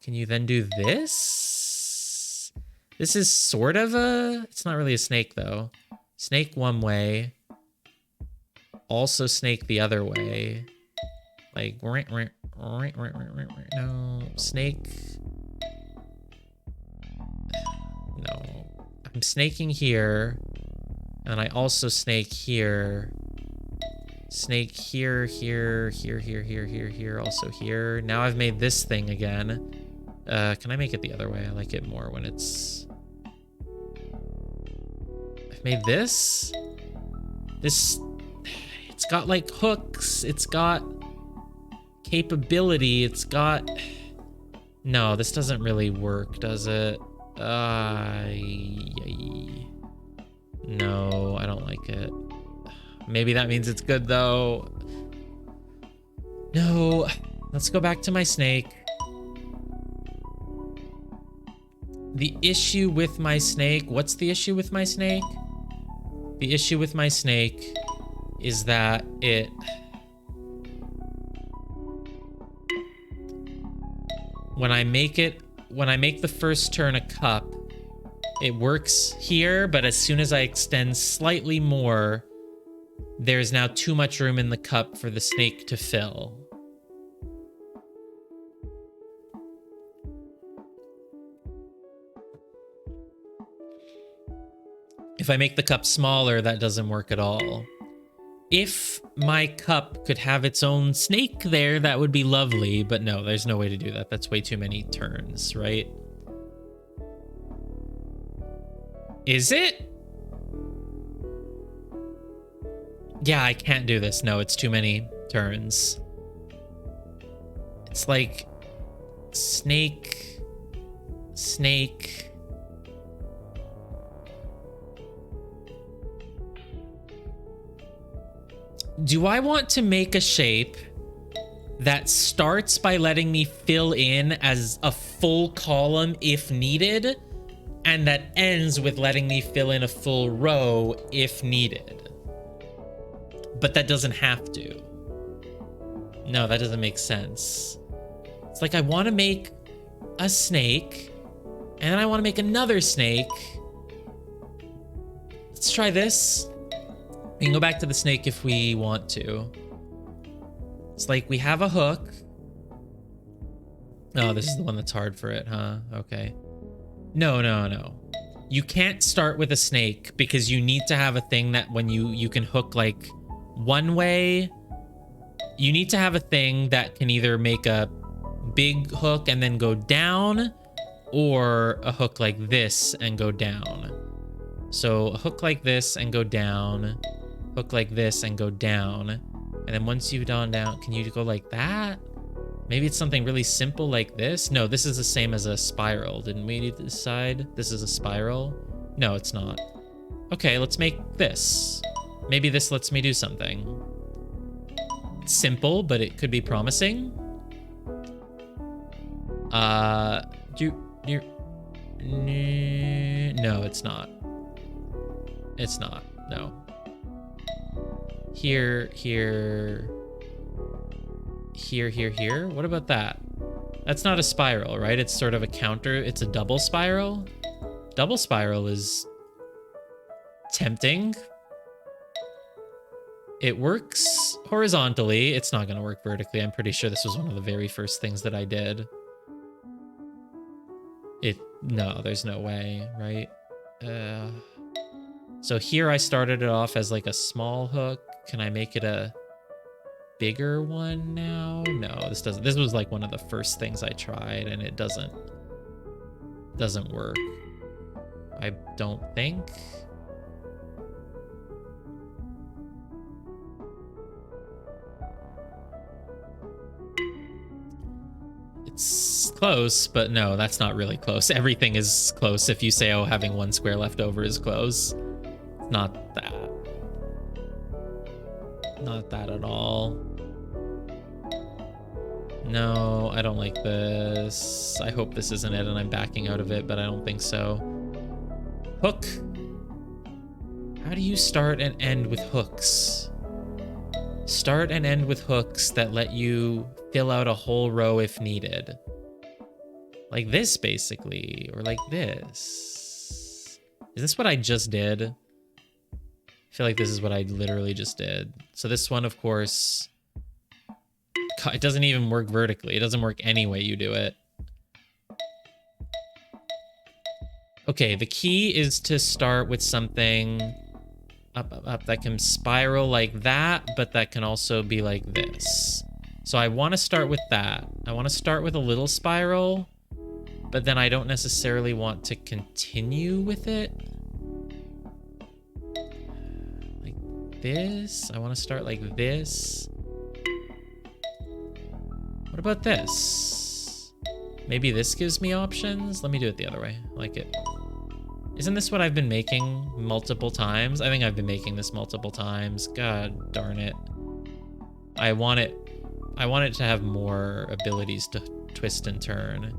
can you then do this? This is sort of it's not really a snake though. Snake one way. Also snake the other way. Like, no, snake. No, I'm snaking here. And I also snake here. Snake here, here, here, here, here, here, here, also here. Now I've made this thing again. Can I make it the other way? I like it more when it's... I've made this. This... It's got like hooks. It's got capability. It's got... No, this doesn't really work, does it? No, I don't like it. Maybe that means it's good though. No, let's go back to my snake. The issue with my snake, what's the issue with my snake? The issue with my snake is that it... When I make the first turn a cup, it works here, but as soon as I extend slightly more, there's now too much room in the cup for the snake to fill. If I make the cup smaller, that doesn't work at all. If my cup could have its own snake there, that would be lovely, but no, there's no way to do that. That's way too many turns, right? Is it? Yeah, I can't do this. No, it's too many turns. It's like snake, snake. Do I want to make a shape that starts by letting me fill in as a full column if needed, and that ends with letting me fill in a full row if needed? But that doesn't have to. No, that doesn't make sense. It's like I want to make a snake, and then I want to make another snake. Let's try this. We can go back to the snake if we want to. It's like we have a hook. Oh, this is the one that's hard for it, huh? Okay. No, no, no. You can't start with a snake because you need to have a thing that when you can hook like one way. You need to have a thing that can either make a big hook and then go down, or a hook like this and go down. So a hook like this and go down. Hook like this and go down. And then once you've gone down, can you go like that? Maybe it's something really simple like this. No, this is the same as a spiral. Didn't we decide this is a spiral? No, it's not. Okay, let's make this. Maybe this lets me do something. It's simple, but it could be promising. No, it's not. It's not. No. Here. What about that? That's not a spiral, right? It's sort of a counter. It's a double spiral. Double spiral is tempting. It works horizontally. It's not going to work vertically. I'm pretty sure this was one of the very first things that I did. No, there's no way, right? So here I started it off as like a small hook. Can I make it a bigger one now? No, this doesn't. This was like one of the first things I tried, and it doesn't work. I don't think. It's close, but no, that's not really close. Everything is close if you say, oh, having one square left over is close. It's not that. Not that at all. No, I don't like this. I hope this isn't it and I'm backing out of it, but I don't think so. Hook. How do you start and end with hooks? Start and end with hooks that let you fill out a whole row if needed. Like this, basically, or like this. Is this what I just did? I feel like this is what I literally just did. So this one, of course, it doesn't even work vertically. It doesn't work any way you do it. Okay, the key is to start with something up that can spiral like that, but that can also be like this. So I want to start with that. I want to start with a little spiral, but then I don't necessarily want to continue with it. Like this. I want to start like this. What about this? Maybe this gives me options? Let me do it the other way. I like it. Isn't this what I've been making multiple times? I think I've been making this multiple times. God darn it. I want it to have more abilities to twist and turn.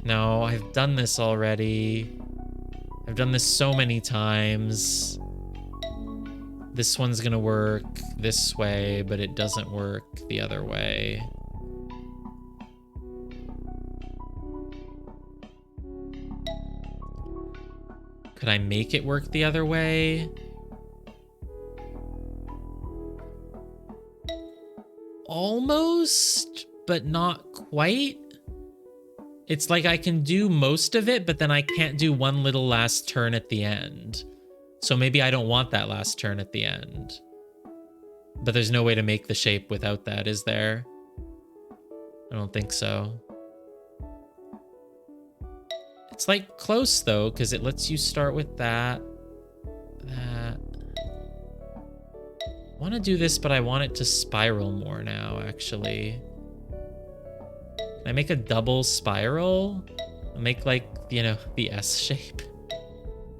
No, I've done this already. I've done this so many times. This one's gonna work this way, but it doesn't work the other way. Could I make it work the other way? Almost, but not quite. It's like I can do most of it, but then I can't do one little last turn at the end. So maybe I don't want that last turn at the end. But there's no way to make the shape without that, is there? I don't think so. It's like close though, because it lets you start with that. I want to do this, but I want it to spiral more now, actually. Can I make a double spiral? I'll make like, you know, the S shape.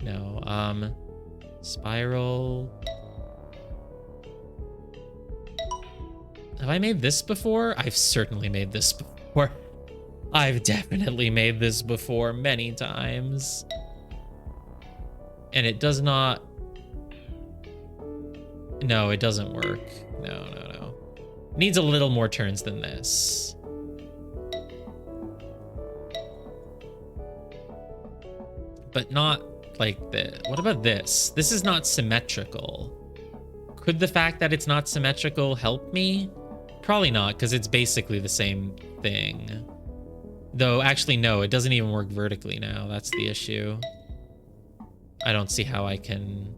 No, spiral. Have I made this before? I've certainly made this before. I've definitely made this before many times. And it does not... No, it doesn't work. No. It needs a little more turns than this. But not like this. What about this? This is not symmetrical. Could the fact that it's not symmetrical help me? Probably not, because it's basically the same thing. Though, actually, no, it doesn't even work vertically now. That's the issue. I don't see how I can...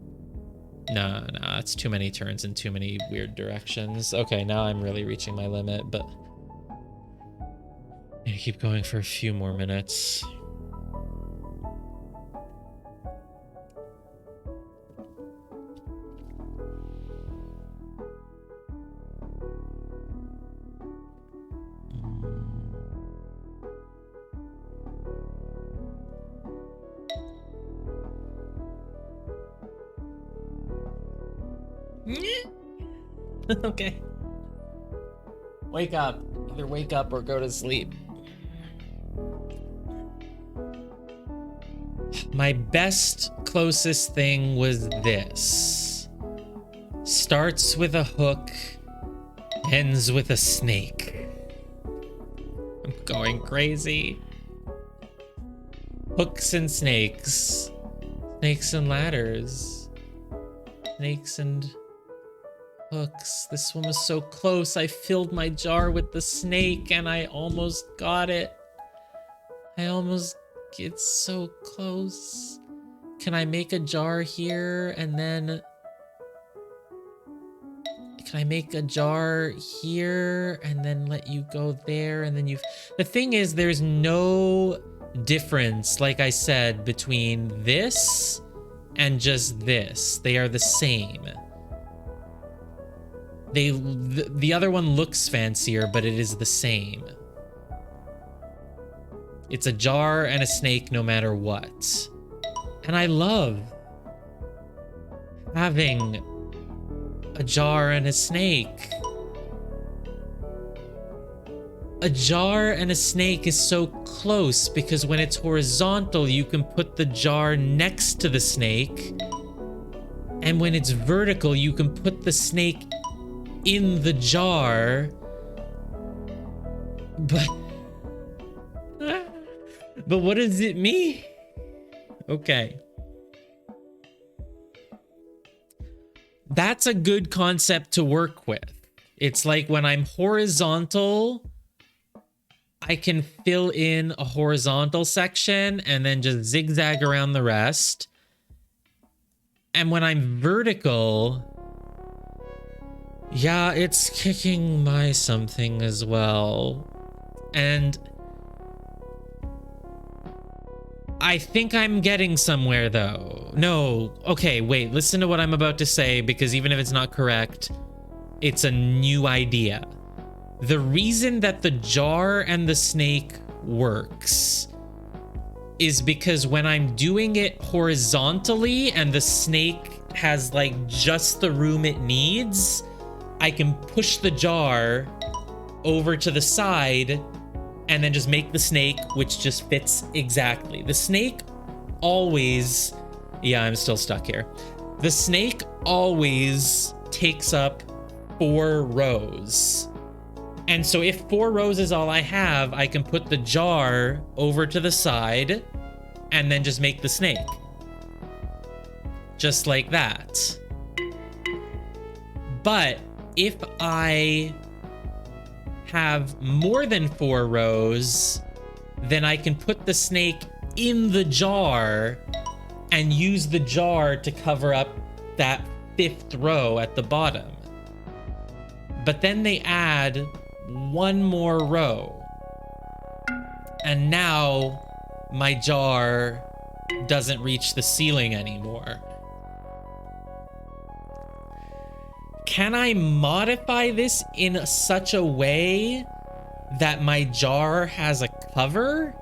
No, it's too many turns in too many weird directions. Okay, now I'm really reaching my limit, but... I'm gonna keep going for a few more minutes. Okay. Wake up. Either wake up or go to sleep. My best closest thing was this. Starts with a hook, ends with a snake. I'm going crazy. Hooks and snakes. Snakes and ladders. Snakes and... hooks. This one was so close. I filled my jar with the snake and I almost got it. It's so close. Can I make a jar here and then... Can I make a jar here and then let you go there and then The thing is, there's no difference, like I said, between this and just this. They are the same. The other one looks fancier, but it is the same. It's a jar and a snake no matter what. And I love having a jar and a snake. A jar and a snake is so close because when it's horizontal, you can put the jar next to the snake. And when it's vertical, you can put the snake in the jar. But what does it mean? Okay. That's a good concept to work with. It's like when I'm horizontal, I can fill in a horizontal section and then just zigzag around the rest. And when I'm vertical, yeah, it's kicking my something as well. And I think I'm getting somewhere though. No, okay, wait, listen to what I'm about to say because even if it's not correct, it's a new idea. The reason that the jar and the snake works is because when I'm doing it horizontally and the snake has like just the room it needs, I can push the jar over to the side and then just make the snake, which just fits exactly. The snake always, yeah, I'm still stuck here. The snake always takes up 4 rows. And so if 4 rows is all I have, I can put the jar over to the side and then just make the snake. Just like that. But if I have more than 4 rows, then I can put the snake in the jar and use the jar to cover up that 5th row at the bottom. But then they add 1 more row. And now my jar doesn't reach the ceiling anymore. Can I modify this in such a way that my jar has a cover?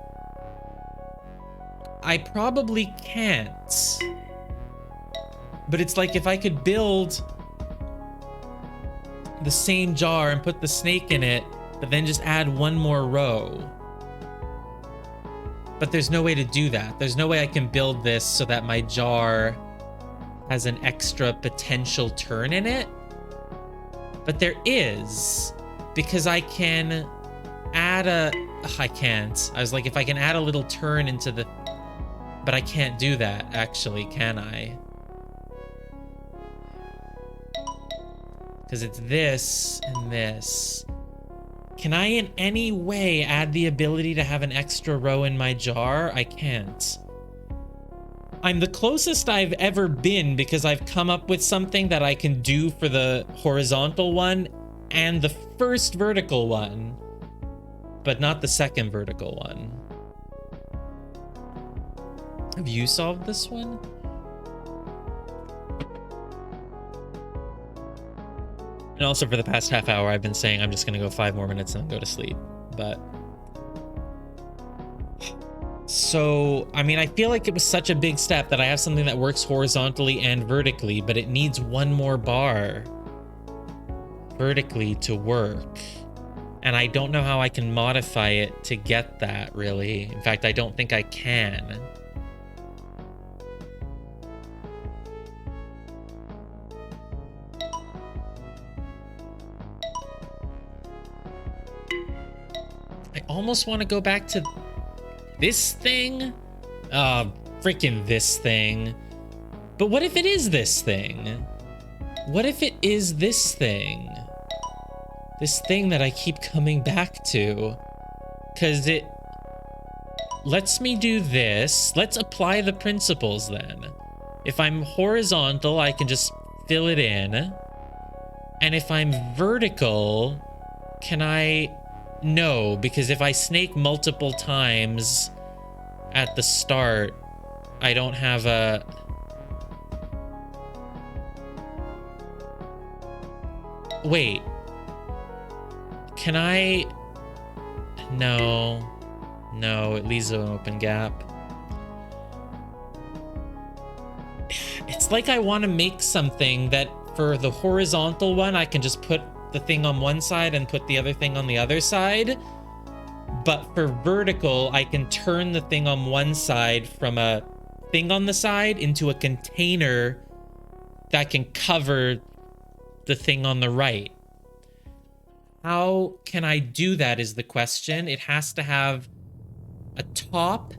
I probably can't. But it's like if I could build the same jar and put the snake in it, but then just add 1 more row. But there's no way to do that. There's no way I can build this so that my jar has an extra potential turn in it. But there is, because I can add a... I can't. I was like, if I can add a little turn into the... But I can't do that, actually, can I? Because it's this and this. Can I in any way add the ability to have an extra row in my jar? I can't. I'm the closest I've ever been because I've come up with something that I can do for the horizontal one and the first vertical one, but not the second vertical one. Have you solved this one? And also for the past half hour, I've been saying I'm just gonna go 5 more minutes and then go to sleep, but... So, I mean, I feel like it was such a big step that I have something that works horizontally and vertically, but it needs 1 more bar vertically to work. And I don't know how I can modify it to get that, really. In fact, I don't think I can. I almost want to go back to this thing? Freaking this thing. But what if it is this thing? What if it is this thing? This thing that I keep coming back to. Because it lets me do this. Let's apply the principles then. If I'm horizontal, I can just fill it in. And if I'm vertical, can I... No, because if I snake multiple times at the start, I don't have a... Wait. Can I... No. No, it leaves an open gap. It's like I want to make something that for the horizontal one, I can just put the thing on one side and put the other thing on the other side. But for vertical, I can turn the thing on one side from a thing on the side into a container that can cover the thing on the right. How can I do that is the question. It has to have a top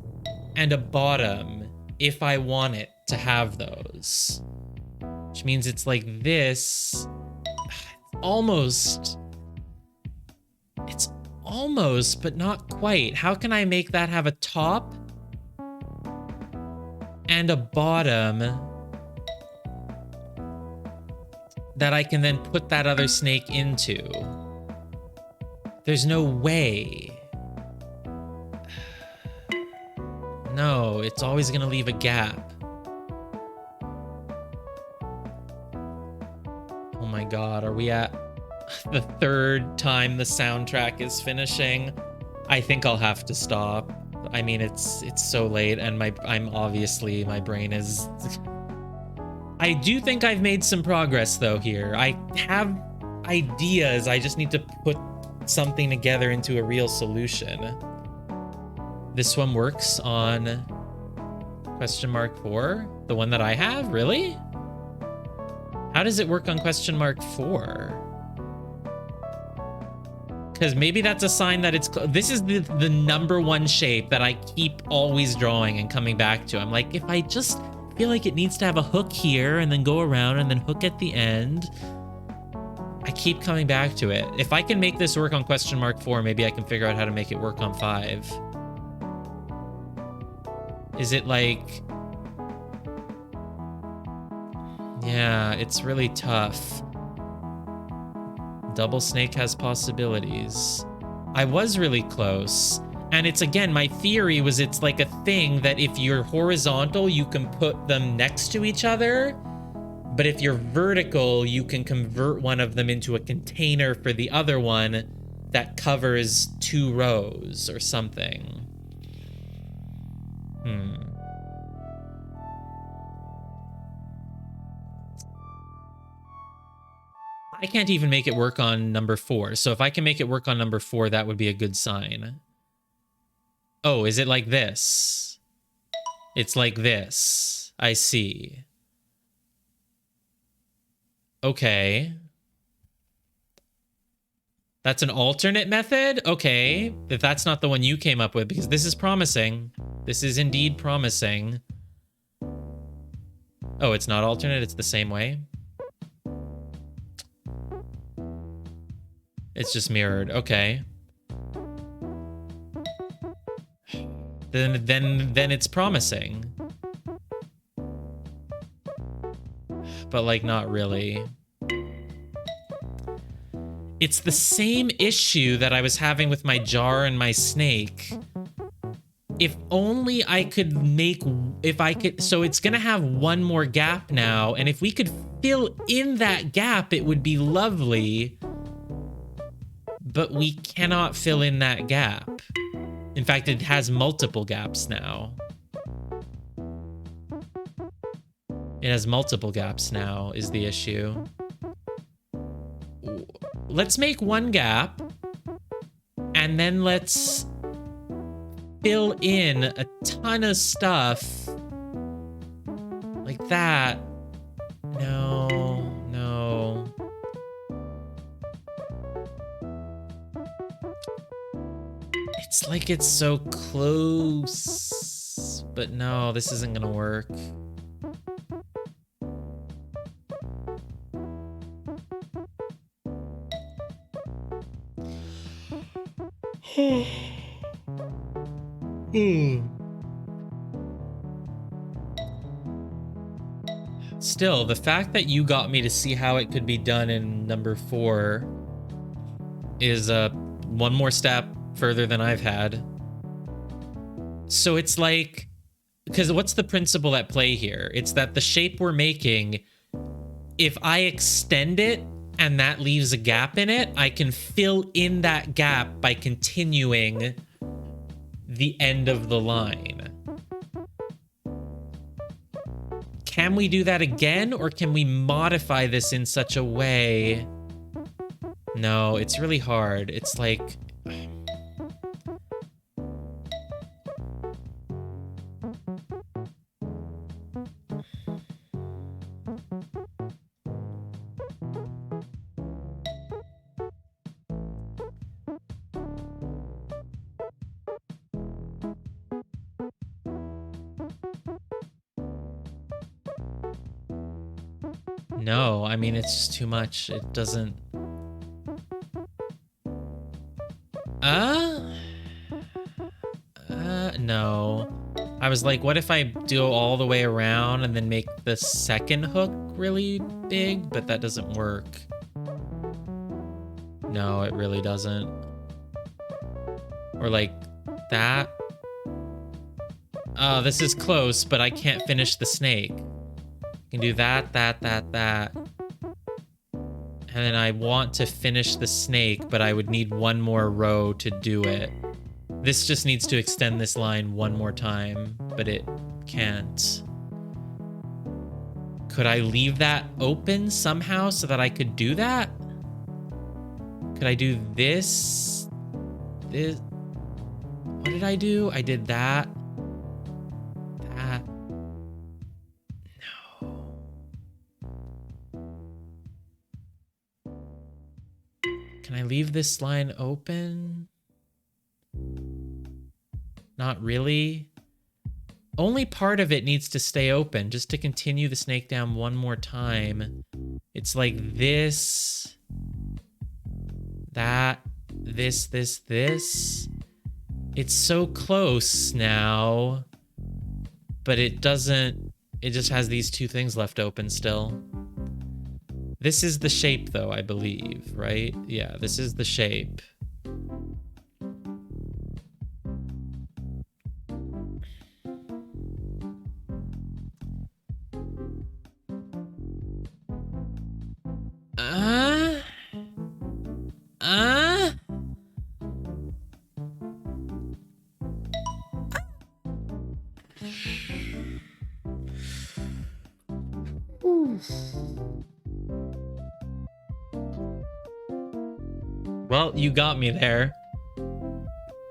and a bottom if I want it to have those. Which means it's like this. Almost. It's almost, but not quite. How can I make that have a top and a bottom that I can then put that other snake into? There's no way. No, it's always gonna leave a gap. Oh my god, are we at the third time the soundtrack is finishing, I think I'll have to stop. I mean, it's so late, and my brain is. I do think I've made some progress though here. I have ideas. I just need to put something together into a real solution. This one works on question mark 4, the one that I have. Really? How does it work on question mark 4? Because maybe that's a sign that it's... This is the number one shape that I keep always drawing and coming back to. I'm like, if I just feel like it needs to have a hook here and then go around and then hook at the end, I keep coming back to it. If I can make this work on question mark 4, maybe I can figure out how to make it work on 5. Is it like... Yeah, it's really tough. Double snake has possibilities. I was really close. And it's, again, my theory was it's like a thing that if you're horizontal, you can put them next to each other. But if you're vertical, you can convert one of them into a container for the other one that covers 2 rows or something. I can't even make it work on number 4. So if I can make it work on number 4, that would be a good sign. Oh, is it like this? It's like this. I see. Okay. That's an alternate method? Okay. If that's not the one you came up with, because this is promising. This is indeed promising. Oh, it's not alternate, it's the same way. It's just mirrored. Okay. Then it's promising. But like not really. It's the same issue that I was having with my jar and my snake. If only I could make, so it's gonna have one more gap now, and if we could fill in that gap, it would be lovely. But we cannot fill in that gap. In fact, it has multiple gaps now. It has multiple gaps now, is the issue. Let's make one gap, and then let's fill in a ton of stuff like that. No, no. It's like it's so close, but no, this isn't gonna work. Still, the fact that you got me to see how it could be done in number 4 is one more step further than I've had. So it's like, because what's the principle at play here? It's that the shape we're making, if I extend it and that leaves a gap in it, I can fill in that gap by continuing the end of the line. Can we do that again, or can we modify this in such a way? No, it's really hard. It's like... No, I mean, it's just too much. It doesn't... No. I was like, what if I do all the way around and then make the second hook really big? But that doesn't work. No, it really doesn't. Or like that. Oh, this is close, but I can't finish the snake. I can do that, that. And then I want to finish the snake, but I would need one more row to do it. This just needs to extend this line one more time, but it can't. Could I leave that open somehow so that I could do that? Could I do this? This? What did I do? I did that. That. No. Can I leave this line open? Not really. Only part of it needs to stay open just to continue the snake down one more time. It's like this, that, this. It's so close now, but it doesn't, it just has these two things left open still. This is the shape though, I believe, right? Yeah, this is the shape. Well, you got me there.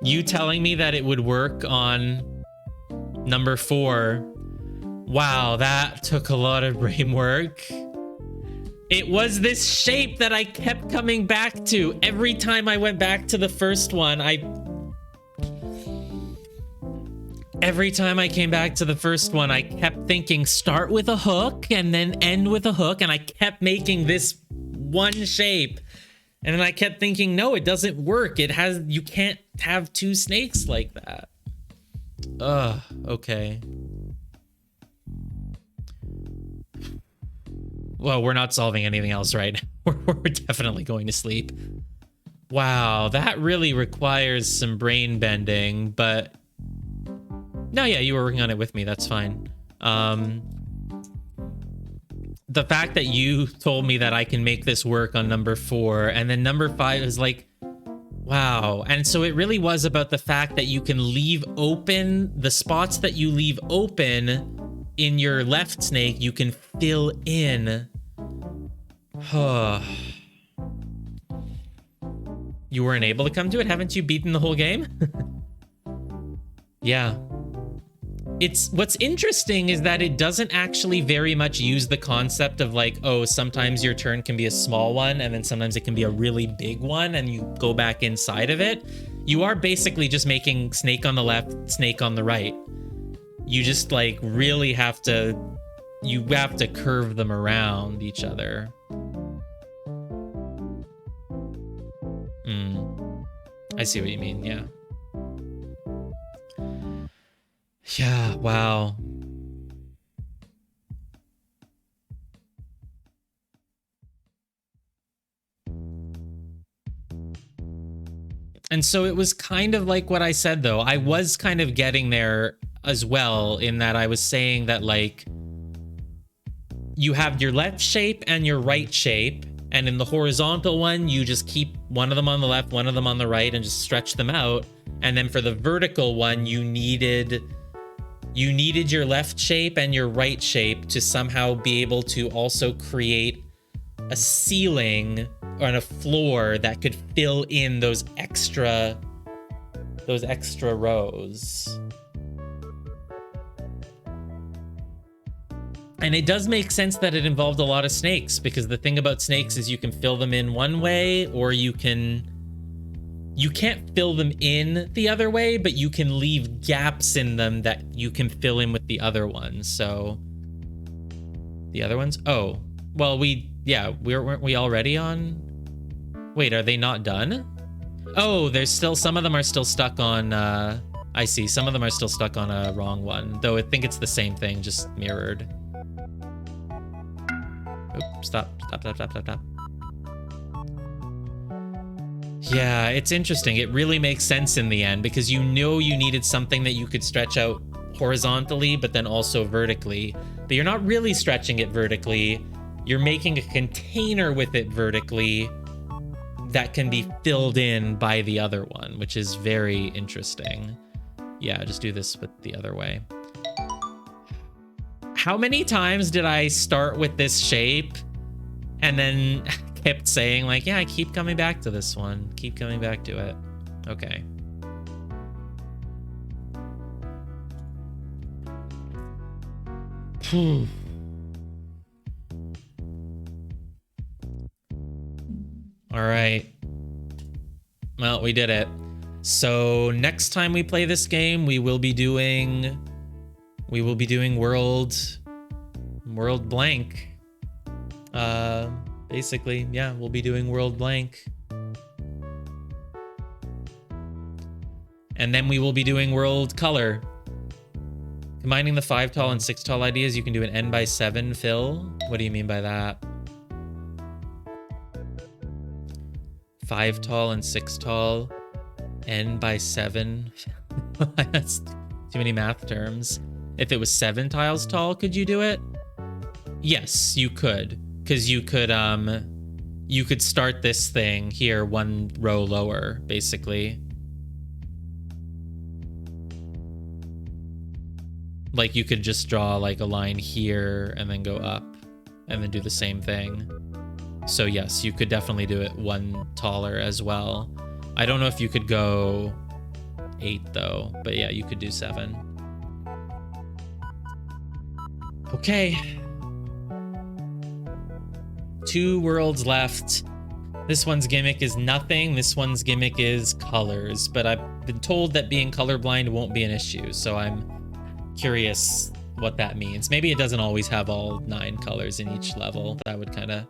You telling me that it would work on number 4. Wow, that took a lot of brain work. It was this shape that I kept coming back to. Every time I went back to the first one, Every time I came back to the first one, I kept thinking start with a hook and then end with a hook, and I kept making this one shape. And then I kept thinking, no, it doesn't work. You can't have two snakes like that. Ugh, okay. Well, we're not solving anything else right now. We're definitely going to sleep. Wow, that really requires some brain bending, but... No, yeah, you were working on it with me. That's fine. The fact that you told me that I can make this work on number 4, and then number 5 is like, wow. And so it really was about the fact that you can leave open the spots that you leave open in your left snake, you can fill in. You weren't able to come to it? Haven't you beaten the whole game? Yeah. What's interesting is that it doesn't actually very much use the concept of like, oh, sometimes your turn can be a small one and then sometimes it can be a really big one and you go back inside of it. You are basically just making snake on the left, snake on the right. You just like really have to curve them around each other. I see what you mean, yeah. Yeah, wow. And so it was kind of like what I said, though. I was kind of getting there as well, in that I was saying that, like, you have your left shape and your right shape, and in the horizontal one, you just keep one of them on the left, one of them on the right, and just stretch them out. And then for the vertical one, you needed your left shape and your right shape to somehow be able to also create a ceiling or a floor that could fill in those extra rows. And it does make sense that it involved a lot of snakes, because the thing about snakes is you can fill them in one way, or you can't fill them in the other way, but you can leave gaps in them that you can fill in with the other ones. So the other ones? Oh, well, weren't we already on? Wait, are they not done? Oh, there's still, some of them are still stuck on, I see, some of them are still stuck on a wrong one, though I think it's the same thing, just mirrored. Oops, stop. Yeah, it's interesting. It really makes sense in the end, because you know you needed something that you could stretch out horizontally, but then also vertically. But you're not really stretching it vertically. you're making a container with it vertically that can be filled in by the other one, which is very interesting. Yeah, just do this with the other way. How many times did I start with this shape and then kept saying like, yeah, I keep coming back to this one. Keep coming back to it. Okay. All right. Well, we did it. So next time we play this game, we will be doing world blank. Basically, yeah, we'll be doing world blank. And then we will be doing world color. Combining the 5 tall and 6 tall ideas, you can do an n by 7 fill. What do you mean by that? 5 tall and 6 tall, n by 7. That's too many math terms. If it was 7 tiles tall, could you do it? Yes, you could. Because you could start this thing here 1 row lower, basically. Like you could just draw like a line here and then go up and then do the same thing. So yes, you could definitely do it 1 taller as well. I don't know if you could go 8 though, but yeah, you could do 7. Okay. 2 worlds left. This one's gimmick is nothing. This one's gimmick is colors, but I've been told that being colorblind won't be an issue, so I'm curious what that means. Maybe it doesn't always have all 9 colors in each level. That would kind of